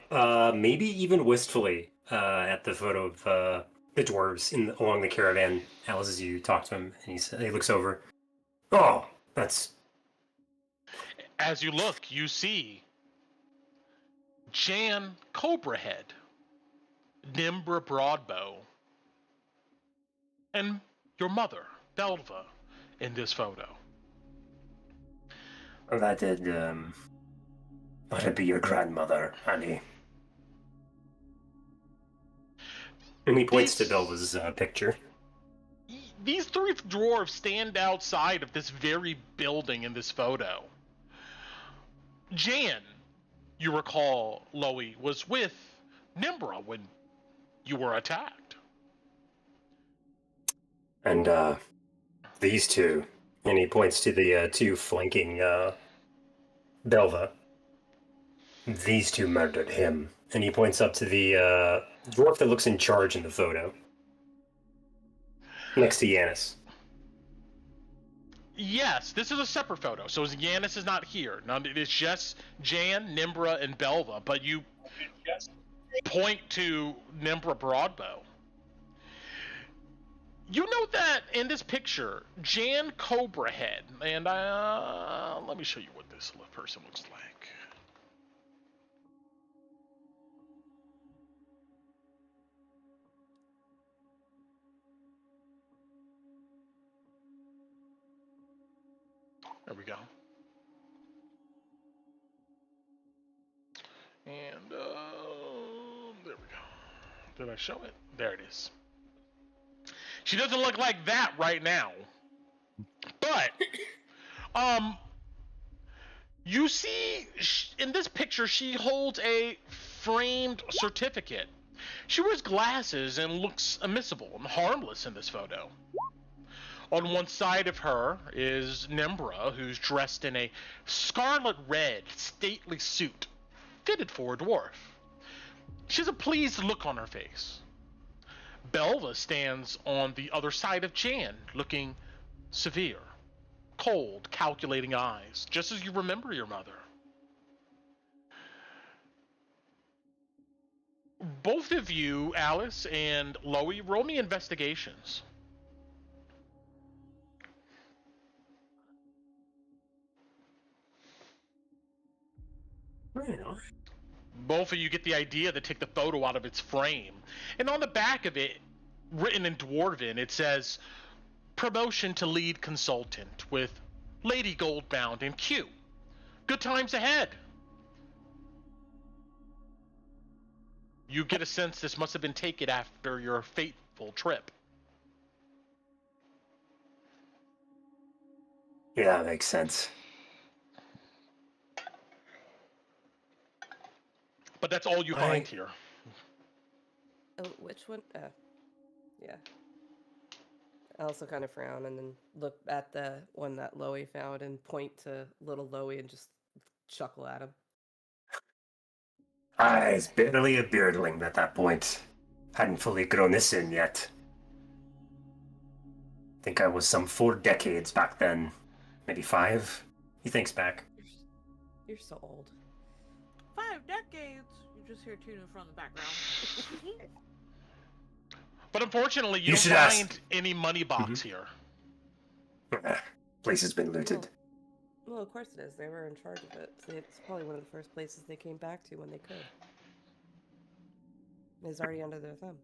maybe even wistfully, at the photo of the dwarves along the caravan. Alice, as you talk to him, and he looks over. Oh, that's... As you look, you see Jan Cobrahead, Nimbra Broadbow, and your mother, Belva, in this photo. Oh, that'd be your grandmother, Annie. And he points to Belva's picture. These 3 dwarves stand outside of this very building in this photo. Jan, you recall, Loie, was with Nimbra when you were attacked. And these 2, and he points to the 2 flanking Belva. These 2 murdered him. And he points up to the dwarf that looks in charge in the photo. Next to Yanis. Yes, this is a separate photo, so Yanis is not here. Now, it's just Jan, Nimbra, and Belva, but you point to Nimbra Broadbow. You note that in this picture, Jan Cobrahead, and let me show you what this person looks like. There we go. And there we go. Did I show it? There it is. She doesn't look like that right now. But you see in this picture she holds a framed certificate. She wears glasses and looks admissible and harmless in this photo. On one side of her is Nimbra, who's dressed in a scarlet red, stately suit, fitted for a dwarf. She has a pleased look on her face. Belva stands on the other side of Jan, looking severe, cold, calculating eyes, just as you remember your mother. Both of you, Alice and Loie, roll me investigations. Both of you get the idea to take the photo out of its frame. And on the back of it, written in Dwarven, it says, "Promotion to lead consultant with Lady Goldbound and Q. Good times ahead." You get a sense this must have been taken after your fateful trip. Yeah, that makes sense. But that's all you find here. Oh, which one? Yeah. I also kind of frown and then look at the one that Loie found and point to little Loie and just chuckle at him. I was barely a beardling at that point. Hadn't fully grown this in yet. think I was some 4 decades back then. Maybe 5. He thinks back. You're so old. 5 decades. You just hear Tuna from the background. But unfortunately, you You don't should ask- find any money box here. Place has been looted. Well, of course it is. They were in charge of it. So it's probably one of the first places they came back to when they could. It's already under their thumb.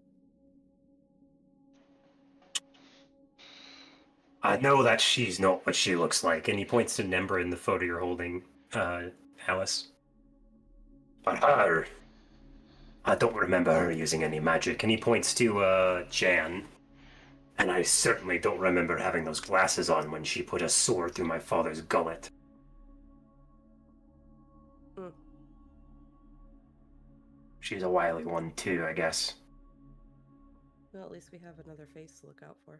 I know that she's not what she looks like, and he points to Nembra in the photo you're holding, Alice. But her, I don't remember her using any magic, and he points to, Jan. And I certainly don't remember having those glasses on when she put a sword through my father's gullet. Hmm. She's a wily one too, I guess. Well, at least we have another face to look out for.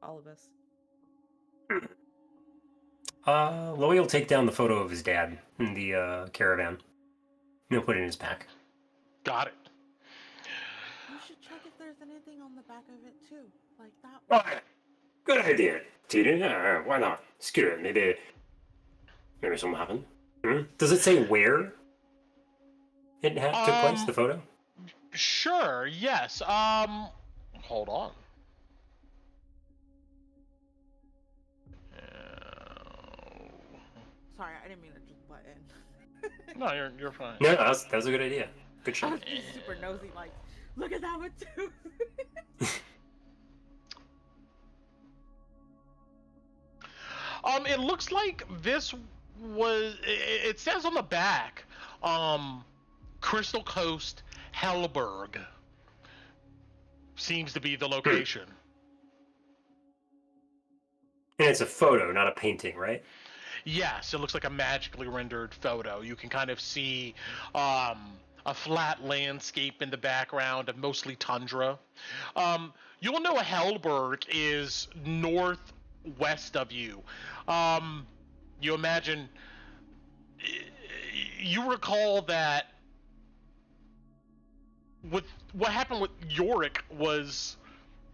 All of us. Loey will take down the photo of his dad in the, caravan. He'll put it in his pack. Got it. You should check if there's anything on the back of it too, like that. Oh, good idea, Tita. Yeah, why not? Screw it. Maybe something happened. Does it say where it took place, the photo? Sure, yes. Hold on. Sorry, I didn't mean to just butt in. No, you're fine. No, that was a good idea. Good I shot. was being super nosy, like, look at that one too. It looks like this was. It says on the back, Crystal Coast, Hellberg seems to be the location. And it's a photo, not a painting, right? Yes, it looks like a magically rendered photo. You can kind of see a flat landscape in the background of mostly tundra. You'll know Hellberg is northwest of you. You imagine, you recall that with what happened with Yorick was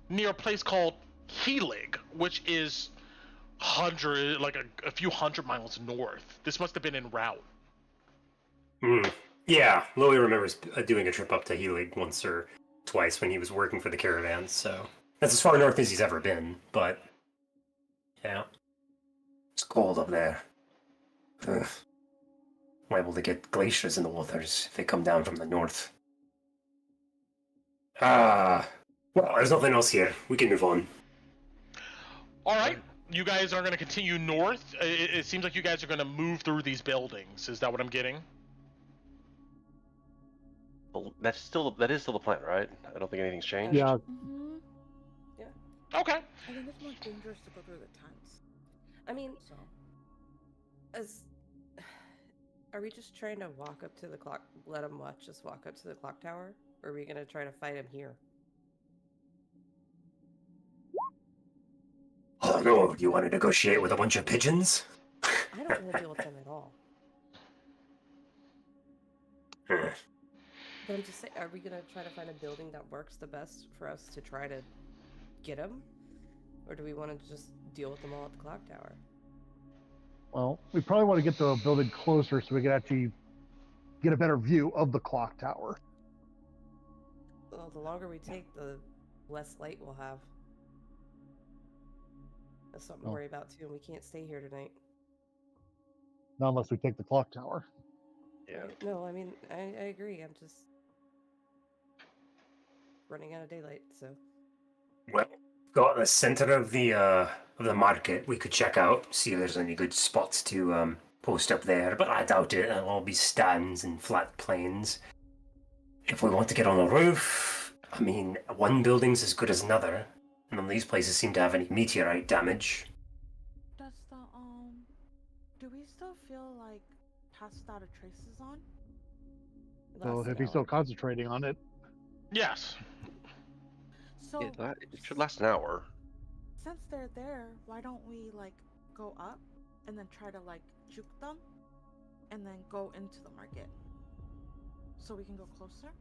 near a place called Helig, which is a few hundred miles north. This must have been en route. Yeah, Loey remembers doing a trip up to Helig once or twice when he was working for the caravan, so that's as far north as he's ever been, but yeah. It's cold up there. Ugh. Liable to get glaciers in the waters if they come down from the north. Well, there's nothing else here. We can move on. All right, you guys are going to continue north. It seems like you guys are going to move through these buildings. Is that what I'm getting? Well, that is still the plan, right? I don't think anything's changed. Yeah, Mm-hmm. Okay. I think it's more dangerous to go through the tents. I mean, So. are we just trying to walk up to the clock? Let him watch us walk up to the clock tower? Or are we gonna try to fight him here? Oh no, you want to negotiate with a bunch of pigeons? I don't want to deal with them at all. But I'm just saying, are we gonna try to find a building that works the best for us to try to get him? Or do we want to just deal with them all at the clock tower? well, we probably want to get the building closer so we can actually get a better view of the clock tower. Well, the longer we take, the less light we'll have. That's something to Oh. worry about too, and we can't stay here tonight. Not unless we take the clock tower. Yeah. No, I mean, I agree. I'm just running out of daylight, so. Well, got the center of the market. We could check out, see if there's any good spots to post up there. But I doubt it. It'll all be stands and flat plains. If we want to get on the roof, I mean, one building's as good as another. None of these places seem to have any meteorite damage. Does the do we still feel like passed out of traces on? It So lasts if an he's still hour. concentrating on it, Yes. So It should last an hour. since they're there, why don't we like go up and then try to like juke them and then go into the market so we can go closer?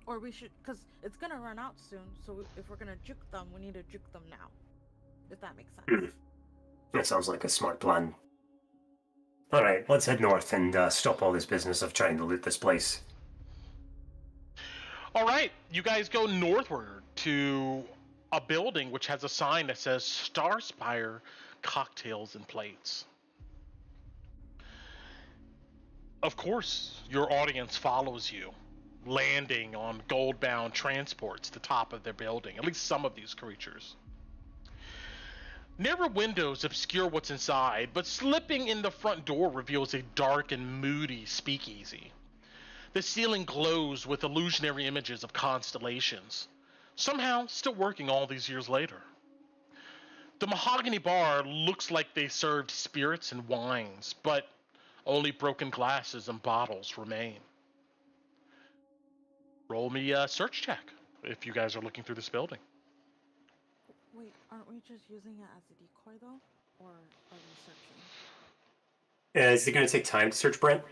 Or we should, because it's gonna run out soon, so if we're gonna juke them, we need to juke them now. if that makes sense. That sounds like a smart plan. Alright, let's head north and stop all this business of trying to loot this place. All right, you guys go northward to a building which has a sign that says Starspire Cocktails and Plates. Of course, your audience follows you, landing on gold-bound transports at the top of their building, at least some of these creatures. Narrow windows obscure what's inside, but slipping in the front door reveals a dark and moody speakeasy. The ceiling glows with illusionary images of constellations, somehow still working all these years later. The mahogany bar looks like they served spirits and wines, but only broken glasses and bottles remain. Roll me a search check if you guys are looking through this building. Wait, aren't we just using it as a decoy though? Or are we searching? Is it going to take time to search, Brent?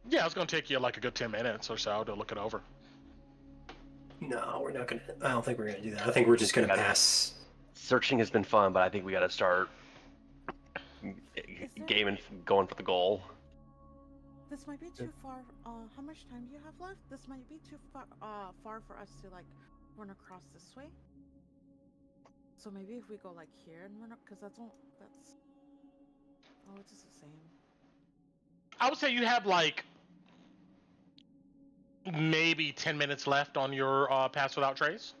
Yeah, it's going to take you like a good 10 minutes or so to look it over. No, we're not going to. I don't think we're going to do that. I think we're just going to pass. Searching has been fun, but I think we got to start gaming, going for the goal. This might be too far. How much time do you have left? This might be too far for us to like run across this way. So maybe if we go like here and run up, because that's. Oh, it's just the same. I would say you have like maybe 10 minutes left on your pass without trace.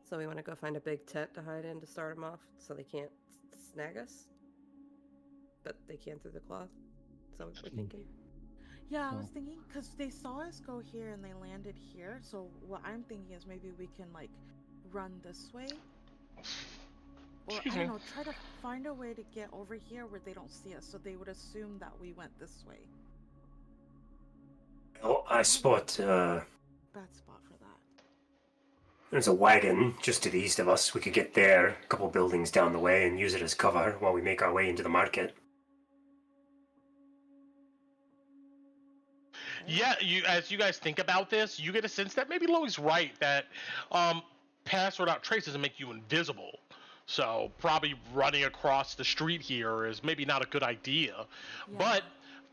So we want to go find a big tent to hide in to start them off so they can't snag us? But they can through the cloth? Is that what we're thinking? Yeah, I was thinking, because they saw us go here and they landed here, so what I'm thinking is maybe we can, like, run this way. Or, I don't know, try to find a way to get over here where they don't see us, so they would assume that we went this way. Oh, I spot, Bad spot for that. there's a wagon just to the east of us. We could get there, a couple buildings down the way, and use it as cover while we make our way into the market. Yeah, as you guys think about this, you get a sense that maybe Loey's right, that pass without trace doesn't make you invisible. So probably running across the street here is maybe not a good idea. Yeah. But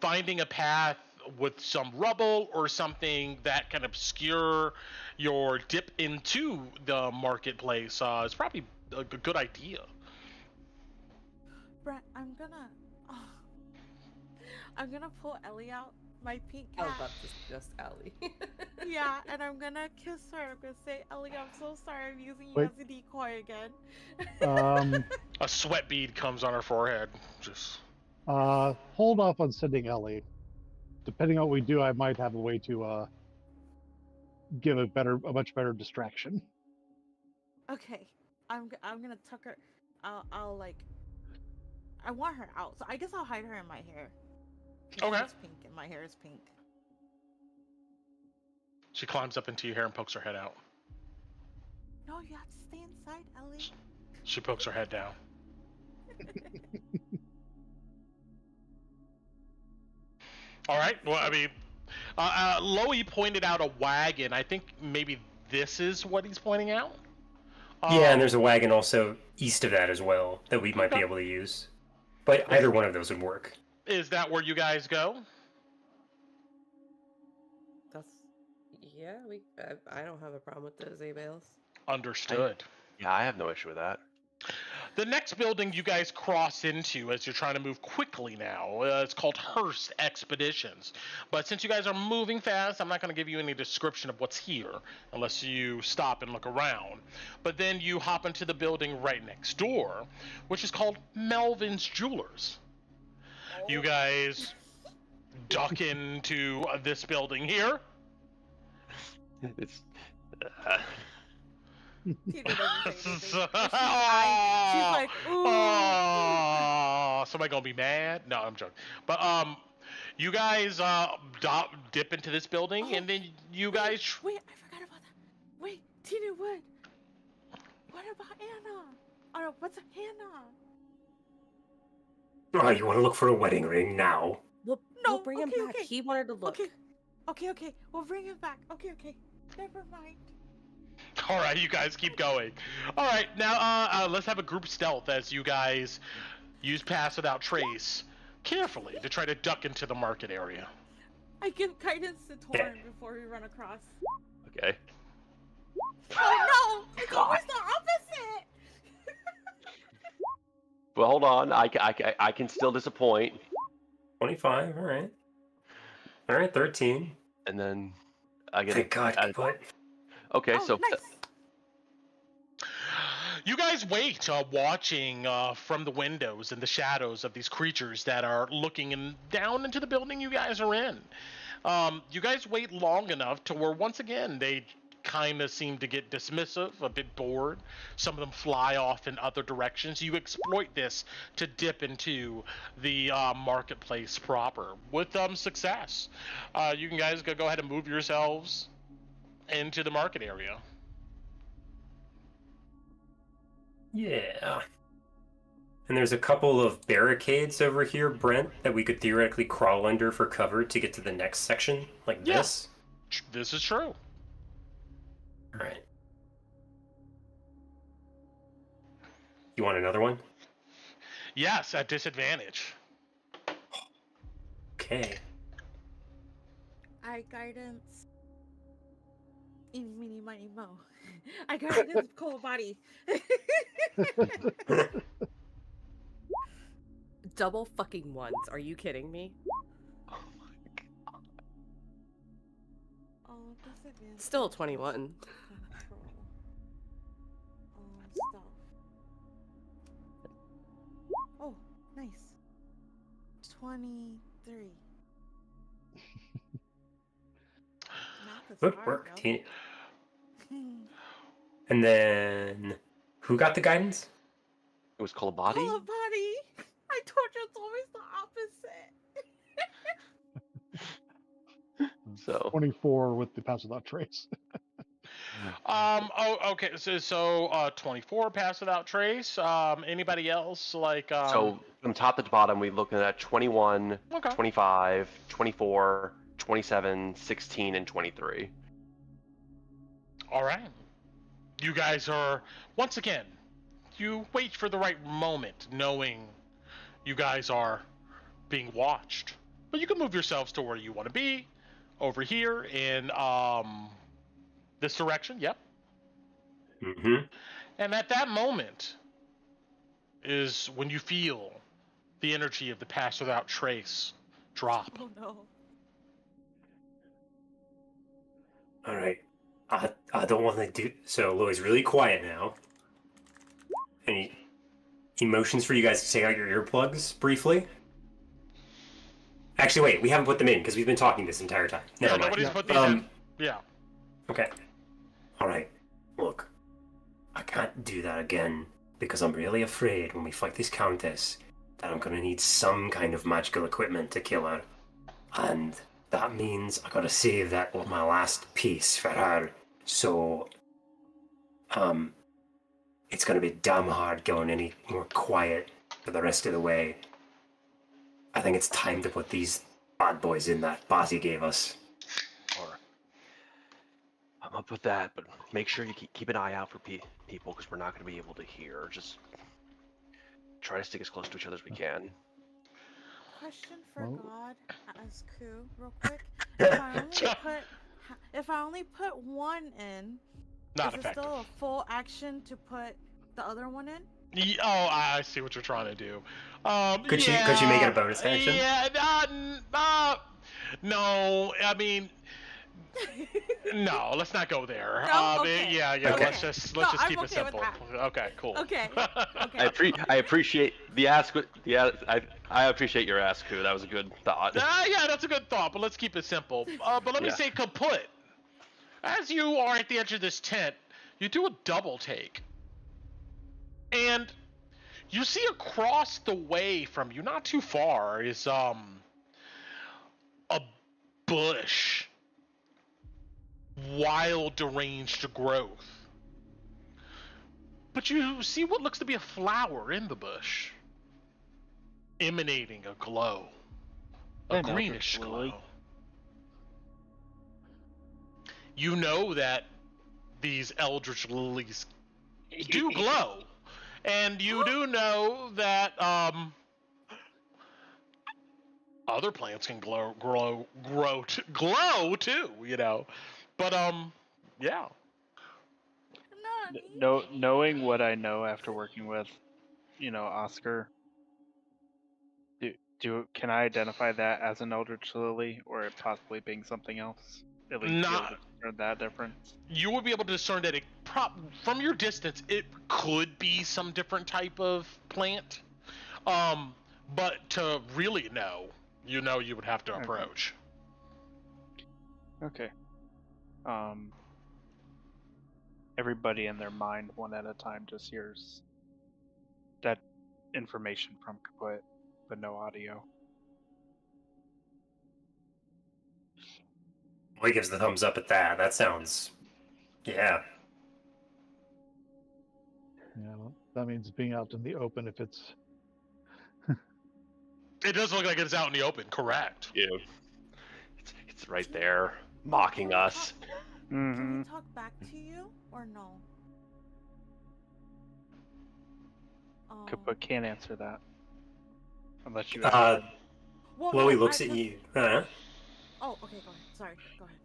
finding a path with some rubble or something that can obscure your dip into the marketplace is probably a good idea. Brett, I'm gonna pull Ellie out, my pink I was cat. about to suggest Allie. Yeah, and I'm gonna kiss her. I'm gonna say, Ellie, I'm so sorry I'm using you Wait. as a decoy again. A sweat bead comes on her forehead. Just hold off on sending Ellie. Depending on what we do, I might have a way to give a much better distraction. Okay, I'm gonna tuck her. I'll like. I want her out, so I guess I'll hide her in my hair. 'Cause Okay. She's pink and my hair is pink. she climbs up into your hair and pokes her head out. No, you have to stay inside, Ellie. She pokes her head down. All right. Well, I mean, Loey pointed out a wagon. I think maybe this is what he's pointing out. Yeah, and there's a wagon also east of that as well that we might be able to use. But either one of those would work. Is that where you guys go? Yeah, I don't have a problem with those A-bales. Understood. Yeah, I have no issue with that. The next building you guys cross into as you're trying to move quickly now, it's called Hearst Expeditions. But since you guys are moving fast, I'm not going to give you any description of what's here unless you stop and look around. But then you hop into the building right next door, which is called Melvin's Jewelers. You guys duck into this building here. It's Tina doesn't say anything. She's like, ooh. Oh, somebody gonna be mad? No, I'm joking. But you guys dip into this building, and then you guys. Wait, I forgot about that. Wait, Tina, what? What about Anna? Oh no, what's Hannah? Oh, you want to look for a wedding ring now? We'll bring him back. Okay. He wanted to look. Okay, we'll bring him back. Okay, never mind. All right, you guys keep going. All right, now let's have a group stealth as you guys use pass without trace carefully to try to duck into the market area. I give guidance to Torn before we run across. Okay. Oh no! It's always the opposite! Well, hold on. I can still disappoint. 25, alright. Alright, 13. And then I get Thank God, kaput. Okay, Oh, so nice. You guys wait, watching from the windows and the shadows of these creatures that are looking down into the building you guys are in. You guys wait long enough to where once again they kind of seem to get dismissive, a bit bored. Some of them fly off in other directions. You exploit this to dip into the marketplace proper with success. You can guys go ahead and move yourselves into the market area. Yeah. And there's a couple of barricades over here, Brent, that we could theoretically crawl under for cover to get to the next section, like this. This is true. Alright. You want another one? Yes, at disadvantage. Okay. I guidance. Eeny, meeny, miny, mo. I guidance cold body. Double fucking ones. Are you kidding me? Oh, disadvantage. Still 21. Control. Stealth. Oh, nice. 23. Math is Good hard, work, yo. team. And then, who got the guidance? it was Kolabadi. Cold body. I told you it's always the opposite. So 24 with the pass without trace. Oh, okay. So 24 pass without trace. Anybody else like? so from top to bottom, we're looking at 21, Okay. 25, 24, 27, 16, and 23. All right. You guys are once again. You wait for the right moment, knowing you guys are being watched. But you can move yourselves to where you want to be, over here in this direction. Yep. Mm-hmm. And at that moment is when you feel the energy of the pass without trace drop. Oh no. Alright. I don't want to do... So, Louie's really quiet now. And he motions for you guys to take out your earplugs briefly. Actually, wait. We haven't put them in because we've been talking this entire time. Never mind. Nobody's put these in. Yeah. Okay. Alright. Look. I can't do that again because I'm really afraid when we fight this countess that I'm gonna need some kind of magical equipment to kill her. And that means I gotta save that my last piece for her. So, it's gonna be damn hard going any more quiet for the rest of the way. I think it's time to put these bad boys in that Bozzy gave us. Or I'm up with that, but make sure you keep an eye out for people because we're not going to be able to hear. Just try to stick as close to each other as we can. Question for Oh. God as Ku, real quick. If I only put one in, Not is it effective. still a full action to put the other one in? Oh, I see what you're trying to do. Could you make it a bonus action? Yeah, no, I mean, no, let's not go there. No? Okay. Yeah, Okay. let's just No, I'm keep it okay with simple. that. Okay, cool. Okay. Okay. I appreciate the ask. I appreciate your ask, Ku. That was a good thought. Yeah, that's a good thought, but let's keep it simple. But let me Yeah. say kaput. As you are at the edge of this tent, you do a double take. And you see across the way from you, not too far, is a bush. Wild, deranged growth. But you see what looks to be a flower in the bush. Emanating a glow. A An greenish eldritch glow. lily. You know that these eldritch lilies do glow, and you do know that other plants can glow too. You know, but yeah. Nani? Knowing what I know after working with, Oscar, can I identify that as an eldritch lily, or it possibly being something else? At least be able Not to discern that difference. you would be able to discern that from your distance it could be some different type of plant, but to really know, you would have to Okay. approach. Okay. Everybody in their mind, one at a time, just hears that information from Kaput, but no audio. Well, he gives the thumbs up at that. That sounds, yeah. Well, that means being out in the open if it's. It does look like it's out in the open, correct? Yeah. It's right there, mocking us. Can Mm-hmm. we talk back to you or no? Kaput can't answer that. Unless you Uh, Well, Chloe no, looks I at just- you. Oh, okay, go ahead. Sorry, go ahead.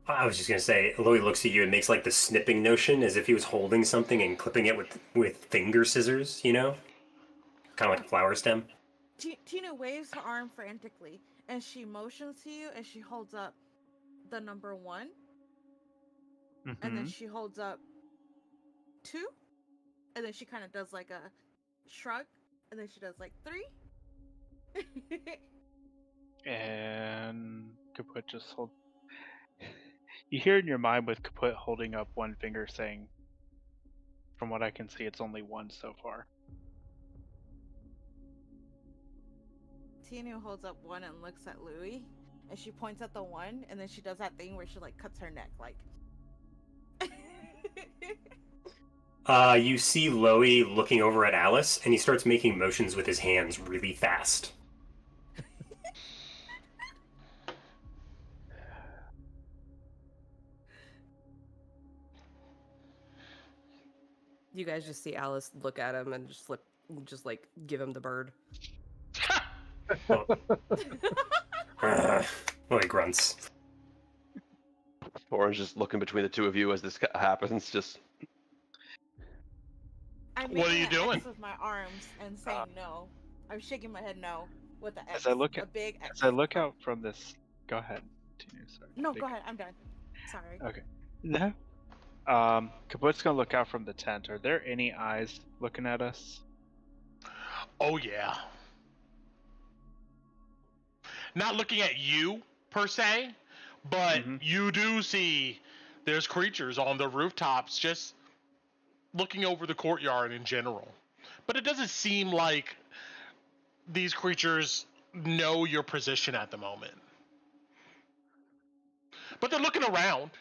I was just gonna say, Chloe looks at you and makes like the snipping motion as if he was holding something and clipping it with finger scissors, kind of like a flower stem. Tina waves her arm frantically, and she motions to you, and she holds up the number 1, and then she holds up 2, and then she kind of does like a shrug, and then she does like 3. And Kaput just hold. You hear in your mind with Kaput holding up one finger saying, from what I can see, it's only one so far. Tina holds up 1 and looks at Louis, and she points at the 1, and then she does that thing where she like cuts her neck, like. You see Loey looking over at Alice, and he starts making motions with his hands really fast. You guys just see Alice look at him and just like give him the bird. Loey grunts. Orange just looking between the two of you as this happens. Just I'm What are making you an doing? X with my arms and saying no. I'm shaking my head no with the X. As I look a at, big X. as I look out from this, go ahead. Tinu, sorry. No, go ahead. I'm done. Sorry. Okay. No. Kaput's gonna look out from the tent. Are there any eyes looking at us? Oh yeah. Not looking at you per se, but you do see there's creatures on the rooftops just looking over the courtyard in general. But it doesn't seem like these creatures know your position at the moment. But they're looking around,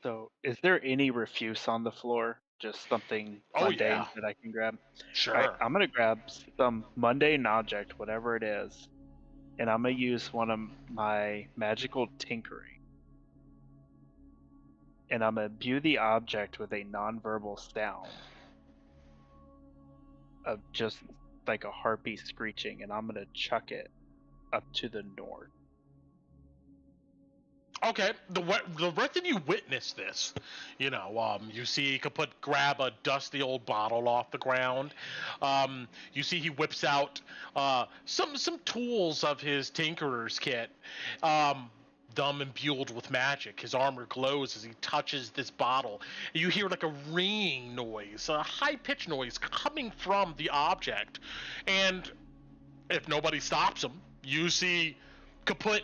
So, is there any refuse on the floor? Just something Oh, mundane yeah. that I can grab? Sure. Alright, I'm gonna grab some mundane object, whatever it is, and I'm gonna use one of my magical tinkering. And I'm gonna imbue the object with a nonverbal sound of just like a harpy screeching, and I'm gonna chuck it up to the north. Okay, the rest of you witness this. You see Kaput grab a dusty old bottle off the ground. You see he whips out some tools of his tinkerer's kit, dumb imbued with magic. His armor glows as he touches this bottle. You hear like a ringing noise, a high-pitched noise coming from the object. And if nobody stops him, you see Kaput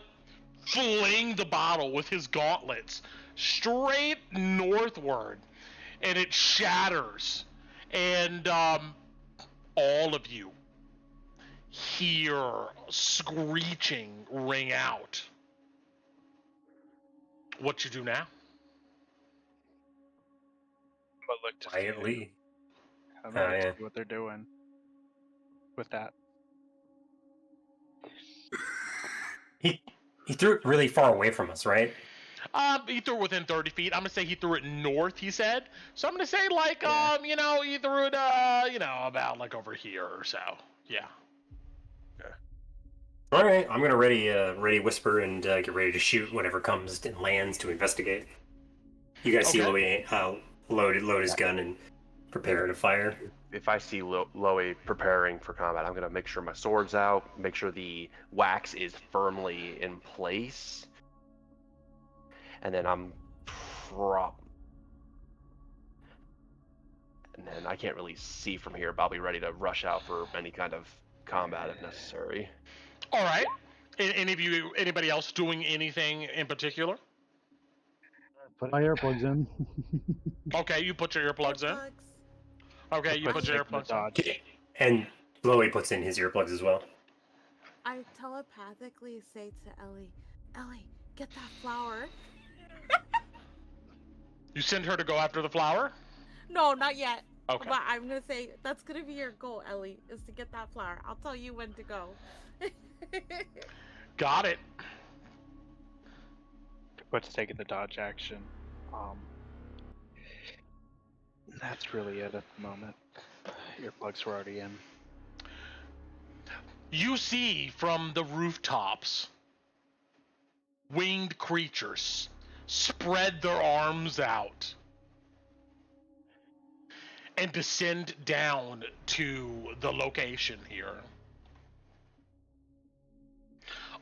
fling the bottle with his gauntlets straight northward, and it shatters. And all of you hear screeching ring out. What you do now? But look to Quietly. I'm gonna look yeah. to see what they're doing with that. He threw it really far away from us, right? He threw it within 30 feet. I'm gonna say he threw it north. He said. So I'm gonna say like, Yeah. he threw it, about like over here or so. Yeah. All right, I'm gonna ready whisper and get ready to shoot whatever comes and lands to investigate. You guys see Louis load his gun and prepare to fire. If I see Loe preparing for combat, I'm gonna make sure my sword's out, make sure the wax is firmly in place, and then and then I can't really see from here, but I'll be ready to rush out for any kind of combat if necessary. All right. Anybody else doing anything in particular? Put my earplugs in. Okay, you put your earplugs in. Okay, you put your earplugs in. And Chloe puts in his earplugs as well. I telepathically say to Ellie, get that flower. You send her to go after the flower? No, not yet. Okay. But I'm gonna say that's gonna be your goal, Ellie, is to get that flower. I'll tell you when to go. Got it. What's taking the dodge action? That's really it at the moment. Earplugs were already in. You see from the rooftops winged creatures spread their arms out and descend down to the location here.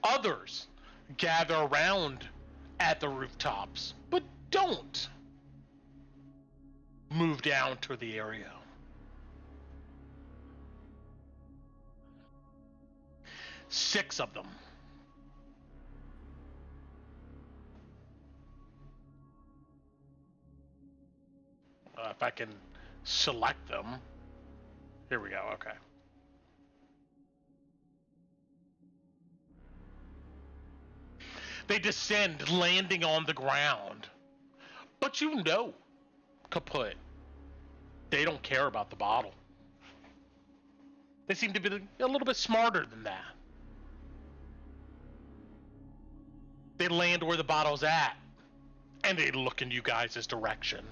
Others gather around at the rooftops, but don't move down to the area. Six of them. If I can select them. Here we go, okay. They descend, landing on the ground. But you know, kaput, they don't care about the bottle. They seem to be a little bit smarter than that. They land where the bottle's at, and they look in you guys' direction.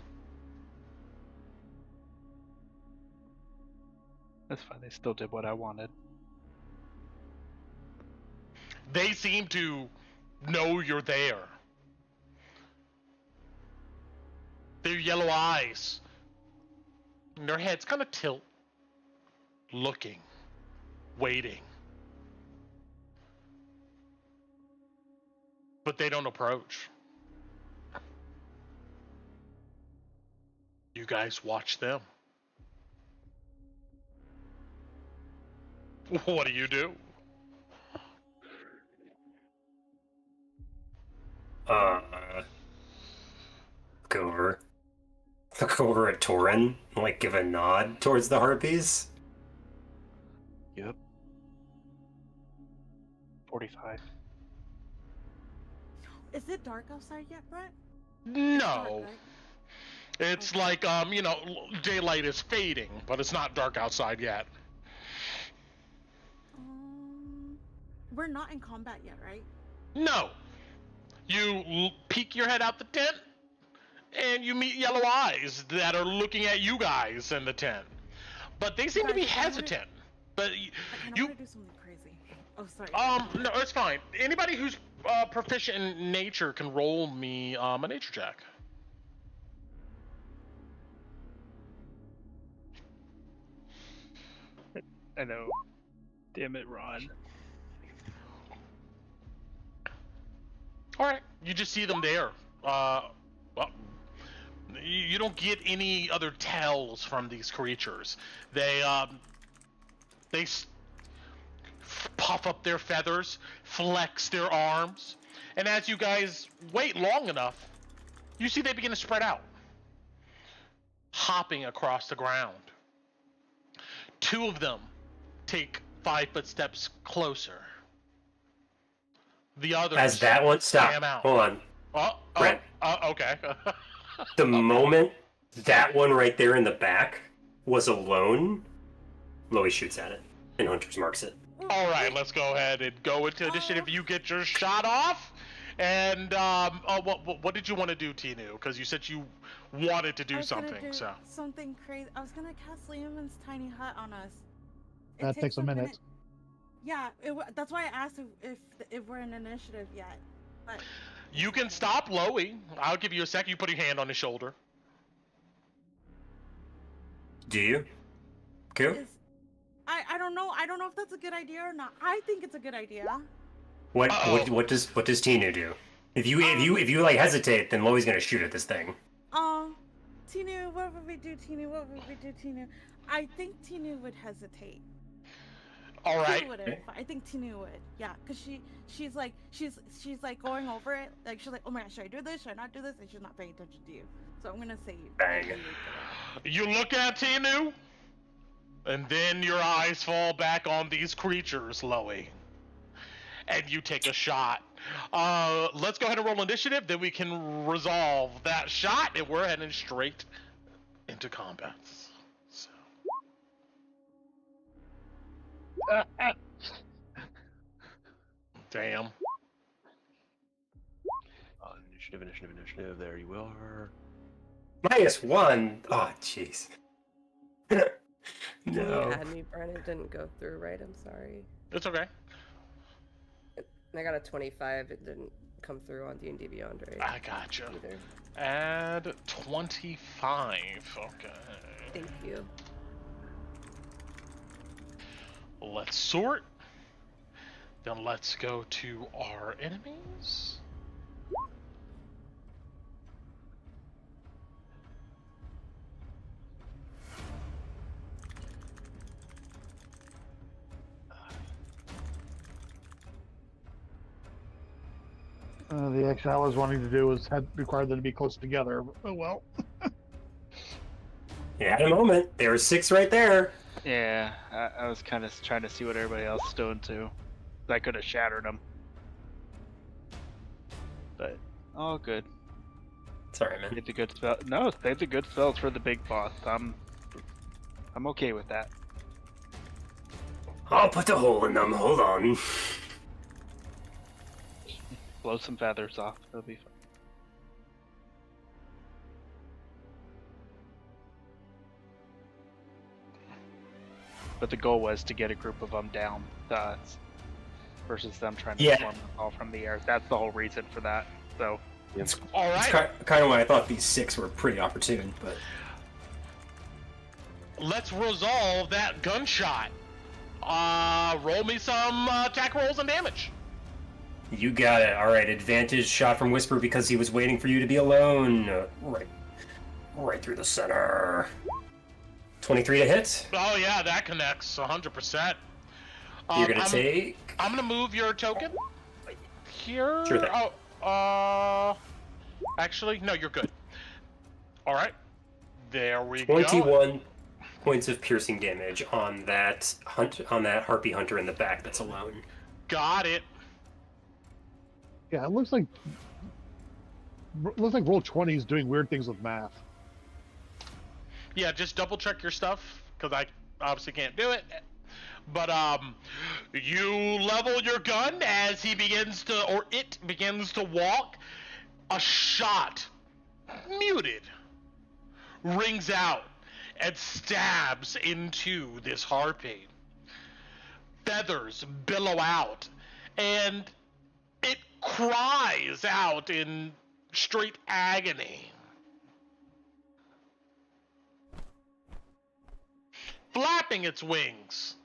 That's fine, they still did what I wanted. They seem to know you're there. Their yellow eyes, and their heads kind of tilt, looking, waiting. But they don't approach. You guys watch them. What do you do? Look over at Torin, like give a nod towards the Harpies. Yep. 45. Is it dark outside yet, Brett? No. Dark, right? It's like, daylight is fading, but it's not dark outside yet. We're not in combat yet, right? No. You peek your head out the tent, and you meet yellow eyes that are looking at you guys in the tent. But they seem to be Guys, I wanna- hesitant. But I kind of you, want to do something crazy. Oh, sorry. no, it's fine. Anybody who's proficient in nature can roll me a nature check. I know. Damn it, Ron. All right, you just see them there. Well, you don't get any other tells from these creatures. They puff up their feathers, flex their arms, and as you guys wait long enough, you see they begin to spread out, hopping across the ground. Two of them take 5 footsteps closer. The others As that one, stop. jam out. Hold on. Brent. Okay. The moment that one right there in the back was alone, Lois shoots at it, and Hunters marks it. All right, let's go ahead and go into initiative. You get your shot off, And what did you want to do, Tinu? Because you said you wanted to do something. So something crazy. I was gonna cast Lehman's tiny hut on us. That takes a minute. Yeah, that's why I asked if we're in initiative yet. But you can stop Loey. I'll give you a sec. You put your hand on his shoulder. Do you? Cool. I don't know. I don't know if that's a good idea or not. I think it's a good idea. What does Tinu do? If you like hesitate, then Loey's gonna shoot at this thing. Tinu, what would we do, Tinu? What would we do, Tinu? I think Tinu would hesitate. All right. I think Tinu would. Yeah, because she's like going over it. Like she's like, oh my gosh, should I do this? Should I not do this? And she's not paying attention to you. So I'm gonna say bang. You look at Tinu, and then your eyes fall back on these creatures, Loey. And you take a shot. Let's go ahead and roll initiative, then we can resolve that shot, and we're heading straight into combat. So. Damn. Initiative. There you are. -1. Oh, jeez. No. You had me, Brian. It didn't go through, right? I'm sorry. It's okay. I got a 25. It didn't come through on D&D Beyond, right? I gotcha. Either. Add 25. Okay. Thank you. Let's sort. Then let's go to our enemies. The action I was wanting to do had required them to be close together. Oh well. You had a moment. There were 6 right there. Yeah, I was kind of trying to see what everybody else is doing too. I could have shattered them, but all good. Sorry, man. Save the good spell. No, save the good spells for the big boss. I'm okay with that. I'll put a hole in them. Hold on. Blow some feathers off. It'll be fun. But the goal was to get a group of them down to us versus them trying to swarm them all from the air. That's the whole reason for that. So, It's, All right. it's kind of why I thought these 6 were pretty opportune, but Let's resolve that gunshot. Roll me some attack rolls and damage. you got it. All right, advantage shot from Whisper because he was waiting for you to be alone. Right through the center. 23 to hit. Oh yeah, that connects 100%. You're gonna take. I'm gonna move your token here. Sure thing. Oh, actually, no, you're good. All right, there we go. 21 points of piercing damage on that Harpy hunter in the back that's alone. Got it. Yeah, it looks like Roll20 is doing weird things with math. Yeah, just double check your stuff because I obviously can't do it. But you level your gun as he begins to, or it begins to walk. A shot, muted, rings out and stabs into this harpy. Feathers billow out, and it cries out in straight agony. Flapping its wings.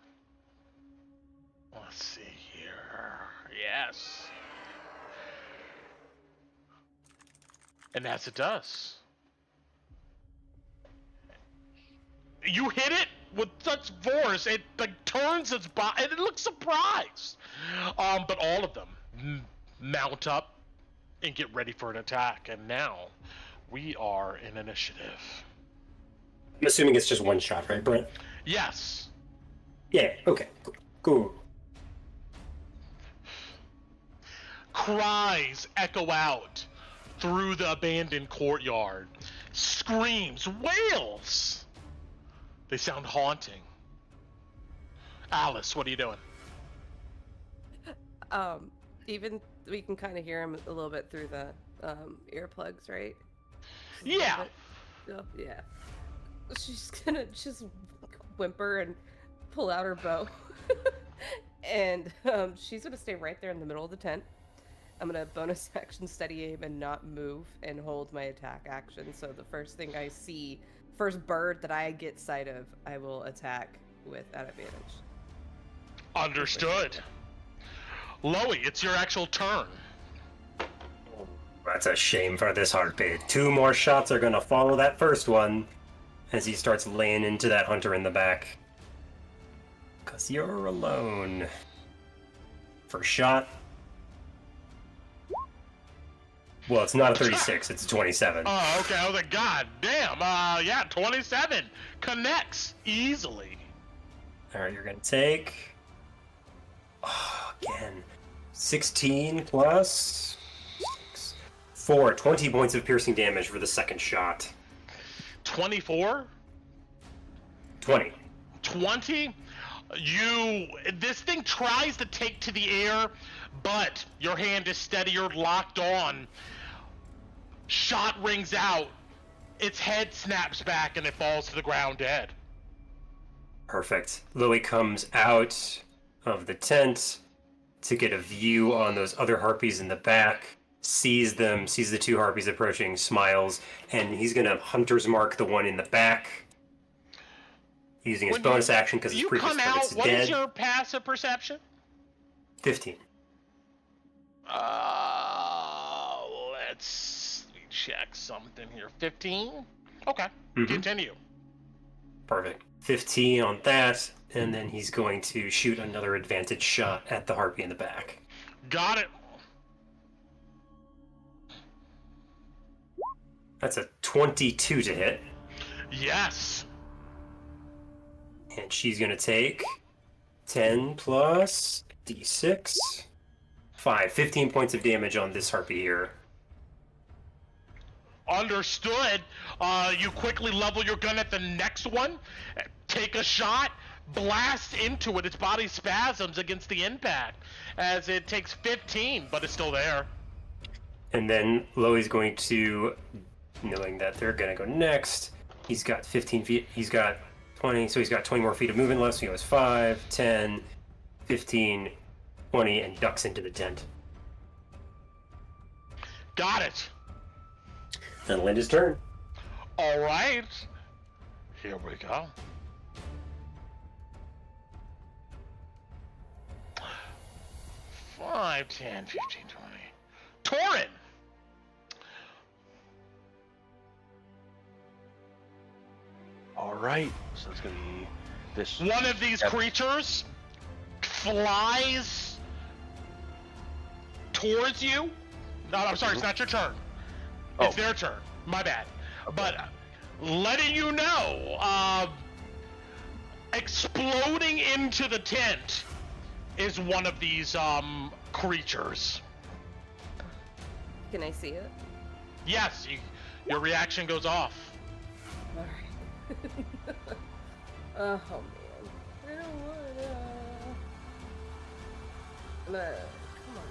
Let's see here. Yes. And as it does, you hit it with such force, it like turns its body, and it looks surprised. But all of them mount up and get ready for an attack. And now we are in initiative. I'm assuming it's just one shot, right, Brent? Yes. Yeah. Okay. Cool. Cries echo out through the abandoned courtyard. Screams, wails. They sound haunting. Alice, what are you doing? even we can kind of hear him a little bit through the earplugs, right? Yeah. Oh, yeah. She's gonna just whimper and pull out her bow. And she's gonna stay right there in the middle of the tent. I'm gonna bonus action steady aim and not move and hold my attack action. So the first thing I see, first bird that I get sight of, I will attack with at advantage. Understood. Loey, it's your actual turn. That's a shame for this Harpy. 2 more shots are gonna follow that first one as he starts laying into that hunter in the back. Cause you're alone. First shot. Well, it's not a 36, it's a 27. Oh, okay. I was like, God damn. Yeah, 27 connects easily. Alright, you're gonna take... Oh, again. 16 plus... 4, 20 points of piercing damage for the second shot. 24? 20. 20? This thing tries to take to the air, but your hand is steady, you're locked on. Shot rings out, its head snaps back, and it falls to the ground dead. Perfect. Lily comes out of the tent to get a view on those other Harpies in the back, sees them, sees the 2 Harpies approaching, smiles, and he's gonna hunter's mark the one in the back, using his bonus action because his previous target's dead. What is your passive perception? 15. Let's check something here. 15? Okay, Continue. Perfect. 15 on that, and then he's going to shoot another advantage shot at the Harpy in the back. Got it. That's a 22 to hit. Yes. And she's going to take 10 plus d6. 15 points of damage on this Harpy here. Understood. You quickly level your gun at the next one, take a shot, blast into it. Its body spasms against the impact as it takes 15, but it's still there. And then Loey's going to, knowing that they're going to go next, he's got 15 feet, he's got 20, so he's got 20 more feet of movement left, so he goes 5, 10, 15, 20, and ducks into the tent. Got it. And Linda's turn. All right. Here we go. Five, 10, 15, 20. Torin! All right, so it's gonna be this. One of these creatures flies towards you. No, I'm sorry, it's not your turn. It's their turn. My bad. Okay. But letting you know, exploding into the tent is one of these creatures. Can I see it? Yes, your reaction goes off. Alright. Oh man. I don't wanna. Come on.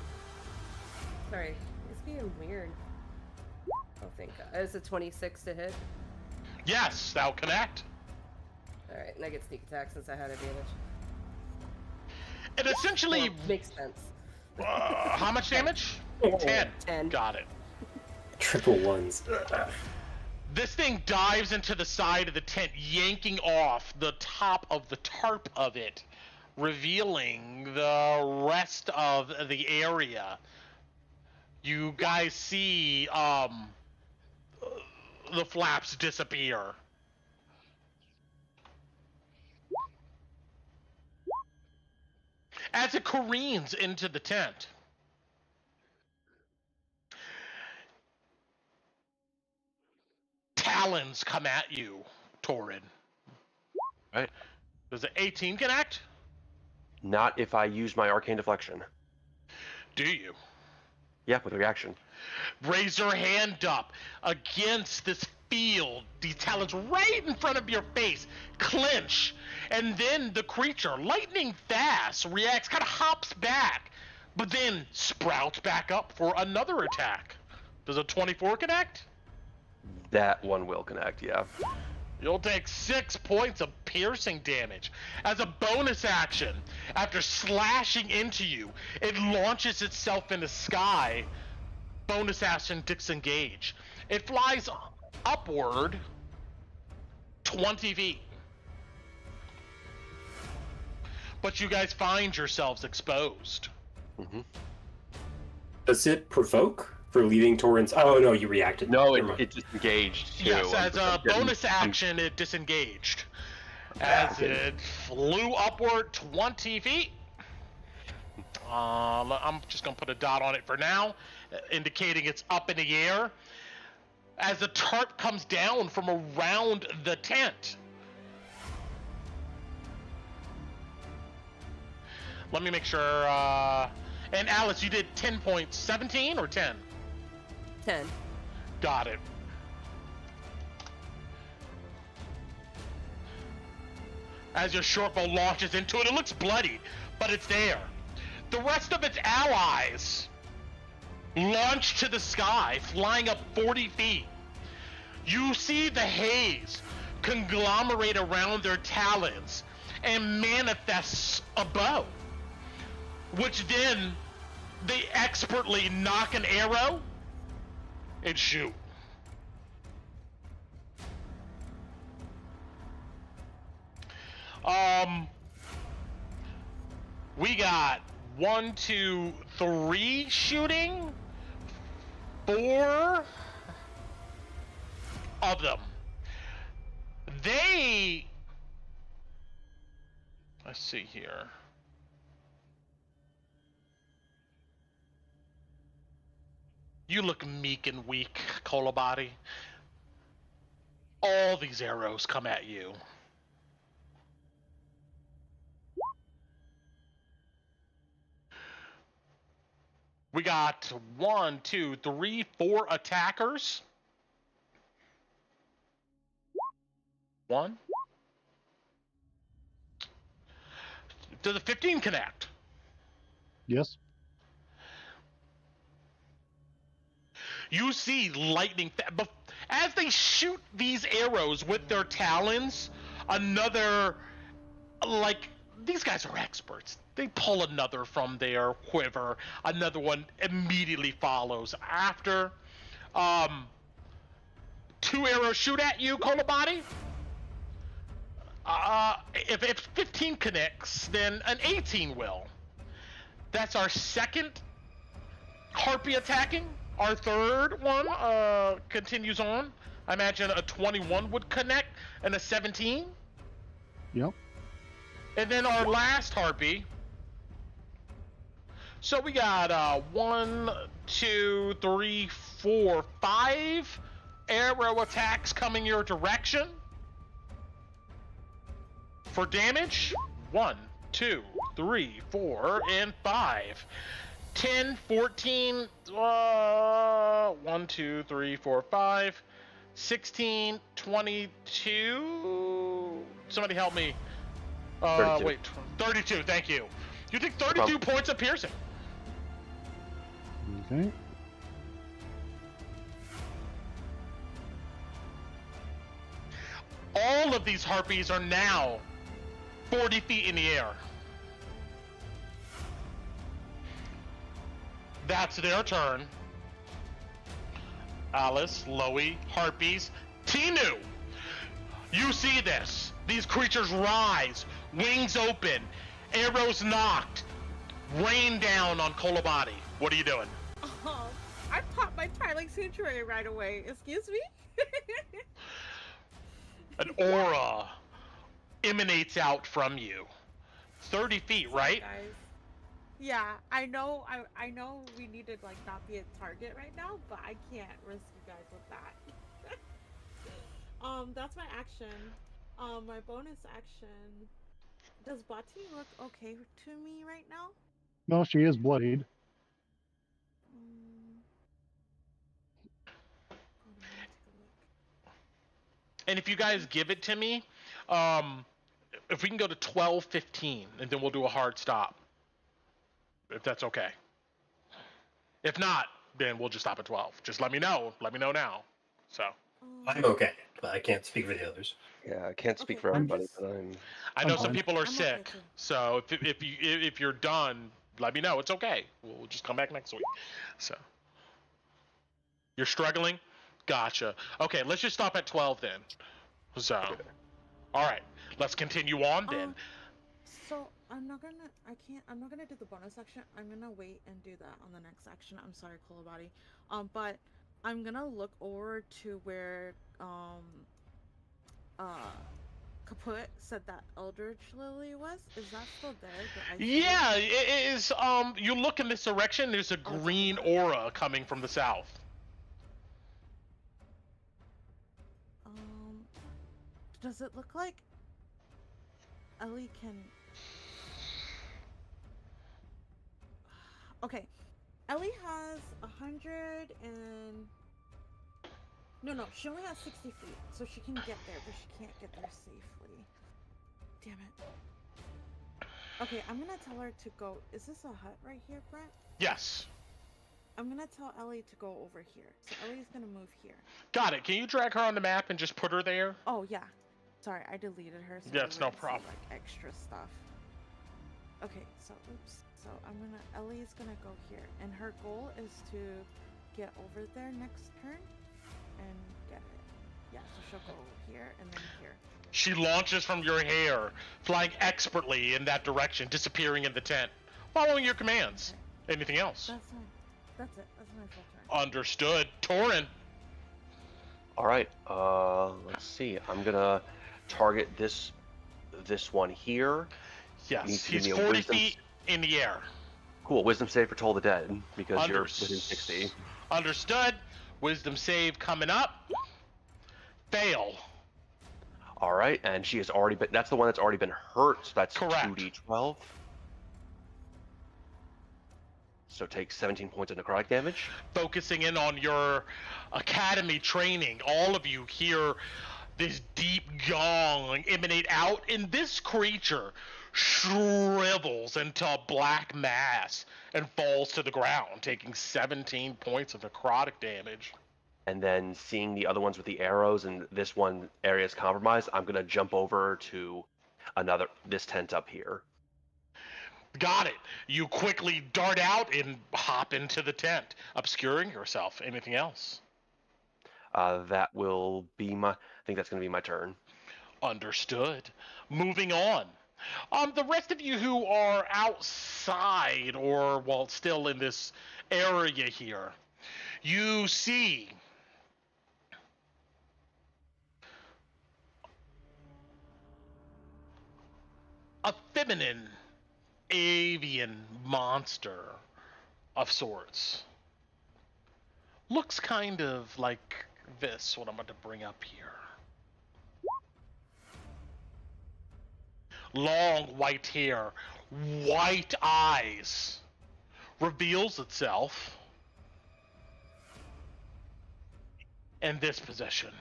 Sorry. It's being weird. Oh, thank God. Is it 26 to hit? Yes, that'll connect. Alright, and I get sneak attack since I had advantage. It essentially... Well, makes sense. How much damage? 10. 10. Got it. Triple ones. This thing dives into the side of the tent, yanking off the top of the tarp of it, revealing the rest of the area. You guys see the flaps disappear. As it careens into the tent. Talons come at you, Torin. Right. Does the 18 connect? Not if I use my arcane deflection. Do you? Yeah, with reaction. Raise your hand up against this field. These talons right in front of your face clench, and then the creature, lightning fast, reacts, kind of hops back, but then sprouts back up for another attack. Does a 24 connect? That one will connect, yeah. You'll take 6 points of piercing damage. As a bonus action, after slashing into you, it launches itself in the sky. Bonus action, disengage. It flies upward 20 feet. But you guys find yourselves exposed. Mm-hmm. Does it provoke for leaving Torrance? Oh no, you reacted. No, Never mind. it disengaged too. Yes, as a I'm getting- bonus action, it disengaged. As it flew upward 20 feet. I'm just going to put a dot on it for now, indicating it's up in the air. As the tarp comes down from around the tent. Let me make sure. And Alice, you did 10 points. 17 or 10? 10. Got it. As your shortbow launches into it, it looks bloody, but it's there. The rest of its allies launch to the sky, flying up 40 feet. You see the haze conglomerate around their talons and manifests a bow, which then they expertly knock an arrow and shoot. We got 1, 2, 3 shooting. 4 of them. Let's see here. You look meek and weak, Kolobati. All these arrows come at you. We got 1, 2, 3, 4 attackers. 1. Does the 15 connect? Yes. You see lightning. As they shoot these arrows with their talons, another, like, these guys are experts. They pull another from their quiver. Another one immediately follows after. 2 arrows shoot at you, Kolobati. If 15 connects, then an 18 will. That's our second Harpy attacking. Our third one continues on. I imagine a 21 would connect and a 17. Yep. And then our last Harpy. So we got 1, 2, 3, 4, 5 arrow attacks coming your direction. For damage, 1, 2, 3, 4, and 5. 10, 14, 1, 2, 3, 4, 5, 16, 22. Somebody help me. 32. Wait, 32, thank you. You take 32 points of piercing. Okay. All of these Harpies are now 40 feet in the air. That's their turn. Alice, Loey, Harpies, Tinu. You see this. These creatures rise, wings open, arrows knocked, rain down on Kolobati. What are you doing? Oh, I popped my Twilight Sanctuary right away. Excuse me? An aura emanates out from you. 30 feet, right? Guys. Yeah, I know we need to like not be a target right now, but I can't risk you guys with that. That's my action. My bonus action. Does Bati look okay to me right now? No, she is bloodied. And if you guys give it to me, if we can go to 12:15, and then we'll do a hard stop. If that's okay. If not, then we'll just stop at 12. Just let me know. Let me know now. So I'm okay, but I can't speak for the others. Yeah, I can't speak Okay, for I'm everybody, just- but I'm. I know some fine. people are I'm okay, sick. too. So if you're done, let me know. It's okay. We'll just come back next week. So you're struggling? Gotcha. Okay, let's just stop at 12 then. So, all right, let's continue on then. So I'm not gonna. I can't. I'm not gonna do the bonus action. I'm gonna wait and do that on the next action. I'm sorry, Kolobati. But I'm gonna look over to where Kaput said that Eldritch Lily was. Is that still there? Did I see it? Yeah, it is. You look in this direction. There's a green aura coming from the south. Does it look like Ellie can? Okay, Ellie has 100 and no, she only has 60 feet, so she can get there, but she can't get there safely. Damn it. Okay, I'm gonna tell her to go. Is this a hut right here, Brent? Yes. I'm gonna tell Ellie to go over here. So Ellie's gonna move here. Got it. Can you drag her on the map and just put her there? Oh yeah. Sorry, I deleted her. So Yeah, I it's no wouldn't see, problem. like extra stuff. Okay, so oops. So Ellie's gonna go here, and her goal is to get over there next turn and get it. Yeah, so she'll go here and then here. She launches from your hair, flying expertly in that direction, disappearing in the tent, following your commands. Okay. Anything else? That's fine. That's it. That's my full turn. Understood. Torin. All right. Let's see. I'm gonna target this one here. Yes, Needs to he's give me a 40 wisdom feet in the air. Cool. Wisdom save for Toll the Dead because you're within 60. Understood. Wisdom save coming up. Fail. All right, and she has already been. That's the one that's already been hurt. So that's Correct. 2d12. So take 17 points of necrotic damage. Focusing in on your academy training, all of you hear this deep gong emanate out, and this creature shrivels into a black mass and falls to the ground, taking 17 points of necrotic damage. And then seeing the other ones with the arrows and this one area is compromised, I'm gonna jump over to this tent up here. Got it. You quickly dart out and hop into the tent, obscuring yourself. Anything else? That will be I think that's gonna be my turn. Understood. Moving on. The rest of you who are outside or, well, still in this area here, you see a feminine avian monster of sorts. Looks kind of like this, what I'm about to bring up here. Long white hair, white eyes, reveals itself in this position.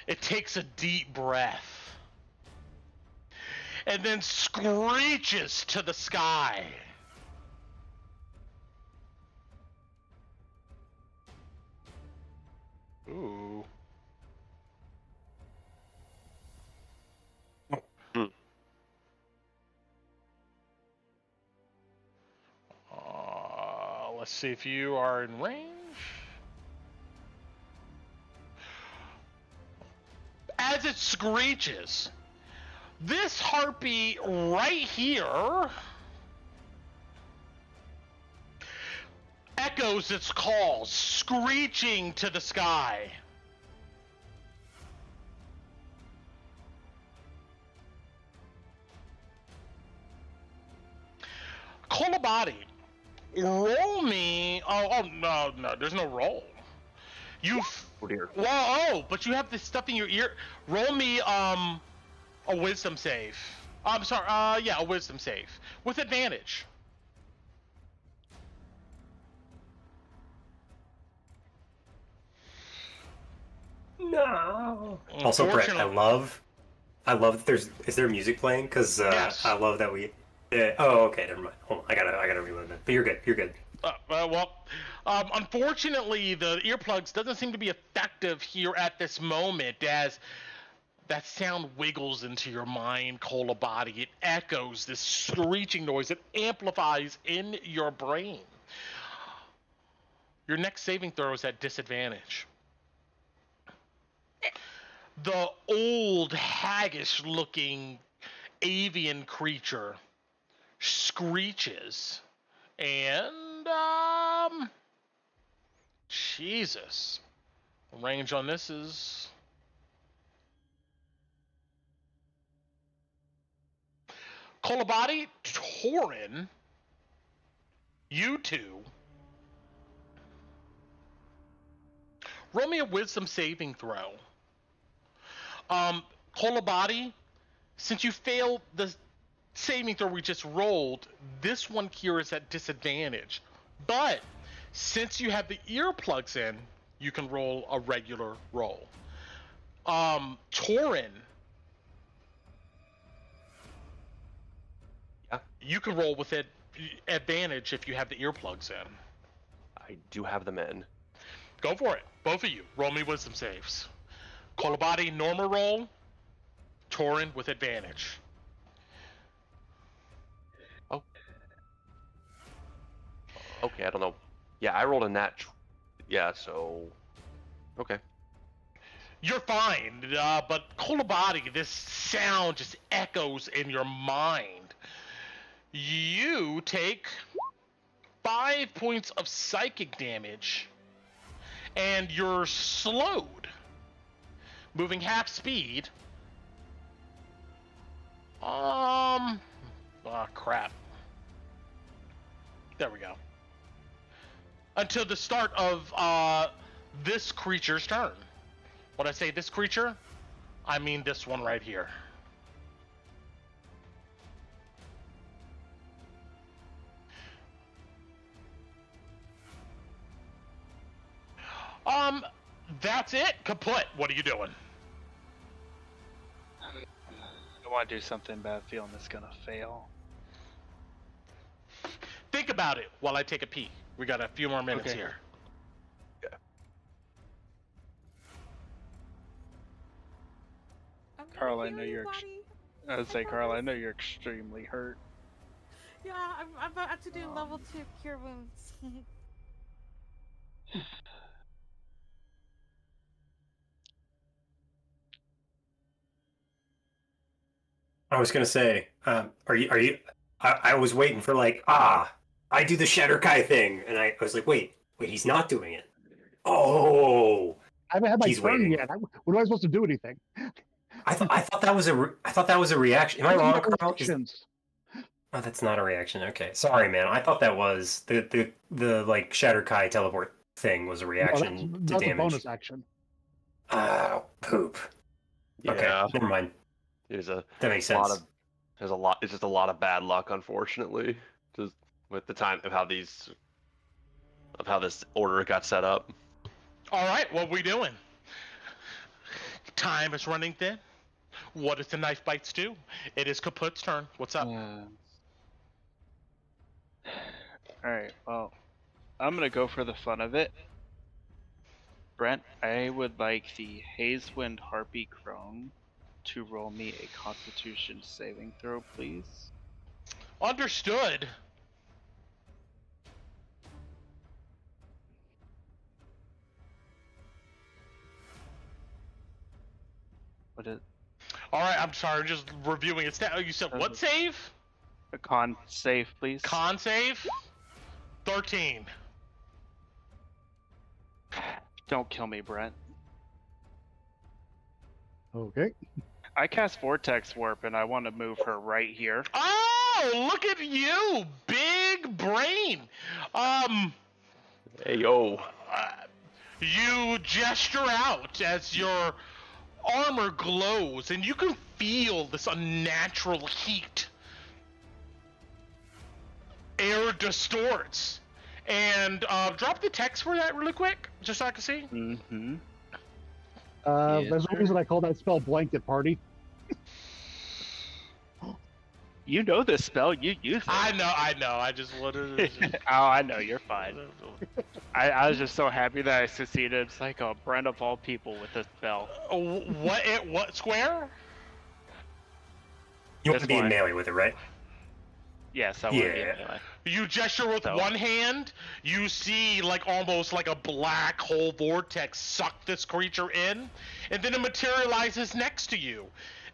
It takes a deep breath and then screeches to the sky. Ooh. Let's see if you are in range. As it screeches, this harpy right here echoes its calls, screeching to the sky. Kolobati, roll me. Oh no, there's no roll. You. Oh dear. Well, but you have this stuff in your ear. Roll me a wisdom save. I'm sorry. Yeah, a wisdom save with advantage. No. Also, Brett, I Unfortunately- love I love that is there music playing? Because Yes. I love that we. Yeah. Oh, okay. Never mind. Hold on. I gotta reload that. But you're good. You're good. Unfortunately, the earplugs doesn't seem to be effective here at this moment, as that sound wiggles into your mind, Cola Body. It echoes this screeching noise. It amplifies in your brain. Your next saving throw is at disadvantage. The old, haggish-looking avian creature screeches, and Jesus, the range on this is Kolabadi, Torin, you two. Roll me a wisdom saving throw. Kolabadi, since you failed the saving throw we just rolled, this one here is at disadvantage. But since you have the earplugs in, you can roll a regular roll. Torin, Yeah. you can roll with advantage if you have the earplugs in. I do have them in. Go for it. Both of you. Roll me wisdom saves. Kolabadi, normal roll. Torin with advantage. Oh. Okay, I don't know. Yeah, I rolled a nat. Yeah, so. Okay. You're fine, but Kolabadi, this sound just echoes in your mind. You take 5 points of psychic damage, and you're slowed, moving half speed. Oh crap. There we go. Until the start of this creature's turn. When I say this creature, I mean this one right here. That's it. Kaput. What are you doing? I want to do something, but I have a feeling it's gonna fail. Think about it while I take a pee. We got a few more minutes Okay. here. I'm gonna Carl, I heal know you, you're buddy. I would say, Carl, I know you're extremely hurt. Yeah, I'm about to do level 2 cure wounds. I was gonna say, are you? I was waiting for like, I do the Shatter Kai thing, and I was like, wait, he's not doing it. Oh, I haven't had my He's turn waiting. yet. When am I supposed to do anything? I thought that was a reaction. Am I wrong, Carl? Reactions. Oh, that's not a reaction. Okay, sorry, man. I thought that was the like Shatter Kai teleport thing was a No, reaction to that's a damage. bonus action. Oh, poop. Yeah. Okay, never mind. There's a That makes lot sense. of. There's a lot. It's just a lot of bad luck, unfortunately. Just with the time of how these. Of how this order got set up. All right, what we doing? Time is running thin. What does the knife bites do? It is Kaput's turn. What's up? Alright, well, I'm gonna go for the fun of it. Brent, I would like the Hazewind Harpy Crone to roll me a Constitution saving throw, please. Understood. What is All right, I'm sorry, just reviewing it. You said what save? a con save, please? Con save? 13. Don't kill me, Brent. Okay. I cast Vortex Warp and I want to move her right here. Oh, look at you, big brain. Hey yo. You gesture out as your armor glows, and you can feel this unnatural heat. Air distorts. And drop the text for that really quick, just so I can see. Mm-hmm. There's a reason I call that spell Blanket Party. You know this spell. You use it. I know. I just wanted to. Oh, I know. You're fine. I was just so happy that I succeeded. It's like a Brent of all people with this spell. What square? You want This to be in one. melee with it, right? Yes, I want to be Yeah. anyway. You gesture with So- one hand, you see like almost like a black hole vortex suck this creature in, and then it materializes next to you.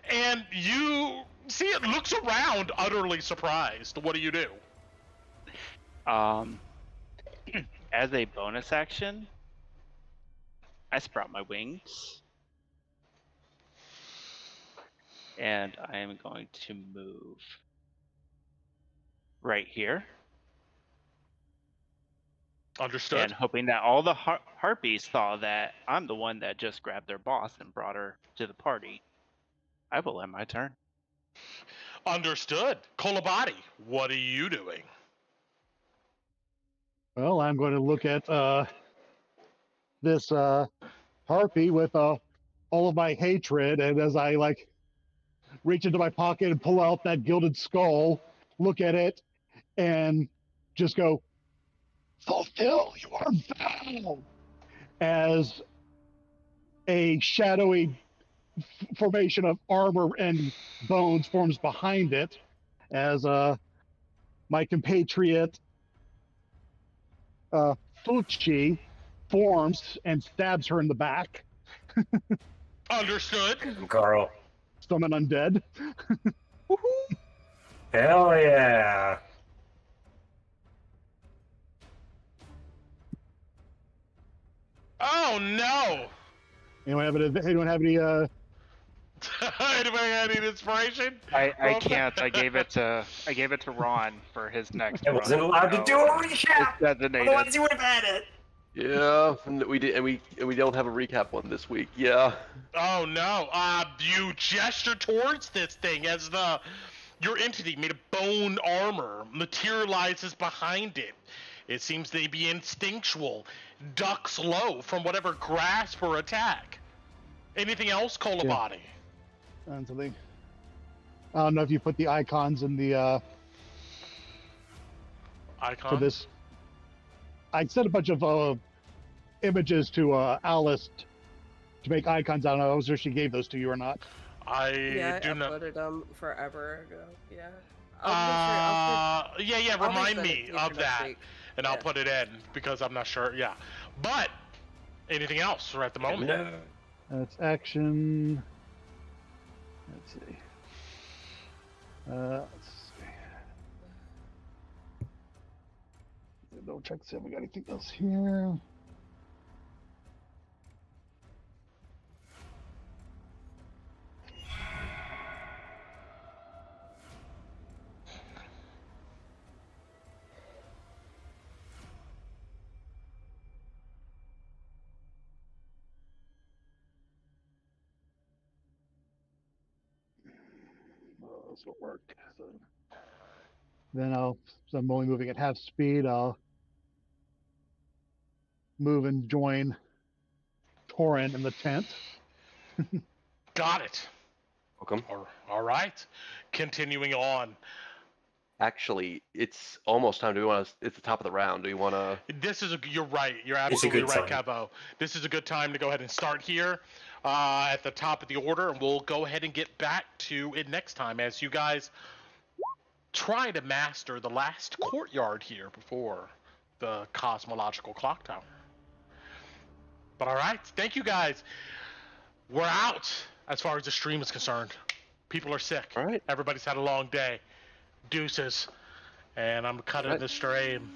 And you see it looks around utterly surprised. What do you do? As a bonus action, I sprout my wings. And I am going to move right here. Understood. And hoping that all the Harpies saw that I'm the one that just grabbed their boss and brought her to the party. I will end my turn. Understood. Kolabati, what are you doing? Well, I'm going to look at this harpy with all of my hatred, and as I like reach into my pocket and pull out that gilded skull, look at it, and just go, "Fulfill your vow," as a shadowy formation of armor and bones forms behind it, as my compatriot Fuchi forms and stabs her in the back. Understood. Carl. Summon undead. Hell yeah. Oh no! Anyone have any Anybody got any inspiration? I can't. I gave it to Ron for his next I run. wasn't allowed to do a recap. It's designated. Otherwise, you would have had it. Yeah, and we did, and we don't have a recap one this week. Yeah. Oh no! You gesture towards this thing as your entity made of bone armor materializes behind it. It seems to be instinctual, ducks low from whatever grasp or attack. Anything else, Kolabati? something? I don't know if you put the icons in the Icon? for this. I sent a bunch of images to Alice to make icons. I don't know. I was sure she gave those to you or not. I Yeah, I do not. uploaded them forever ago. Yeah. Yeah, I'll remind resend it me to you of for next that, week. and I'll Yeah. put it in because I'm not sure. Yeah, but anything else right at the moment? No. That's action. Let's see. Let's see. Double check to see if we got anything else here. This will work. So then so I'm only moving at half speed. I'll move and join Torin in the tent. Got it. Welcome. All right. Continuing on. Actually, it's almost time. Do we want to? It's the top of the round. Do you want to? You're right. You're It's a absolutely good right, time. Kevo. This is a good time to go ahead and start here at the top of the order, and we'll go ahead and get back to it next time as you guys try to master the last courtyard here before the cosmological clock tower. But all right, thank you guys. We're out as far as the stream is concerned. People are sick. All right. Everybody's had a long day. Deuces. And I'm cutting Right. the stream.